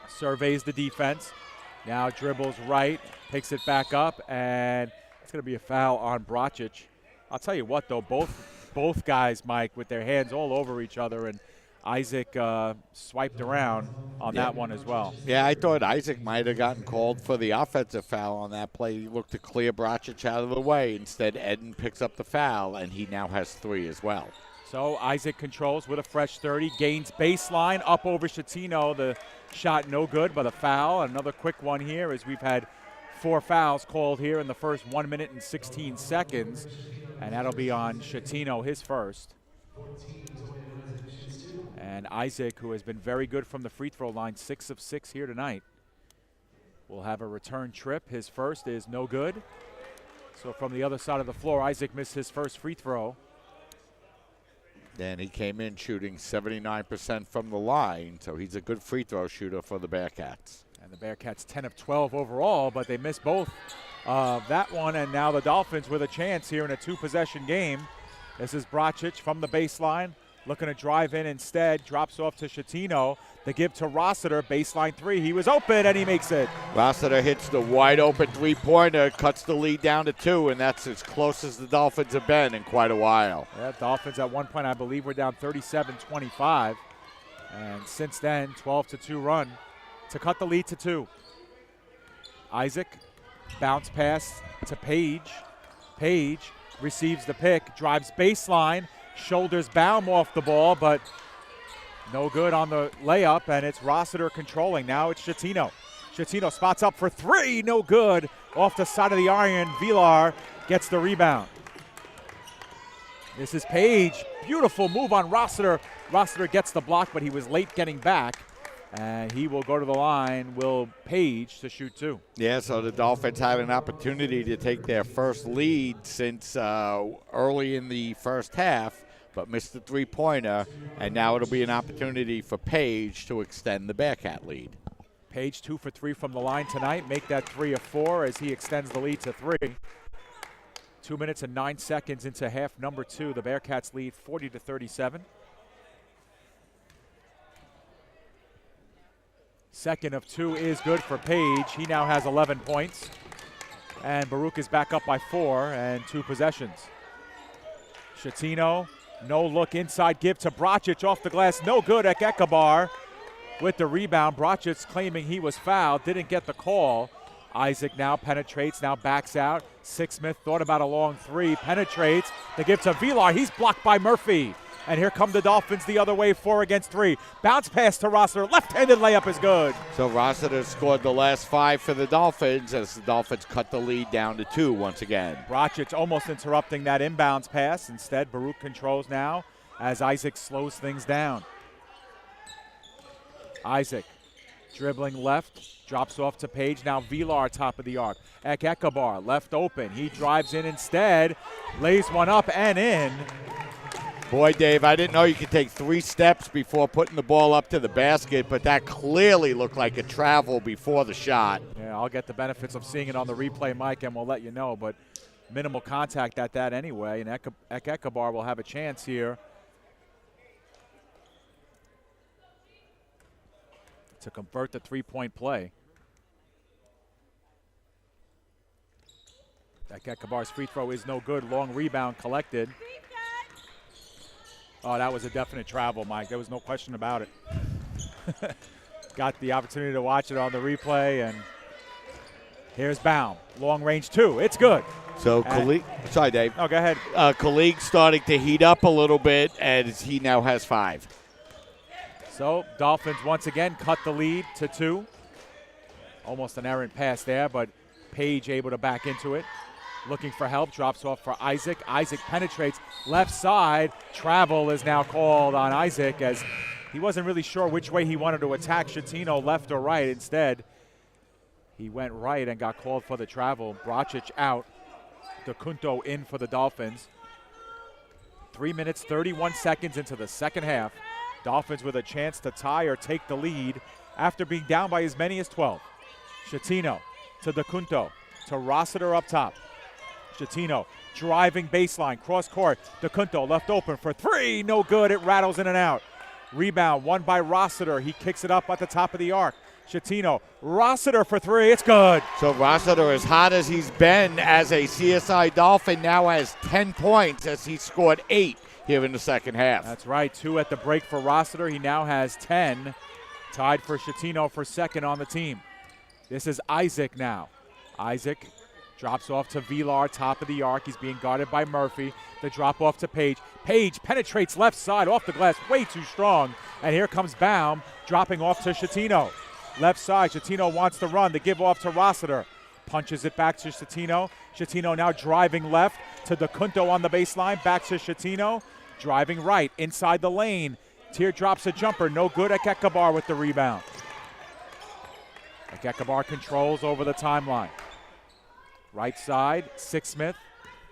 S1: surveys the defense. Now dribbles right, picks it back up, and it's going to be a foul on Bracic. I'll tell you what, though, both guys, Mike, with their hands all over each other, and Isaac swiped around on that one as well.
S2: Yeah, I thought Isaac might have gotten called for the offensive foul on that play. He looked to clear Bracic out of the way. Instead, Edin picks up the foul, and he now has 3 as well.
S1: So Isaac controls with a fresh 30, gains baseline, up over Chatino. The shot no good, but a foul. Another quick one here as we've had 4 fouls called here in the first 1 minute and 16 seconds. And that'll be on Chatino, his first. And Isaac, who has been very good from the free throw line, 6 of 6 here tonight, will have a return trip. His first is no good. So from the other side of the floor, Isaac missed his first free throw.
S2: And he came in shooting 79% from the line, so he's a good free throw shooter for the Bearcats.
S1: And the Bearcats 10 of 12 overall, but they missed both of that one, and now the Dolphins with a chance here in a two-possession game. This is Bracic from the baseline, looking to drive in instead, drops off to Schettino. The give to Rossiter, baseline three. He was open, and he makes it.
S2: Rossiter hits the wide-open three-pointer, cuts the lead down to 2, and that's as close as the Dolphins have been in quite a while.
S1: Yeah, Dolphins at one point, I believe, were down 37-25. And since then, 12-2 run to cut the lead to 2. Isaac, bounce pass to Page. Page receives the pick, drives baseline, shoulders Baum off the ball, but no good on the layup, and it's Rossiter controlling. Now it's Schettino. Schettino spots up for 3, no good. Off the side of the iron, Villar gets the rebound. This is Page. Beautiful move on Rossiter. Rossiter gets the block, but he was late getting back. And he will go to the line, Will Page, to shoot 2.
S2: Yeah, so the Dolphins had an opportunity to take their first lead since early in the first half, but missed the three-pointer, and now it'll be an opportunity for Page to extend the Bearcat lead.
S1: Page 2 for 3 from the line tonight. Make that 3 of 4 as he extends the lead to 3. 2 minutes and 9 seconds into half number 2. The Bearcats lead 40-37. Second of 2 is good for Page. He now has 11 points. And Baruch is back up by 4 and 2 possessions. Schettino, no look inside give to Bracic off the glass. No good. Ekekabar with the rebound. Bracic claiming he was fouled. Didn't get the call. Isaac now penetrates, now backs out. Sixsmith thought about a long 3. Penetrates. The give to Villar. He's blocked by Murphy. And here come the Dolphins the other way, 4 against 3. Bounce pass to Rossiter. Left-handed layup is good.
S2: So Rossiter scored the last 5 for the Dolphins as the Dolphins cut the lead down to 2 once again.
S1: Bracic almost interrupting that inbounds pass. Instead, Baruch controls now as Isaac slows things down. Isaac dribbling left, drops off to Page. Now Villar top of the arc. Ekekabar left open. He drives in instead, lays one up and in.
S2: Boy, Dave, I didn't know you could take 3 steps before putting the ball up to the basket, but that clearly looked like a travel before the shot.
S1: Yeah, I'll get the benefits of seeing it on the replay, Mike, and we'll let you know, but minimal contact at that anyway, and Ekekabar will have a chance here to convert the 3-point play. Ekekabar's free throw is no good. Long rebound collected. Oh, that was a definite travel, Mike. There was no question about it. Got the opportunity to watch it on the replay, and here's Baum. Long range 2. It's good.
S2: So, sorry, Dave.
S1: No, go ahead.
S2: Khalid starting to heat up a little bit, as he now has 5.
S1: So, Dolphins once again cut the lead to 2. Almost an errant pass there, but Page able to back into it. Looking for help, drops off for Isaac. Isaac penetrates left side. Travel is now called on Isaac as he wasn't really sure which way he wanted to attack Schettino, left or right. Instead, he went right and got called for the travel. Bracic out. DeCunto in for the Dolphins. 3 minutes, 31 seconds into the second half. Dolphins with a chance to tie or take the lead after being down by as many as 12. Schettino to DeCunto to Rossiter up top. Schettino driving baseline, cross court. DeCunto left open for 3. No good. It rattles in and out. Rebound won by Rossiter. He kicks it up at the top of the arc. Schettino, Rossiter for 3. It's good.
S2: So Rossiter, as hot as he's been as a CSI Dolphin, now has 10 points as he scored 8 here in the second half.
S1: That's right. 2 at the break for Rossiter. He now has 10. Tied for Schettino for second on the team. This is Isaac now. Isaac drops off to Villar, top of the arc. He's being guarded by Murphy. The drop off to Page. Page penetrates left side off the glass, way too strong. And here comes Baum, dropping off to Schettino. Left side, Schettino wants to run. The give off to Rossiter. Punches it back to Schettino. Schettino now driving left to DeCunto on the baseline. Back to Schettino. Driving right, inside the lane. Tier drops a jumper. No good. Ekekabar with the rebound. Ekekabar controls over the timeline. Right side, Sixsmith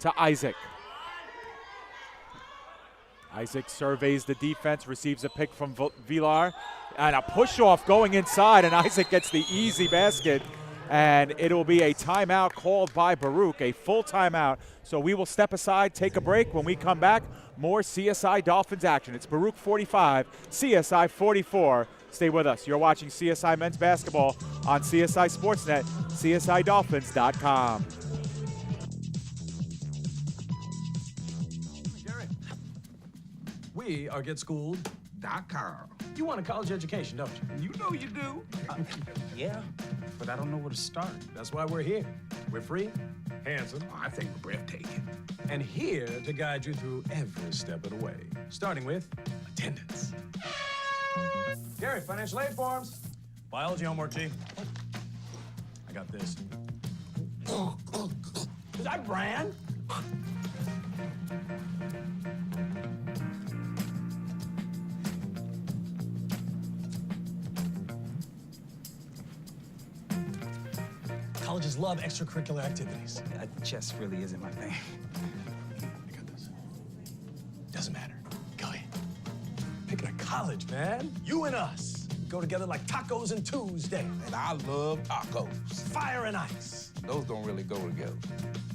S1: to Isaac. Isaac surveys the defense, receives a pick from Villar, and a push-off going inside, and Isaac gets the easy basket. and it will be a timeout called by Baruch, a full timeout. So we will step aside, take a break. When we come back, more CSI Dolphins action. It's Baruch 45, CSI 44. Stay with us. You're watching CSI Men's Basketball on CSI Sportsnet, CSIDolphins.com.
S25: We are GetSchooled.com. You want a college education, don't you? You know you do. Yeah, but I don't know where to start. That's why we're here. We're free, handsome, I think we're breathtaking, and here to guide you through every step of the way, starting with attendance. Gary, financial aid forms. Biology homework, G. I got this. Is that brand? Colleges love extracurricular activities.
S4: Chess really isn't my thing.
S25: I got this. Doesn't matter. Go ahead. Picking a college, man. You and us. Go together like tacos and Tuesday.
S4: And I love tacos.
S25: Fire and ice.
S4: Those don't really go together.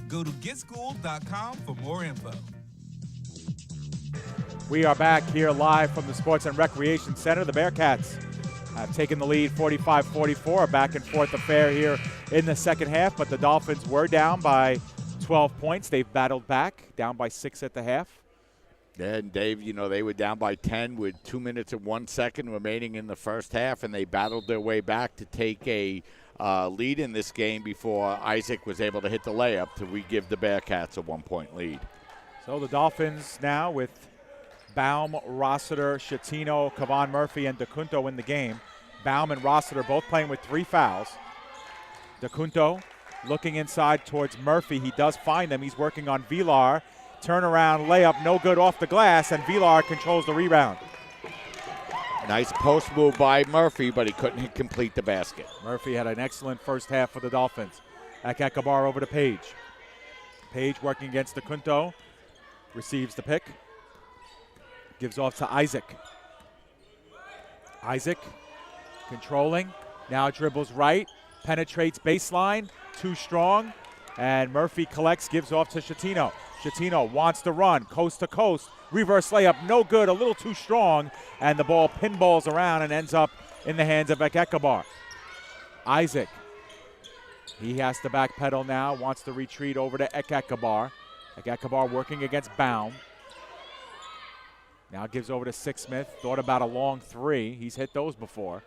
S10: Go to GetSchooled.com for more info.
S1: We are back here live from the Sports and Recreation Center. The Bearcats have taken the lead 45-44, a back and forth affair here in the second half, but the Dolphins were down by 12 points. They've battled back, down by 6 at the half.
S2: And Dave, you know, they were down by 10 with 2 minutes and 1 second remaining in the first half, and they battled their way back to take a lead in this game before Isaac was able to hit the layup to re-give the Bearcats a 1-point lead.
S1: So the Dolphins now with Baum, Rossiter, Shatino, Kavan Murphy, and DeCunto in the game. Baum and Rossiter both playing with 3 fouls. DeCunto looking inside towards Murphy. He does find him. He's working on Vilar. Turnaround layup, no good off the glass, and Vilar controls the rebound.
S2: Nice post move by Murphy, but he couldn't complete the basket.
S1: Murphy had an excellent first half for the Dolphins. Akakabar over to Page. Page working against DeCunto. Receives the pick. Gives off to Isaac. Isaac controlling. Now dribbles right. Penetrates baseline. Too strong. And Murphy collects, gives off to Shatino. Shatino wants to run coast to coast. Reverse layup, no good, a little too strong. And the ball pinballs around and ends up in the hands of Ekekabar. Isaac. He has to backpedal now, wants to retreat over to Ekekabar. Ekekabar working against Baum. Now gives over to Sixsmith. Thought about a long 3. He's hit those before.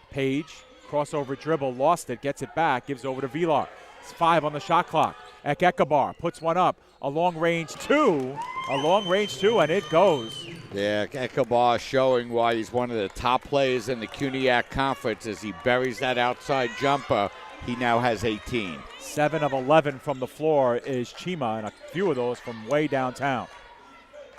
S1: Page, crossover dribble, lost it, gets it back, gives over to Vilar. It's 5 on the shot clock. Ekekabar puts one up. A long range 2. A long range 2, and it goes.
S2: Yeah, Ekekabar showing why he's one of the top players in the CUNYAC Conference as he buries that outside jumper. He now has 18.
S1: 7 of 11 from the floor is Chima, and a few of those from way downtown.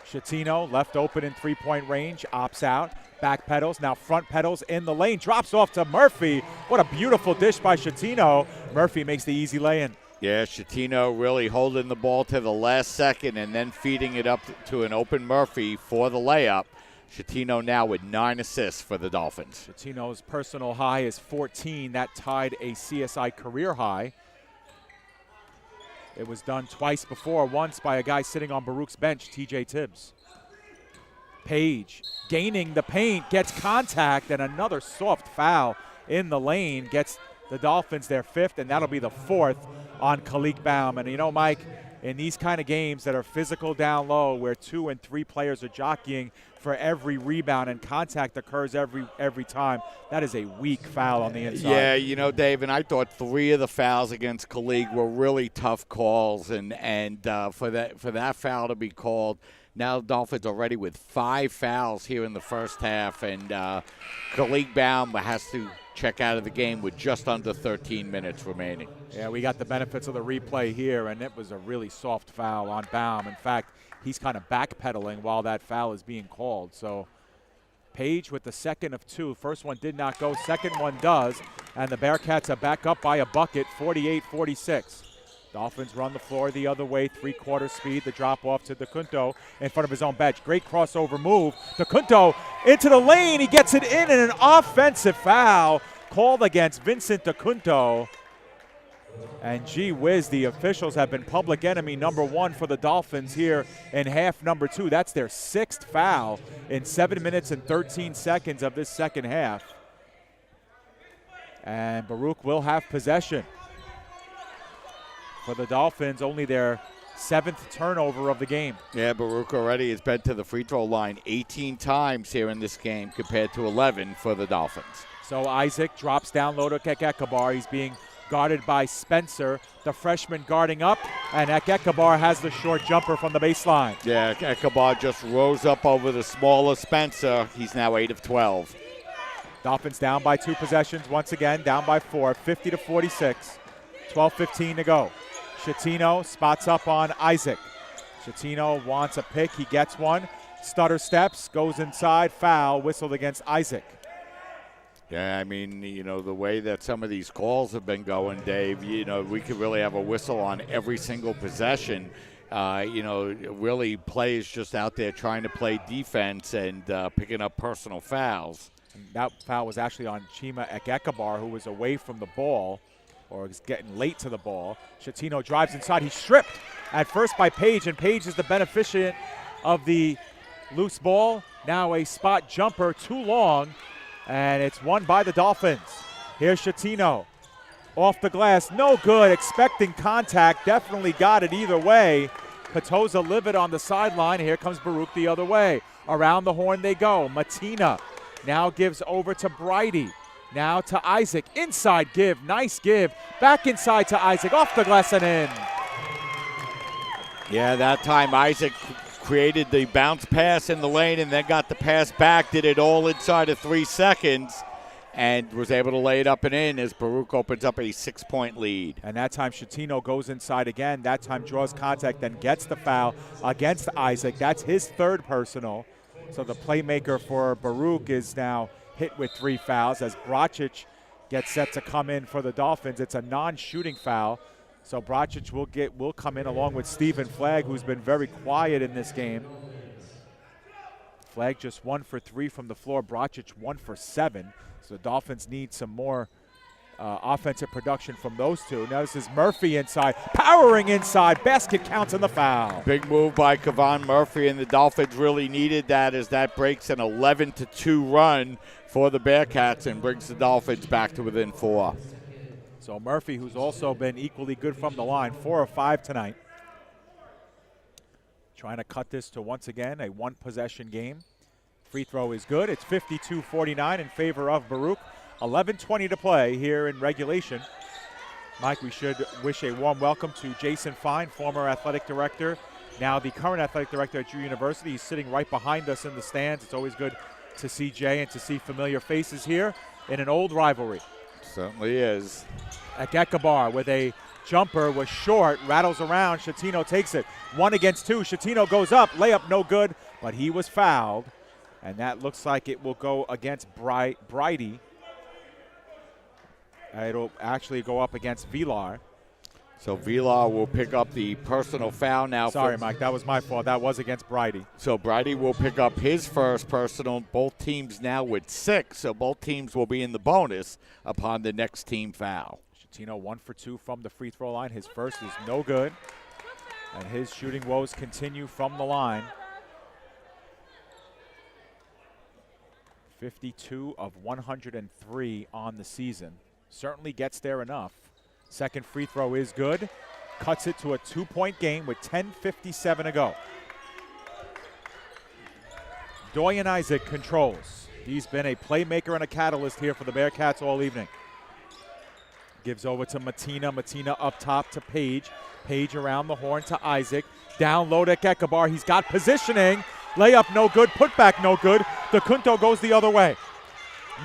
S1: Shatino left open in 3-point range, opts out, back pedals, now front pedals in the lane, drops off to Murphy. What a beautiful dish by Shatino. Murphy makes the easy lay-in.
S2: Yeah, Shatino really holding the ball to the last second and then feeding it up to an open Murphy for the layup. Shatino now with 9 assists for the Dolphins.
S1: Shatino's personal high is 14. That tied a CSI career high. It was done twice before, once by a guy sitting on Baruch's bench, TJ Tibbs. Page gaining the paint, gets contact, and another soft foul in the lane gets the Dolphins their 5th, and that'll be the 4th on Khalik Baum. And you know, Mike, in these kind of games that are physical down low where 2 and 3 players are jockeying for every rebound and contact occurs every time, that is a weak foul on the inside.
S2: Yeah, you know, Dave, and I thought 3 of the fouls against Khalik were really tough calls, and for that foul to be called, now the Dolphins already with 5 fouls here in the first half, and Khalik Baum has to check out of the game with just under 13 minutes remaining.
S1: Yeah, we got the benefits of the replay here, and it was a really soft foul on Baum. In fact, he's kind of backpedaling while that foul is being called. So Page with the second of 2. First one did not go, second one does, and the Bearcats are back up by a bucket, 48-46. Dolphins run the floor the other way, 3/4 speed. The drop off to DeCunto in front of his own bench. Great crossover move. DeCunto into the lane. He gets it in, and an offensive foul called against Vincent DeCunto. And gee whiz, the officials have been public enemy number one for the Dolphins here in half number 2. That's their 6th foul in 7 minutes and 13 seconds of this second half. And Baruch will have possession. For the Dolphins, only their 7th turnover of the game.
S2: Yeah, Baruch already has been to the free throw line 18 times here in this game compared to 11 for the Dolphins.
S1: So Isaac drops down low to Ekekabar. He's being guarded by Spencer, the freshman guarding up, and Ekekabar has the short jumper from the baseline.
S2: Yeah, Ekekabar just rose up over the smaller Spencer. He's now 8 of 12.
S1: Dolphins down by 2 possessions, once again down by 4, 50-46, 12:15 to go. Chatino spots up on Isaac. Chatino wants a pick, he gets one, stutter steps, goes inside, foul, whistled against Isaac.
S2: Yeah, I mean, you know, the way that some of these calls have been going, Dave, you know, we could really have a whistle on every single possession. You know, really players just out there trying to play defense and picking up personal fouls.
S1: And that foul was actually on Chima Ekekabar, who was away from the ball, or is getting late to the ball. Chatino drives inside. He's stripped at first by Page, and Page is the beneficient of the loose ball. Now a spot jumper, too long. And it's won by the Dolphins. Here's Chatino. Off the glass, no good. Expecting contact, definitely got it either way. Petosa livid on the sideline. Here comes Baruch the other way. Around the horn they go. Matina now gives over to Bridie. Now to Isaac. Inside give, nice give. Back inside to Isaac, off the glass and in.
S2: Yeah, that time Isaac created the bounce pass in the lane and then got the pass back, did it all inside of 3 seconds, and was able to lay it up and in as Baruch opens up a 6-point lead.
S1: And that time Chatino goes inside again. That time draws contact, then gets the foul against Isaac. That's his 3rd personal. So the playmaker for Baruch is now hit with 3 fouls as Bracic gets set to come in for the Dolphins. It's a non-shooting foul. So Bracic will come in along with Stephen Flagg, who's been very quiet in this game. Flagg just 1 for 3 from the floor. Bracic 1 for 7. So the Dolphins need some more offensive production from those two. Now this is Murphy inside, powering inside. Basket counts in the foul.
S2: Big move by Kevon Murphy, and the Dolphins really needed that as that breaks an 11-2 run for the Bearcats and brings the Dolphins back to within 4.
S1: So Murphy, who's also been equally good from the line, 4 of 5 tonight. Trying to cut this to, once again, a 1-possession game. Free throw is good. It's 52-49 in favor of Baruch. 11:20 to play here in regulation. Mike, we should wish a warm welcome to Jason Fine, former athletic director, now the current athletic director at Drew University. He's sitting right behind us in the stands. It's always good to see Jay and to see familiar faces here in an old rivalry.
S2: Certainly is.
S1: Ekekabar with a jumper was short, rattles around. Chatino takes it. 1 against 2. Chatino goes up. Layup no good, but he was fouled. And that looks like it will go against Bridie. It'll actually go up against Vilar.
S2: So Vilar will pick up the personal foul now.
S1: Sorry, Mike, that was my fault. That was against Bridie.
S2: So Bridie will pick up his first personal. Both teams now with 6, so both teams will be in the bonus upon the next team foul.
S1: Chatino 1 for 2 from the free throw line. His first is no good. And his shooting woes continue from the line. 52 of 103 on the season. Certainly gets there enough. Second free throw is good. Cuts it to a 2-point game with 10:57 to go. Doyen Isaac controls. He's been a playmaker and a catalyst here for the Bearcats all evening. Gives over to Matina. Matina up top to Page. Page around the horn to Isaac. Down low to Ekekabar. He's got positioning. Layup no good. Putback no good. DeCunto goes the other way.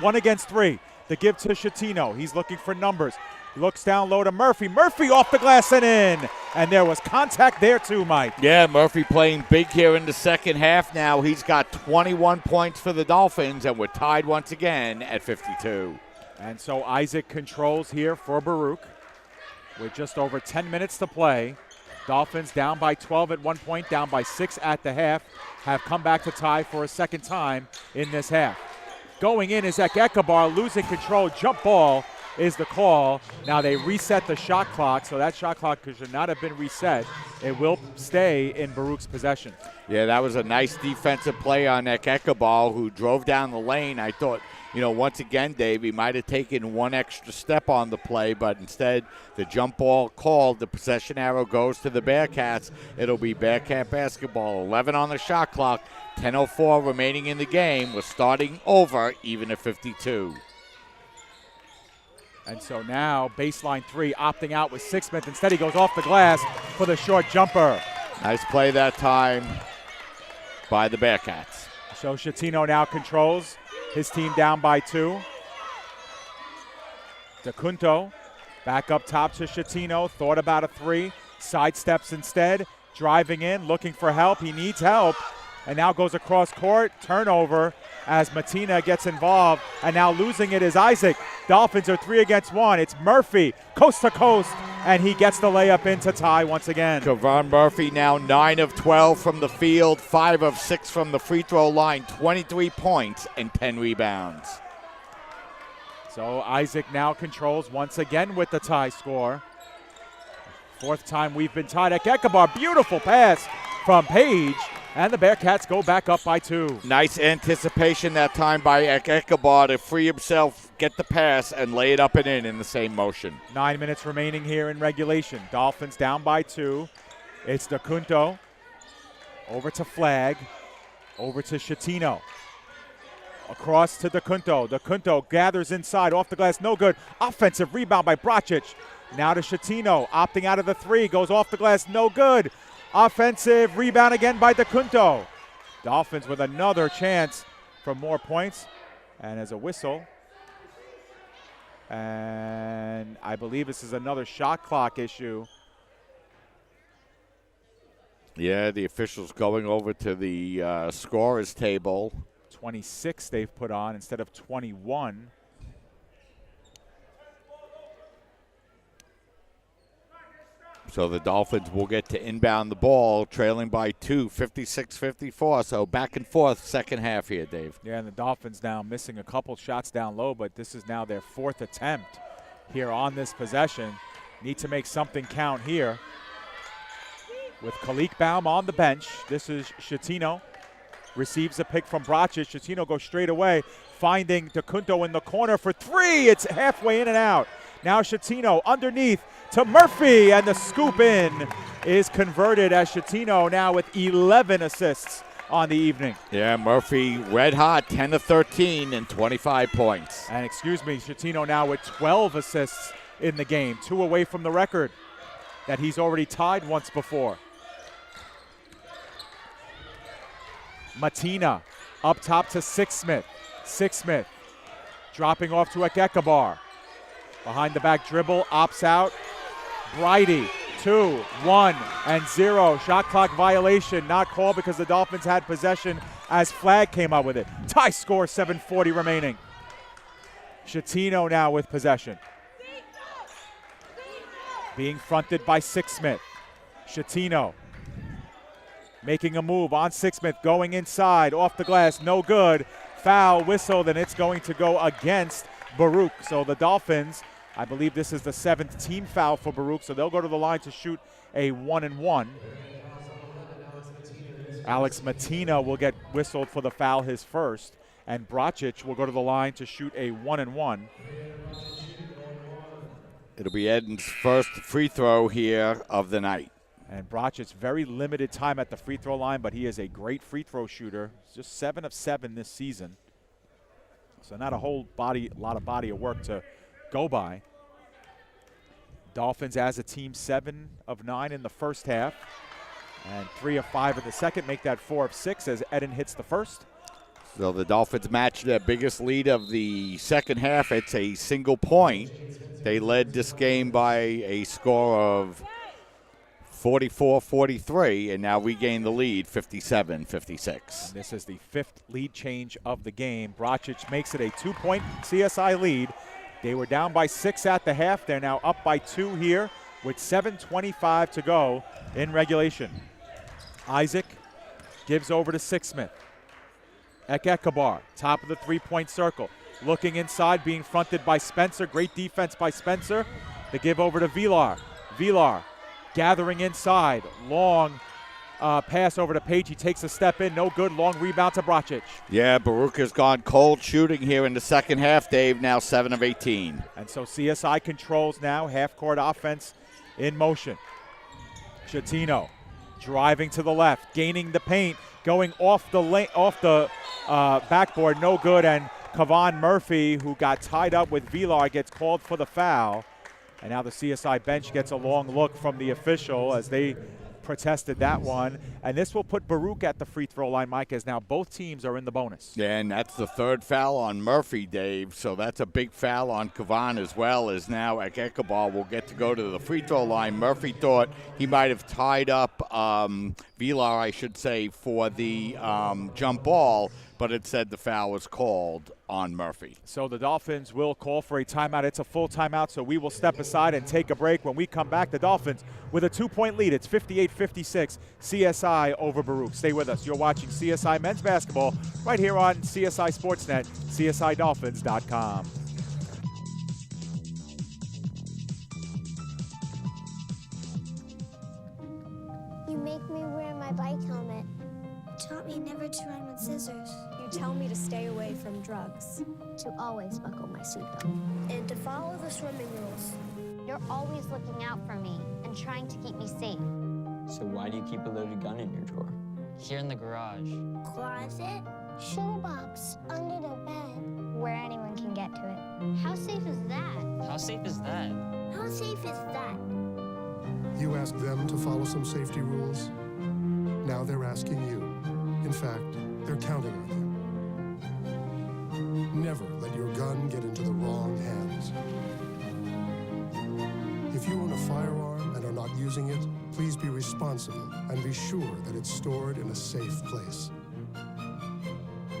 S1: 1 against 3. The give to Chatino. He's looking for numbers. Looks down low to Murphy. Murphy off the glass and in. And there was contact there too, Mike.
S2: Yeah, Murphy playing big here in the second half now. He's got 21 points for the Dolphins, and we're tied once again at 52.
S1: And so Isaac controls here for Baruch with just over 10 minutes to play. Dolphins down by 12 at one point, down by 6 at the half, have come back to tie for a second time in this half. Going in is Ekabar, losing control. Jump ball is the call. Now they reset the shot clock, so that shot clock should not have been reset. It will stay in Baruch's possession.
S2: Yeah, that was a nice defensive play on Ekabar, who drove down the lane. I thought, once again, Dave, he might have taken one extra step on the play, but instead the jump ball called. The possession arrow goes to the Bearcats. It'll be Bearcat basketball. 11 on the shot clock, 10:04 remaining in the game. We're starting over, even at 52.
S1: And so now baseline three, opting out with Sixsmith. Instead he goes off the glass for the short jumper.
S2: Nice play that time by the Bearcats.
S1: So Schettino now controls his team down by 2. DeCunto back up top to Schettino. Thought about a 3. Sidesteps instead. Driving in, looking for help. He needs help. And now goes across court. Turnover as Matina gets involved. And now losing it is Isaac. Dolphins are 3 against 1. It's Murphy, coast to coast. And he gets the layup in to tie once again.
S2: Kevon Murphy now 9 of 12 from the field, 5 of 6 from the free throw line, 23 points and 10 rebounds.
S1: So Isaac now controls once again with the tie score. 4th time we've been tied. Ekabar, beautiful pass from Page. And the Bearcats go back up by 2.
S2: Nice anticipation that time by Ekabar to free himself, get the pass, and lay it up and in the same motion.
S1: 9 minutes remaining here in regulation. Dolphins down by 2. It's DeCunto. Over to Flagg. Over to Schettino. Across to DeCunto. DeCunto gathers inside, off the glass, no good. Offensive rebound by Bracic. Now to Schettino, opting out of the 3, goes off the glass, no good. Offensive rebound again by DeCunto. Dolphins with another chance for more points. And as a whistle. And I believe this is another shot clock issue.
S2: Yeah, the officials going over to the scorer's table.
S1: 26 they've put on instead of 21.
S2: So the Dolphins will get to inbound the ball, trailing by 2, 56-54. So back and forth second half here, Dave.
S1: Yeah, and the Dolphins now missing a couple shots down low, but this is now their 4th attempt here on this possession. Need to make something count here. With Kalik Baum on the bench, this is Schettino. Receives a pick from Bracic. Schettino goes straight away, finding DeCunto in the corner for 3. It's halfway in and out. Now Schettino underneath to Murphy, and the scoop in is converted as Schettino now with 11 assists on the evening.
S2: Yeah, Murphy red hot, 10 of 13 and 25 points.
S1: And Schettino now with 12 assists in the game, 2 away from the record that he's already tied once before. Matina up top to Sixsmith. Sixsmith dropping off to Ekabar. Behind the back dribble, opts out. Bridie, 2, 1, and 0. Shot clock violation, not called because the Dolphins had possession as Flagg came out with it. Tie score, 7:40 remaining. Schettino now with possession. Being fronted by Sixsmith. Schettino making a move on Sixsmith, going inside, off the glass, no good. Foul whistle, then it's going to go against Baruch. So the Dolphins, I believe this is the 7th team foul for Baruch, so they'll go to the line to shoot a 1-and-1. Alex Matina will get whistled for the foul, his first, and Bracic will go to the line to shoot a 1-and-1.
S2: It'll be Eden's first free throw here of the night.
S1: And Bracic's very limited time at the free throw line, but he is a great free throw shooter. He's just 7 of 7 this season. So not a lot of body of work to go by. Dolphins as a team 7 of 9 in the first half and 3 of 5 in the second, make that 4 of 6 as Eden hits the first.
S2: So the Dolphins match their biggest lead of the second half. It's a single point. They led this game by a score of 44-43, and now regain the lead 57-56.
S1: This is the 5th lead change of the game. Bracic makes it a 2-point CSI lead. They were down by 6 at the half. They're now up by 2 here with 7:25 to go in regulation. Isaac gives over to Sixsmith. Ekekabar, top of the three-point circle. Looking inside, being fronted by Spencer. Great defense by Spencer. The give over to Vilar. Vilar gathering inside. Long pass over to Page. He takes a step in. No good. Long rebound to Bracic.
S2: Yeah, Baruch has gone cold shooting here in the second half, Dave. Now 7 of 18.
S1: And so CSI controls now. Half-court offense in motion. Chatino driving to the left. Gaining the paint. Going off the backboard. No good. And Kavan Murphy, who got tied up with Vilar, gets called for the foul. And now the CSI bench gets a long look from the official as they protested that one. And this will put Baruch at the free throw line, Mike, as now both teams are in the bonus.
S2: Yeah, and that's the third foul on Murphy, Dave. So that's a big foul on Kavan as well, as now Ekekabar will get to go to the free throw line. Murphy thought he might have tied up Vilar, I should say, for the jump ball, but it said the foul was called on Murphy.
S1: So the Dolphins will call for a timeout. It's a full timeout, so we will step aside and take a break. When we come back, the Dolphins with a 2-point lead. It's 58-56, CSI over Baruch. Stay with us. You're watching CSI Men's Basketball right here on CSI Sportsnet, CSIDolphins.com.
S16: You make me wear my bike helmet. Taught me never to run with scissors.
S21: You tell me to stay away from drugs.
S16: To always buckle my seatbelt. And to follow the swimming rules. You're always looking out for me and trying to keep me safe.
S20: So why do you keep a loaded gun in your drawer?
S11: Here in the garage.
S16: Closet? Shoebox under the bed. Where anyone can get to it. How safe is that?
S11: How safe is that?
S16: How safe is that?
S6: You asked them to follow some safety rules. Now they're asking you. In fact, they're counting on you. Never let your gun get into the wrong hands. If you own a firearm and are not using it, please be responsible and be sure that it's stored in a safe place.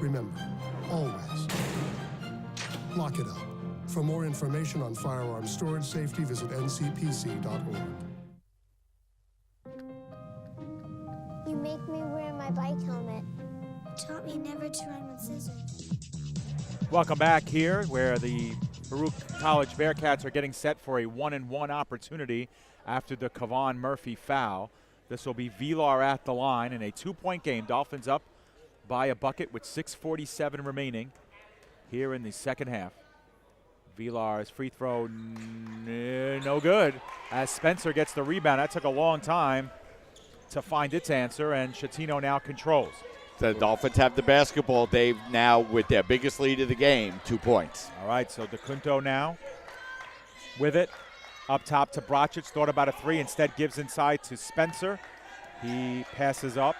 S6: Remember, always lock it up. For more information on firearm storage safety, visit ncpc.org.
S16: You make me wear my bike helmet. Taught me never to run with scissors.
S1: Welcome back here where the Baruch College Bearcats are getting set for a 1-and-1 opportunity after the Kavan Murphy foul. This will be Vilar at the line in a 2-point game. Dolphins up by a bucket with 6:47 remaining here in the second half. Vilar's free throw no good as Spencer gets the rebound. That took a long time to find its answer, and Chatino now controls.
S2: The Dolphins have the basketball, Dave, now with their biggest lead of the game, 2 points.
S1: All right, so DeCunto now with it. Up top to Bracic, thought about a three, instead gives inside to Spencer. He passes up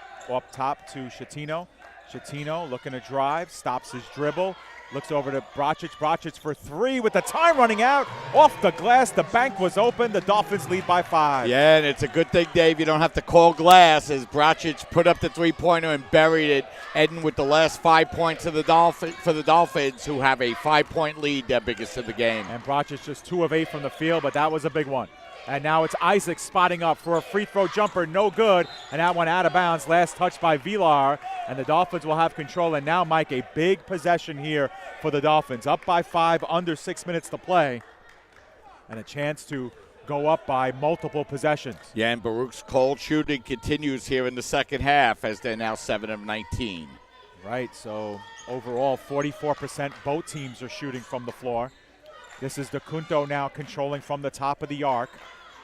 S1: top to Chatino. Chatino looking to drive, stops his dribble, looks over to Bracic. Bracic for three with the time running out. Off the glass, the bank was open. The Dolphins lead by 5.
S2: Yeah, and it's a good thing, Dave, you don't have to call glass as Bracic put up the three-pointer and buried it, ending with the last 5 points of the for the Dolphins, who have a 5-point lead, their biggest of the game.
S1: And Bracic just 2 of 8 from the field, but that was a big one. And now it's Isaac spotting up for a free throw jumper, no good. And that one out of bounds, last touch by Vilar. And the Dolphins will have control. And now, Mike, a big possession here for the Dolphins. Up by 5, under 6 minutes to play. And a chance to go up by multiple possessions.
S2: Yeah, and Baruch's cold shooting continues here in the second half as they're now 7 of 19.
S1: Right, so overall 44% both teams are shooting from the floor. This is DeCunto now controlling from the top of the arc.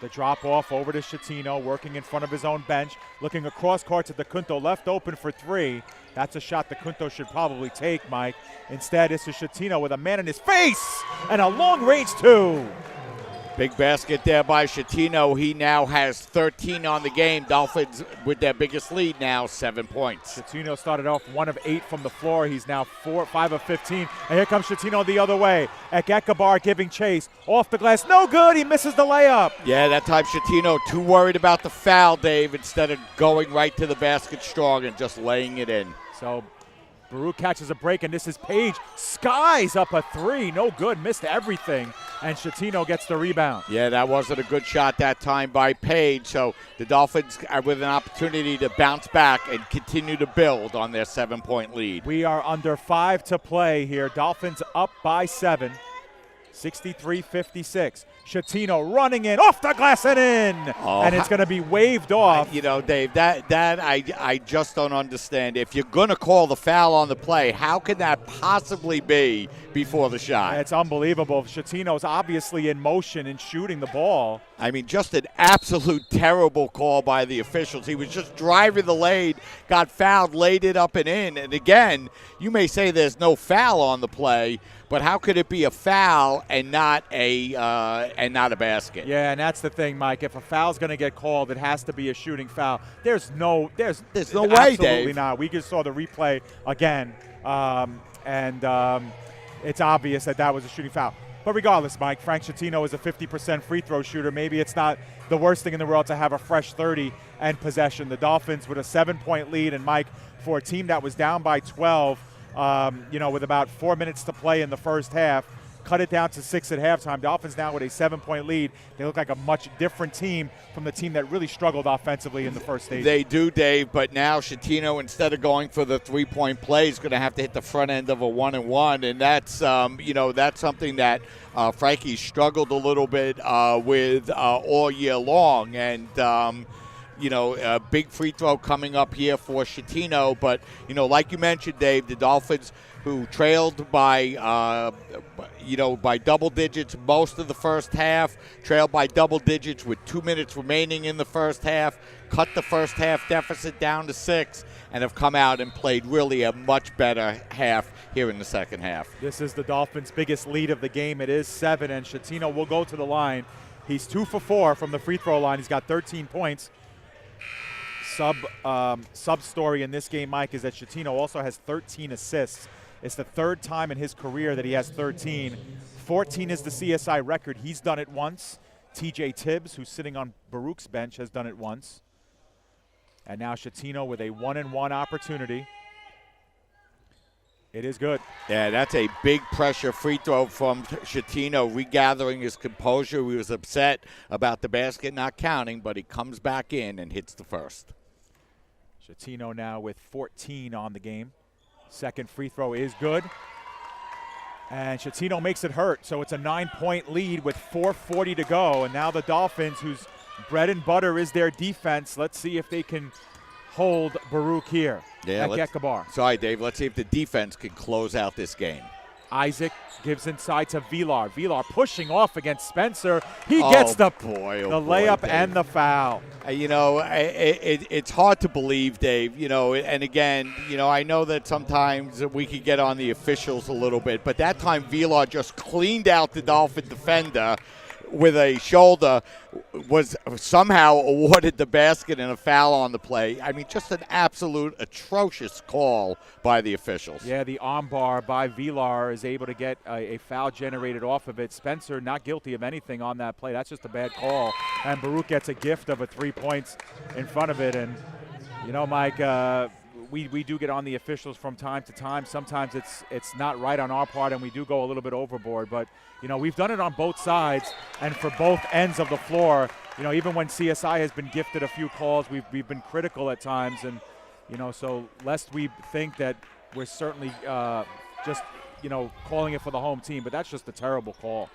S1: The drop off over to Chatino, working in front of his own bench, looking across court to DeCunto, left open for 3. That's a shot DeCunto should probably take, Mike. Instead, this is Chatino with a man in his face and a long-range 2.
S2: Big basket there by Chatino. He now has 13 on the game. Dolphins with their biggest lead now, 7 points.
S1: Chatino started off 1 of 8 from the floor. He's now 5 of 15. And here comes Chatino the other way. Ekekabar giving chase. Off the glass. No good. He misses the layup.
S2: Yeah, that time Chatino too worried about the foul, Dave, instead of going right to the basket strong and just laying it in.
S1: So Baruch catches a break, and this is Page. Skies up a 3. No good. Missed everything. and Schettino gets the rebound.
S2: Yeah, that wasn't a good shot that time by Page. So the Dolphins are with an opportunity to bounce back and continue to build on their 7-point lead.
S1: We are under 5 to play here. Dolphins up by 7. 63-56. Schettino running in, off the glass and in. And it's going to be waved off.
S2: You know, Dave, that I just don't understand. If you're going to call the foul on the play, how can that possibly be before the shot?
S1: It's unbelievable. Schettino's obviously in motion and shooting the ball.
S2: I mean, just an absolute terrible call by the officials. He was just driving the lane, got fouled, laid it up and in. And again, you may say there's no foul on the play, but how could it be a foul and not a basket?
S1: Yeah, and that's the thing, Mike. If a foul's going to get called, it has to be a shooting foul. There's no way,
S2: Dave.
S1: Absolutely not. We just saw the replay again, it's obvious that was a shooting foul. But regardless, Mike, Frank Schettino is a 50% free throw shooter. Maybe it's not the worst thing in the world to have a fresh 30 and possession. The Dolphins with a 7-point lead, and Mike, for a team that was down by 12, with about 4 minutes to play in the first half, cut it down to 6 at halftime. Dolphins now with a 7-point lead. They look like a much different team from the team that really struggled offensively in the first stage.
S2: They do, Dave, but now Schettino, instead of going for the 3-point play, is going to have to hit the front end of a 1-and-1, and that's that's something that Frankie struggled a little bit with all year long, and a big free throw coming up here for Schettino. But, like you mentioned, Dave, the Dolphins, who trailed by double digits most of the first half, trailed by double digits with 2 minutes remaining in the first half, cut the first half deficit down to 6, and have come out and played really a much better half here in the second half.
S1: This is the Dolphins' biggest lead of the game. It is 7, and Schettino will go to the line. He's 2 for 4 from the free throw line. He's got 13 points. Sub-story in this game, Mike, is that Schettino also has 13 assists. It's the third time in his career that he has 13. 14 is the CSI record. He's done it once. TJ Tibbs, who's sitting on Baruch's bench, has done it once. And now Schettino with a 1-and-1 opportunity. It is good.
S2: Yeah, that's a big pressure free throw from Schettino, regathering his composure. He was upset about the basket not counting, but he comes back in and hits the first.
S1: Schettino now with 14 on the game. Second free throw is good. And Schettino makes it hurt, so it's a 9-point lead with 4:40 to go. And now the Dolphins, whose bread and butter is their defense, let's see if they can hold Baruch here at Gekabar.
S2: Sorry, Dave. Let's see if the defense can close out this game.
S1: Isaac gives inside to Vilar. Vilar pushing off against Spencer. He gets the layup and the foul.
S2: It's hard to believe, Dave. And again, I know that sometimes we could get on the officials a little bit, but that time Vilar just cleaned out the Dolphin defender with a shoulder, was somehow awarded the basket and a foul on the play. I mean, just an absolute atrocious call by the officials.
S1: Yeah, the arm bar by Vilar is able to get a foul generated off of it. Spencer not guilty of anything on that play. That's just a bad call. And Baruch gets a gift of 3 points in front of it. And, Mike, we do get on the officials from time to time. Sometimes it's not right on our part, and we do go a little bit overboard. But, we've done it on both sides and for both ends of the floor. Even when CSI has been gifted a few calls, we've been critical at times. And, so lest we think that we're certainly just, calling it for the home team. But that's just a terrible call.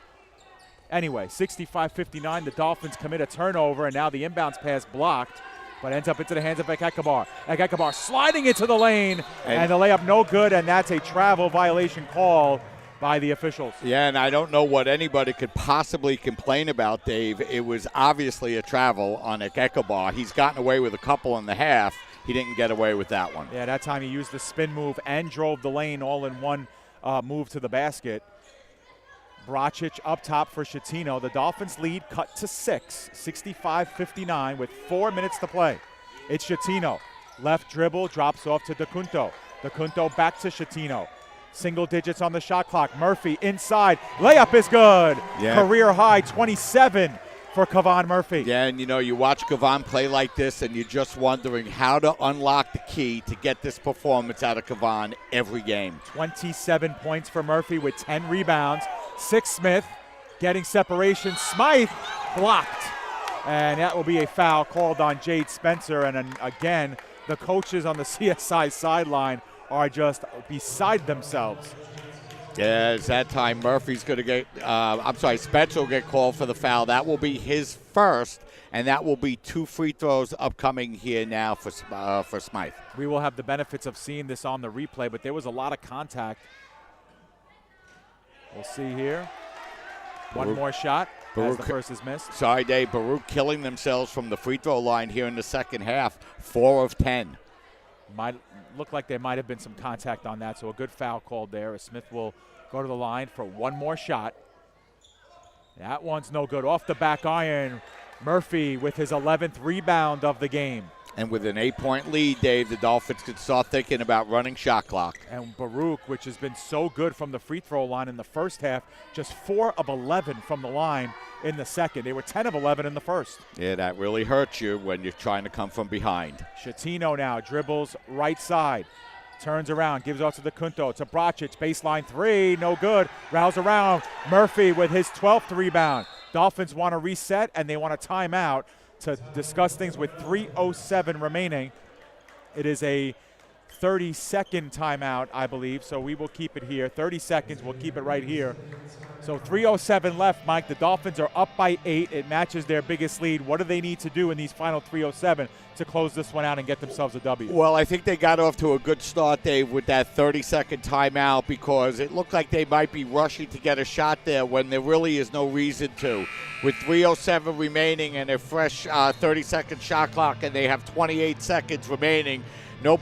S1: Anyway, 65-59, the Dolphins commit a turnover, and now the inbounds pass blocked, but ends up into the hands of Gekabar. Gekabar sliding into the lane, and the layup no good, and that's a travel violation call by the officials.
S2: Yeah, and I don't know what anybody could possibly complain about, Dave. It was obviously a travel on Gekabar. He's gotten away with a couple in the half. He didn't get away with that one.
S1: Yeah, that time he used the spin move and drove the lane all in one move to the basket. Bracic up top for Schettino. The Dolphins lead cut to 6, 65-59 with 4 minutes to play. It's Schettino. Left dribble, drops off to DeCunto. DeCunto back to Schettino. Single digits on the shot clock. Murphy inside. Layup is good.
S2: Yeah.
S1: Career high 27 for Kevon Murphy.
S2: Yeah, and you watch Kevon play like this, and you're just wondering how to unlock the key to get this performance out of Kevon every game.
S1: 27 points for Murphy with 10 rebounds. 6 Smith, getting separation. Smythe blocked. And that will be a foul called on Jade Spencer. And then again, the coaches on the CSI sideline are just beside themselves.
S2: Yeah, it's that time Murphy's going to get, Spencer will get called for the foul. That will be his first, and that will be 2 free throws upcoming here now for Smythe.
S1: We will have the benefits of seeing this on the replay, but there was a lot of contact. We'll see here. One more shot as the first is missed.
S2: Sorry, Dave. Baruch killing themselves from the free throw line here in the second half. 4 of 10.
S1: Might look like there might have been some contact on that, so a good foul called there. Smith will go to the line for one more shot. That one's no good. Off the back iron, Murphy with his 11th rebound of the game.
S2: And with an 8-point lead, Dave, the Dolphins could start thinking about running shot clock.
S1: And Baruch, which has been so good from the free throw line in the first half, just 4 of 11 from the line in the second. They were 10 of 11 in the first.
S2: Yeah, that really hurts you when you're trying to come from behind.
S1: Shatino now dribbles right side. Turns around, gives off to the Kunto, to Bracic, baseline 3, no good. Rouse around, Murphy with his 12th rebound. Dolphins want to reset, and they want a timeout to discuss things with 3:07 remaining. It is a 30-second timeout, I believe, so we will keep it here. 30 seconds, we'll keep it right here. So 3:07 left, Mike. The Dolphins are up by 8. It matches their biggest lead. What do they need to do in these final 3:07 to close this one out and get themselves a W?
S2: Well, I think they got off to a good start, Dave, with that 30-second timeout because it looked like they might be rushing to get a shot there when there really is no reason to. With 3:07 remaining and a fresh 30-second shot clock, and they have 28 seconds remaining, no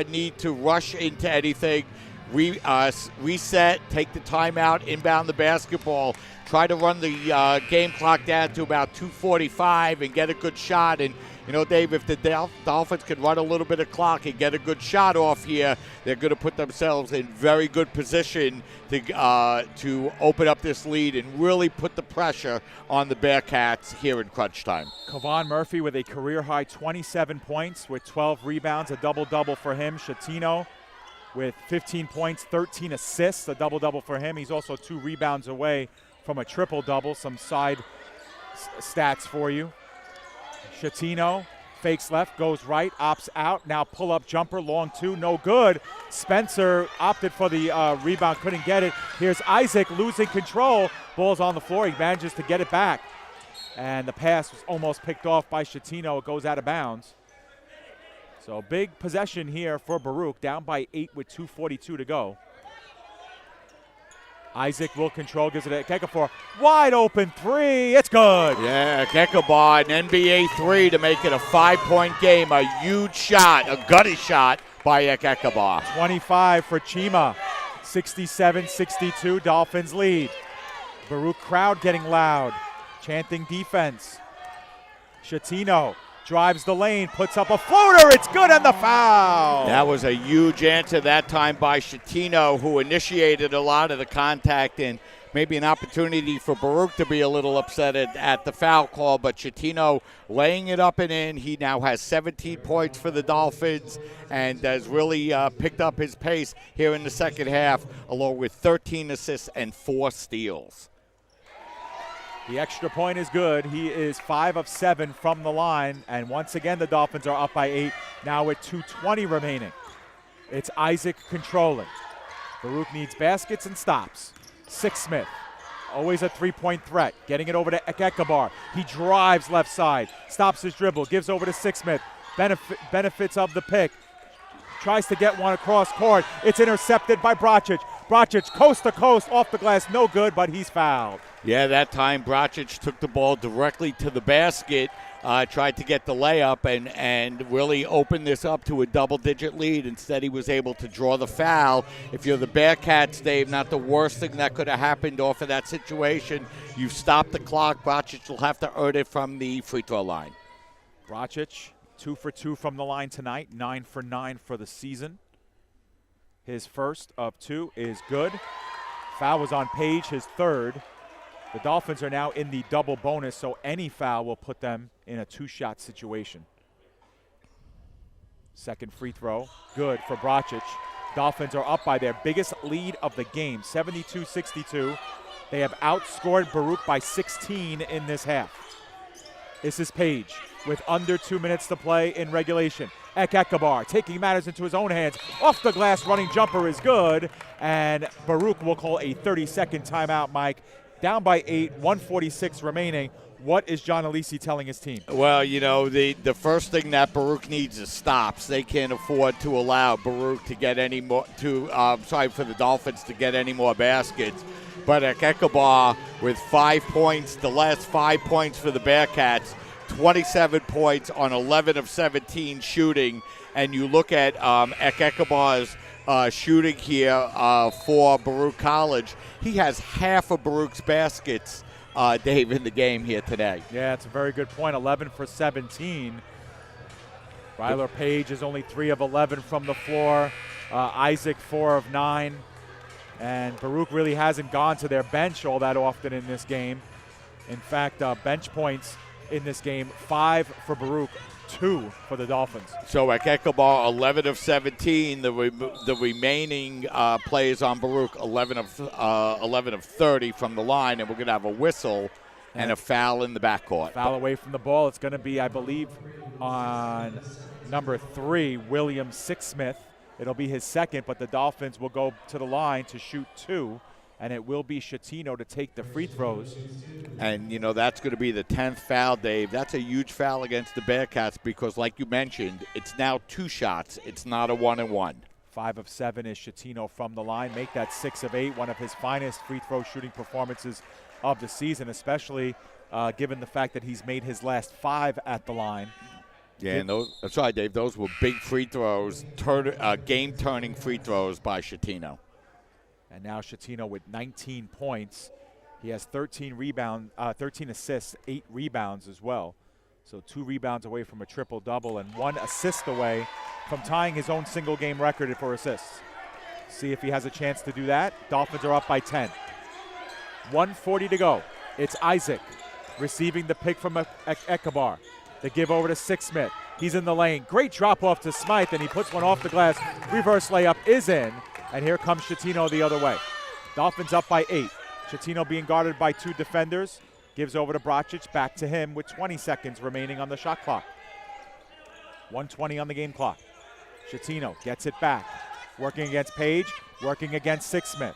S2: need to rush into anything. Reset, take the timeout, inbound the basketball, try to run the game clock down to about 2:45 and get a good shot. And, you know, Dave, if the Dolphins can run a little bit of clock and get a good shot off here, they're going to put themselves in very good position to open up this lead and really put the pressure on the Bearcats here in crunch time.
S1: Kevon Murphy with a career-high 27 points with 12 rebounds, a double-double for him. Shatino with 15 points, 13 assists, a double-double for him. He's also 2 rebounds away from a triple-double. Some side stats for you. Shatino fakes left, goes right, opts out. Now pull-up jumper, long 2, no good. Spencer opted for the rebound, couldn't get it. Here's Isaac losing control. Ball's on the floor. He manages to get it back. And the pass was almost picked off by Shatino. It goes out of bounds. So big possession here for Baruch, down by 8 with 2:42 to go. Isaac will control, gives it to Ekekabar. Wide open 3, it's good.
S2: Yeah, Ekekabar, an NBA 3 to make it a 5-point game. A huge shot, a gutty shot by Ekekabar.
S1: 25 for Chima, 67-62, Dolphins lead. Baruch crowd getting loud, chanting defense. Shatino drives the lane, puts up a floater, it's good, and the foul.
S2: That was a huge answer that time by Shatino, who initiated a lot of the contact, and maybe an opportunity for Baruch to be a little upset at the foul call, but Shatino laying it up and in. He now has 17 points for the Dolphins and has really picked up his pace here in the second half, along with 13 assists and 4 steals.
S1: The extra point is good. He is 5 of 7 from the line. And once again, the Dolphins are up by 8, now with 2:20 remaining. It's Isaac controlling. Baruch needs baskets and stops. Smith, always a 3-point threat. Getting it over to Ekekabar. He drives left side, stops his dribble, gives over to Smith. Benefits of the pick. Tries to get one across court. It's intercepted by Bracic. Bracic coast to coast off the glass, no good, but he's fouled.
S2: Yeah, that time Bracic took the ball directly to the basket, tried to get the layup and really opened this up to a double-digit lead. Instead, he was able to draw the foul. If you're the Bearcats, Dave, not the worst thing that could have happened off of that situation. You've stopped the clock. Bracic will have to earn it from the free throw line.
S1: Bracic, 2 for 2 from the line tonight, 9 for 9 for the season. His first of 2 is good. Foul was on Page, his 3rd. The Dolphins are now in the double bonus, so any foul will put them in a 2-shot situation. Second free throw, good for Bracic. Dolphins are up by their biggest lead of the game, 72-62. They have outscored Baruch by 16 in this half. This is Page with under 2 minutes to play in regulation. Ekabar taking matters into his own hands. Off the glass running jumper is good. And Baruch will call a 30-second timeout, Mike. Down by 8, 1:46 remaining. What is John Alisi telling his team?
S2: Well, you know, the first thing that Baruch needs is stops. They can't afford to allow Baruch to get any more, for the Dolphins to get any more baskets. But Ekabar with 5 points, the last 5 points for the Bearcats, 27 points on 11 of 17 shooting. And you look at Ekabar's shooting here for Baruch College, he has half of Baruch's baskets, Dave, in the game here today.
S1: Yeah, it's a very good point. 11 for 17. Ryler Page is only 3 of 11 from the floor. Isaac 4 of 9. And Baruch really hasn't gone to their bench all that often in this game. In fact, bench points in this game, 5 for Baruch, 2 for the Dolphins.
S2: So Ekabar, 11 of 17. The remaining players on Baruch, 11 of 30 from the line, and we're going to have a whistle and a foul in the backcourt.
S1: Foul away from the ball. It's going to be, I believe, on number 3, William Sixsmith. It'll be his second, but the Dolphins will go to the line to shoot 2, and it will be Schettino to take the free throws.
S2: And, you know, that's going to be the 10th foul, Dave. That's a huge foul against the Bearcats because, like you mentioned, it's now 2 shots. It's not a 1-and-1.
S1: 5 of 7 is Schettino from the line. Make that 6 of 8, one of his finest free throw shooting performances of the season, especially given the fact that he's made his last 5 at the line.
S2: Yeah, and those, sorry, Dave, those were big free throws, game-turning free throws by Schettino.
S1: And now Schettino with 19 points. He has 13 assists, 8 rebounds as well. So 2 rebounds away from a triple-double and 1 assist away from tying his own single-game record for assists. See if he has a chance to do that. Dolphins are up by 10. 1:40 to go. It's Isaac receiving the pick from Ekabar. The give over to Sixsmith. He's in the lane. Great drop off to Smythe, and he puts one off the glass. Reverse layup is in, and here comes Schettino the other way. Dolphins up by 8. Schettino being guarded by 2 defenders. Gives over to Bracic, back to him with 20 seconds remaining on the shot clock. 1:20 on the game clock. Schettino gets it back. Working against Page, working against Sixsmith.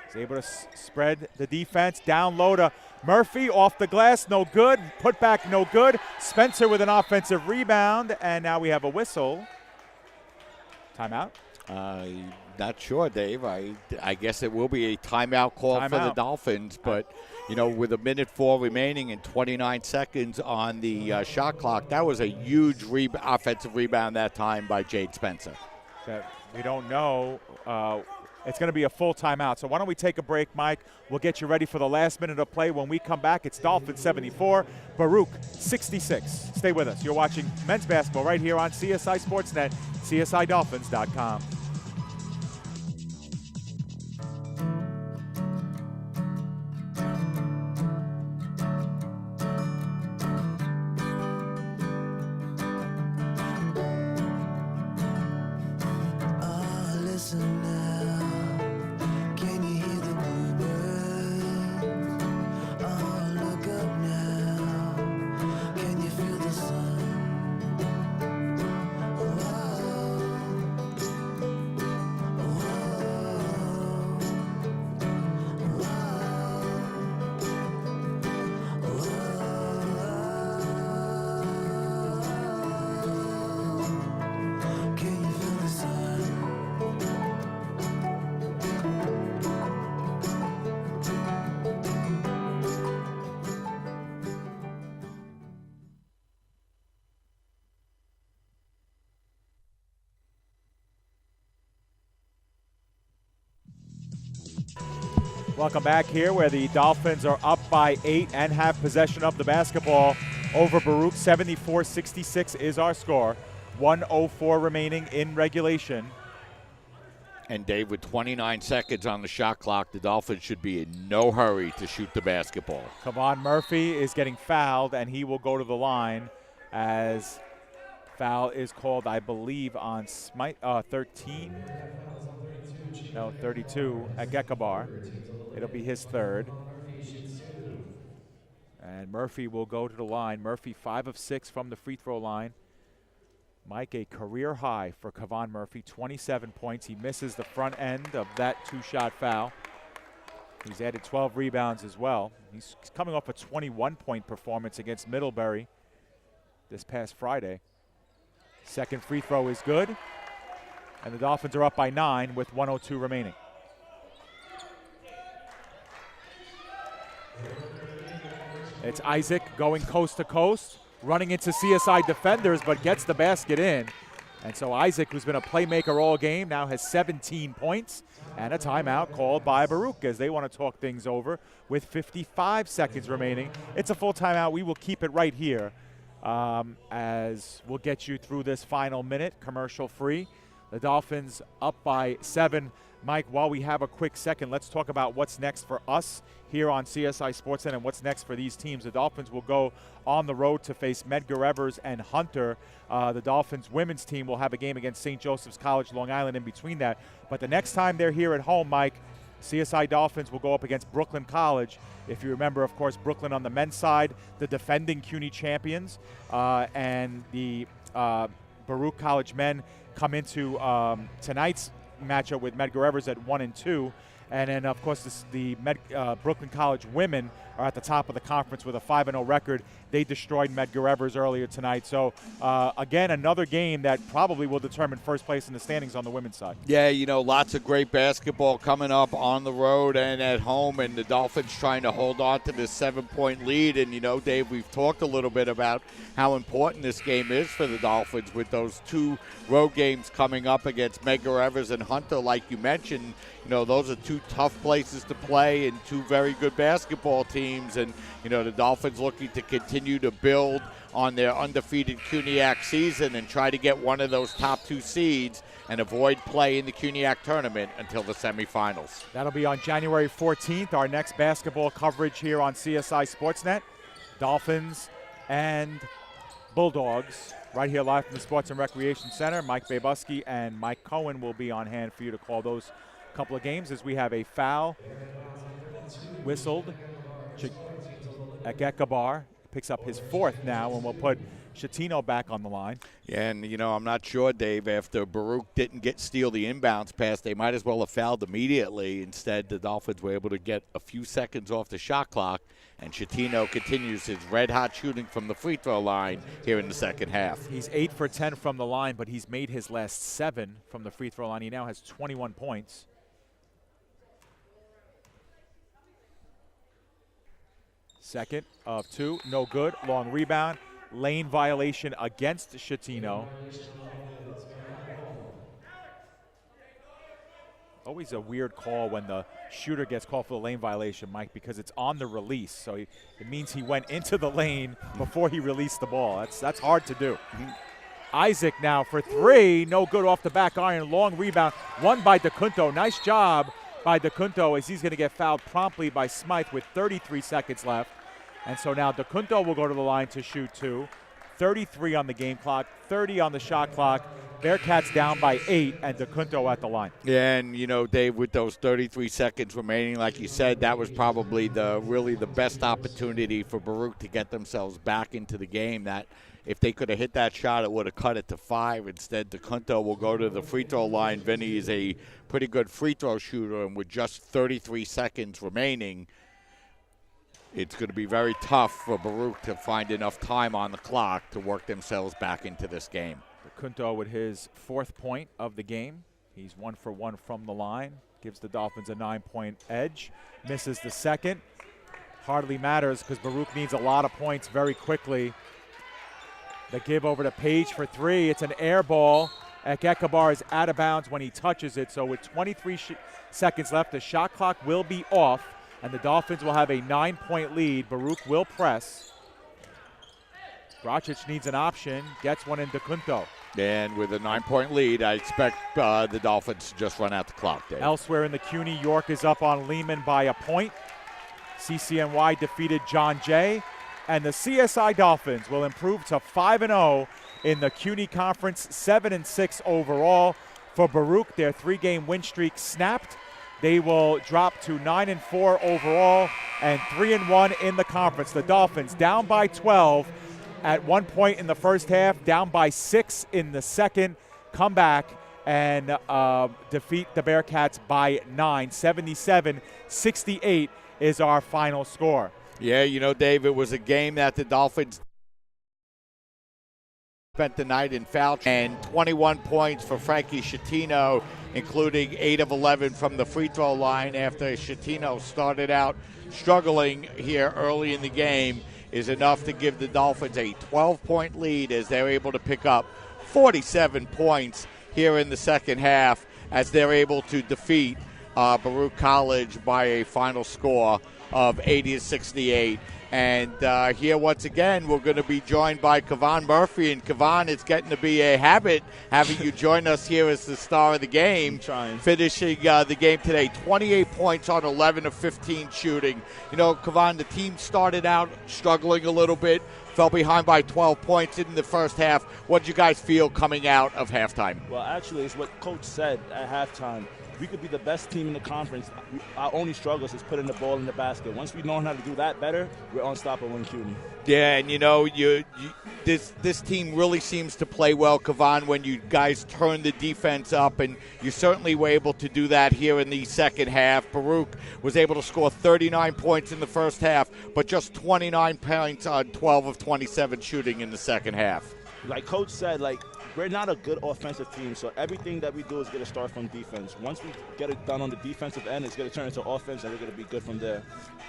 S1: He's able to spread the defense. Down low to Murphy, off the glass, no good. Put back, no good. Spencer with an offensive rebound, and now we have a whistle. Timeout?
S2: Not sure, Dave. I guess it will be a timeout call for the Dolphins, but, you know, with 1:04 remaining and 29 seconds on the shot clock, that was a huge offensive rebound that time by Jade Spencer.
S1: We don't know. It's going to be a full timeout. So why don't we take a break, Mike? We'll get you ready for the last minute of play. When we come back, it's Dolphins 74, Baruch 66. Stay with us. You're watching men's basketball right here on CSI Sportsnet, CSIDolphins.com. Welcome back here where the Dolphins are up by 8 and have possession of the basketball over Baruch. 74-66 is our score. 1:04 remaining in regulation.
S2: And Dave, with 29 seconds on the shot clock, the Dolphins should be in no hurry to shoot the basketball.
S1: Kevon Murphy is getting fouled, and he will go to the line as foul is called, I believe, on Smythe, 13. No, 32 at Gekabar. It'll be his third. And Murphy will go to the line. Murphy 5 of 6 from the free throw line. Mike, a career high for Kevon Murphy, 27 points. He misses the front end of that two-shot foul. He's added 12 rebounds as well. He's coming off a 21-point performance against Middlebury this past Friday. Second free throw is good. And the Dolphins are up by 9 with 1:02 remaining. It's Isaac going coast to coast, running into CSI defenders, but gets the basket in. And so Isaac, who's been a playmaker all game, now has 17 points and a timeout called by Baruch as they want to talk things over with 55 seconds remaining. It's a full timeout. We will keep it right here as we'll get you through this final minute, commercial free. The Dolphins up by 7. Mike, while we have a quick second, let's talk about what's next for us here on CSI Sportsnet and what's next for these teams. The Dolphins will go on the road to face Medgar Evers and Hunter. The Dolphins women's team will have a game against St. Joseph's College, Long Island in between that. But the next time they're here at home, Mike, CSI Dolphins will go up against Brooklyn College. If you remember, of course, Brooklyn on the men's side, the defending CUNY champions, and the Baruch College men come into tonight's matchup with Medgar Evers at 1 and 2. And then, of course, the Brooklyn College women are at the top of the conference with a 5-0 record. They destroyed Medgar Evers earlier tonight. So, again, another game that probably will determine first place in the standings on the women's side.
S2: Yeah, you know, lots of great basketball coming up on the road and at home, and the Dolphins trying to hold on to this 7-point lead. And, you know, Dave, we've talked a little bit about how important this game is for the Dolphins with those 2 road games coming up against Medgar Evers and Hunter, like you mentioned. You know, those are 2 tough places to play and 2 very good basketball teams. And, you know, the Dolphins looking to continue to build on their undefeated CUNYAC season and try to get one of those top 2 seeds and avoid play in the CUNYAC tournament until the semifinals.
S1: That'll be on January 14th, our next basketball coverage here on CSI Sportsnet. Dolphins and Bulldogs right here live from the Sports and Recreation Center. Mike Babuski and Mike Cohen will be on hand for you to call those couple of games as we have a foul whistled. Gekabar picks up his 4th now, and we'll put Chatino back on the line.
S2: Yeah, and, you know, I'm not sure, Dave, after Baruch didn't steal the inbounds pass, they might as well have fouled immediately. Instead, the Dolphins were able to get a few seconds off the shot clock, and Chatino continues his red-hot shooting from the free throw line here in the second half.
S1: He's 8 for 10 from the line, but he's made his last 7 from the free throw line. He now has 21 points. Second of 2, no good. Long rebound. Lane violation against Chatino. Always a weird call when the shooter gets called for the lane violation, Mike, because it's on the release. So it means he went into the lane before he released the ball. That's hard to do. Isaac now for 3. No good off the back iron. Long rebound. Won by DeCunto. Nice job by DeCunto as he's going to get fouled promptly by Smythe with 33 seconds left. And so now DeCunto will go to the line to shoot 2. 33 on the game clock, 30 on the shot clock. Bearcats down by 8 and DeCunto at the line.
S2: Yeah, and, you know, Dave, with those 33 seconds remaining, like you said, that was probably really the best opportunity for Baruch to get themselves back into the game. That if they could have hit that shot, it would have cut it to 5. Instead, DeCunto will go to the free throw line. Vinny is a pretty good free throw shooter, and with just 33 seconds remaining, it's going to be very tough for Baruch to find enough time on the clock to work themselves back into this game.
S1: DeCunto with his 4th point of the game. He's 1 for 1 from the line. Gives the Dolphins a 9-point edge. Misses the second. Hardly matters because Baruch needs a lot of points very quickly. The give over to Page for 3. It's an air ball. Gekabar is out of bounds when he touches it. So with 23 seconds left, the shot clock will be off. And the Dolphins will have a 9-point lead. Baruch will press. Gracic needs an option. Gets one in DeCunto.
S2: And with a 9-point lead, I expect the Dolphins to just run out the clock, Dave.
S1: Elsewhere in the CUNY, York is up on Lehman by a point. CCNY defeated John Jay. And the CSI Dolphins will improve to 5-0 in the CUNY Conference, 7-6 overall. for Baruch. Their 3-game win streak snapped. They will drop to 9-4 overall and 3-1 in the conference. The Dolphins down by 12 at one point in the first half, down by 6 in the second, come back and defeat the Bearcats by 9. 77-68 is our final score.
S2: Yeah, you know, Dave, it was a game that the Dolphins spent the night in foul, and 21 points for Frankie Schettino, including 8 of 11 from the free throw line after Schettino started out struggling here early in the game, is enough to give the Dolphins a 12-point lead as they're able to pick up 47 points here in the second half as they're able to defeat Baruch College by a final score of 80-68. And here once again, we're going to be joined by Kavan Murphy. And Kavan, it's getting to be a habit having you join us here as the star of the game. Finishing the game today, 28 points on 11 of 15 shooting. You know, Kavan, the team started out struggling a little bit, fell behind by 12 points in the first half. What did you guys feel coming out of halftime?
S3: Well, actually, it's what Coach said at halftime. We could be the best team in the conference. Our only struggle is putting the ball in the basket. Once we know how to do that better, we're unstoppable in CUNY.
S2: Yeah, and you know, this team really seems to play well, Kavan, when you guys turn the defense up, and you certainly were able to do that here in the second half. Baruch was able to score 39 points in the first half, but just 29 points on 12 of 27 shooting in the second half.
S3: Like Coach said, we're not a good offensive team, so everything that we do is going to start from defense. Once we get it done on the defensive end, it's going to turn into offense, and we're going to be good from there.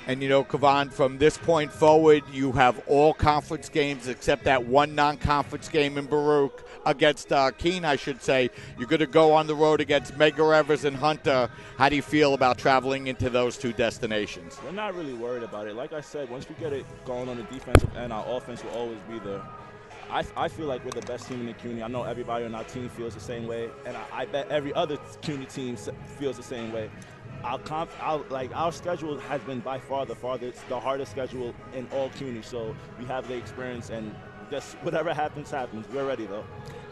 S2: And, you know, Kavan, from this point forward, you have all conference games except that one non-conference game in Baruch against Keene, I should say. You're going to go on the road against Medgar Evers and Hunter. How do you feel about traveling into those two destinations?
S3: We're not really worried about it. Like I said, once we get it going on the defensive end, our offense will always be there. I feel like we're the best team in the CUNY. I know everybody on our team feels the same way, and I bet every other CUNY team feels the same way. Our schedule has been by far the hardest schedule in all CUNY, so we have the experience, and just whatever happens, happens. We're ready, though.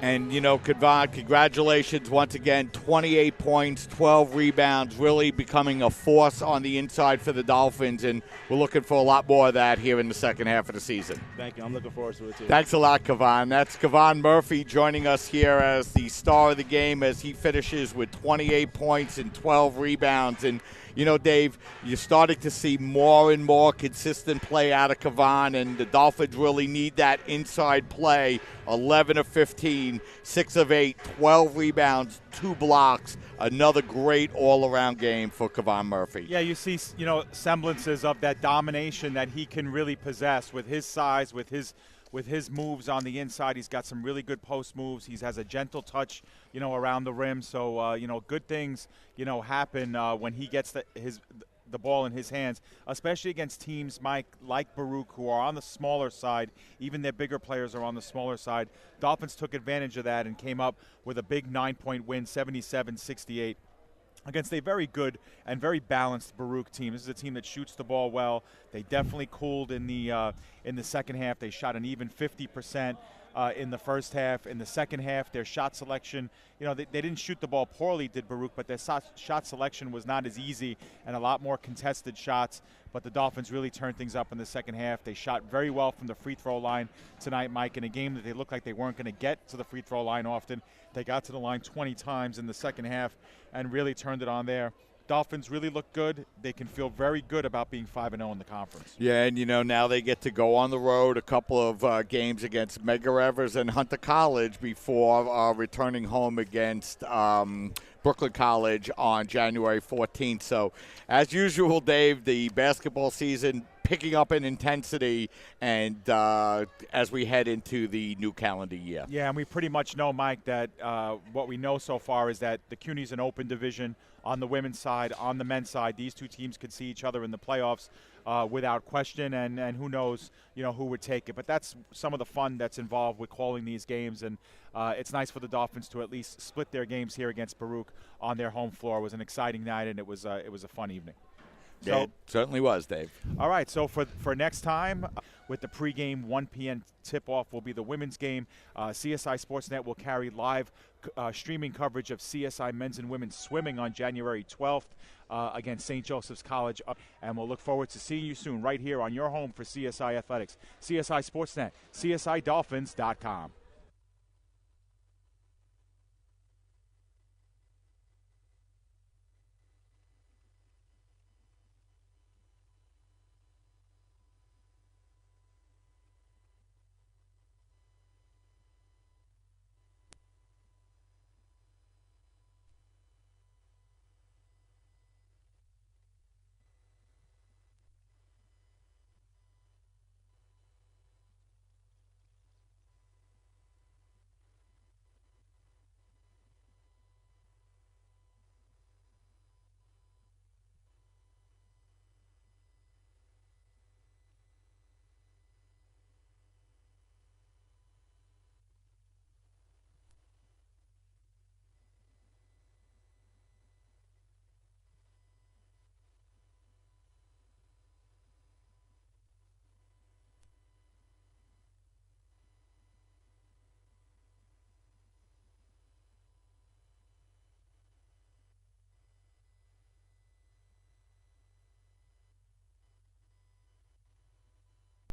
S2: And, you know, Kavan, congratulations once again. 28 points, 12 rebounds, really becoming a force on the inside for the Dolphins, and we're looking for a lot more of that here in the second half of the season.
S3: Thank you. I'm looking forward to it, too.
S2: Thanks a lot, Kavan. That's Kavan Murphy joining us here as the star of the game as he finishes with 28 points and 12 rebounds. And, you know, Dave, you're starting to see more and more consistent play out of Kavan, and the Dolphins really need that inside play. 11 of 15, 6 of 8, 12 rebounds, 2 blocks. Another great all-around game for Kavan Murphy.
S1: Yeah, you see, you know, semblances of that domination that he can really possess with his size, with his moves on the inside. He's got some really good post moves. He has a gentle touch, you know, around the rim. So, you know, good things, you know, happen when he gets the ball in his hands, especially against teams, Mike, like Baruch, who are on the smaller side. Even their bigger players are on the smaller side. Dolphins took advantage of that and came up with a big 9-point win, 77-68. Against a very good and very balanced Baruch team. This is a team that shoots the ball well. They definitely cooled in the second half. They shot an even 50% in the first half. In the second half, their shot selection, you know, they didn't shoot the ball poorly, did Baruch, but their shot selection was not as easy and a lot more contested shots. But the Dolphins really turned things up in the second half. They shot very well from the free throw line tonight, Mike, in a game that they looked like they weren't going to get to the free throw line often. They got to the line 20 times in the second half and really turned it on there. Dolphins really look good. They can feel very good about being 5-0 in the conference.
S2: Yeah, and, you know, now they get to go on the road a couple of games against Medgar Evers and Hunter College before returning home against Brooklyn College on January 14th. So, as usual, Dave, the basketball season picking up in intensity and as we head into the new calendar year.
S1: Yeah, and we pretty much know, Mike, that what we know so far is that the CUNY's an open division on the women's side. On the men's side, these two teams could see each other in the playoffs without question, and who knows, you know, who would take it. But that's some of the fun that's involved with calling these games, and it's nice for the Dolphins to at least split their games here against Baruch on their home floor. It was an exciting night, and it was a fun evening. So,
S2: it certainly was, Dave.
S1: All right, so for next time, with the pregame 1 p.m. tip-off will be the women's game. CSI Sportsnet will carry live streaming coverage of CSI men's and women's swimming on January 12th against St. Joseph's College. And we'll look forward to seeing you soon right here on your home for CSI Athletics. CSI Sportsnet, CSIDolphins.com.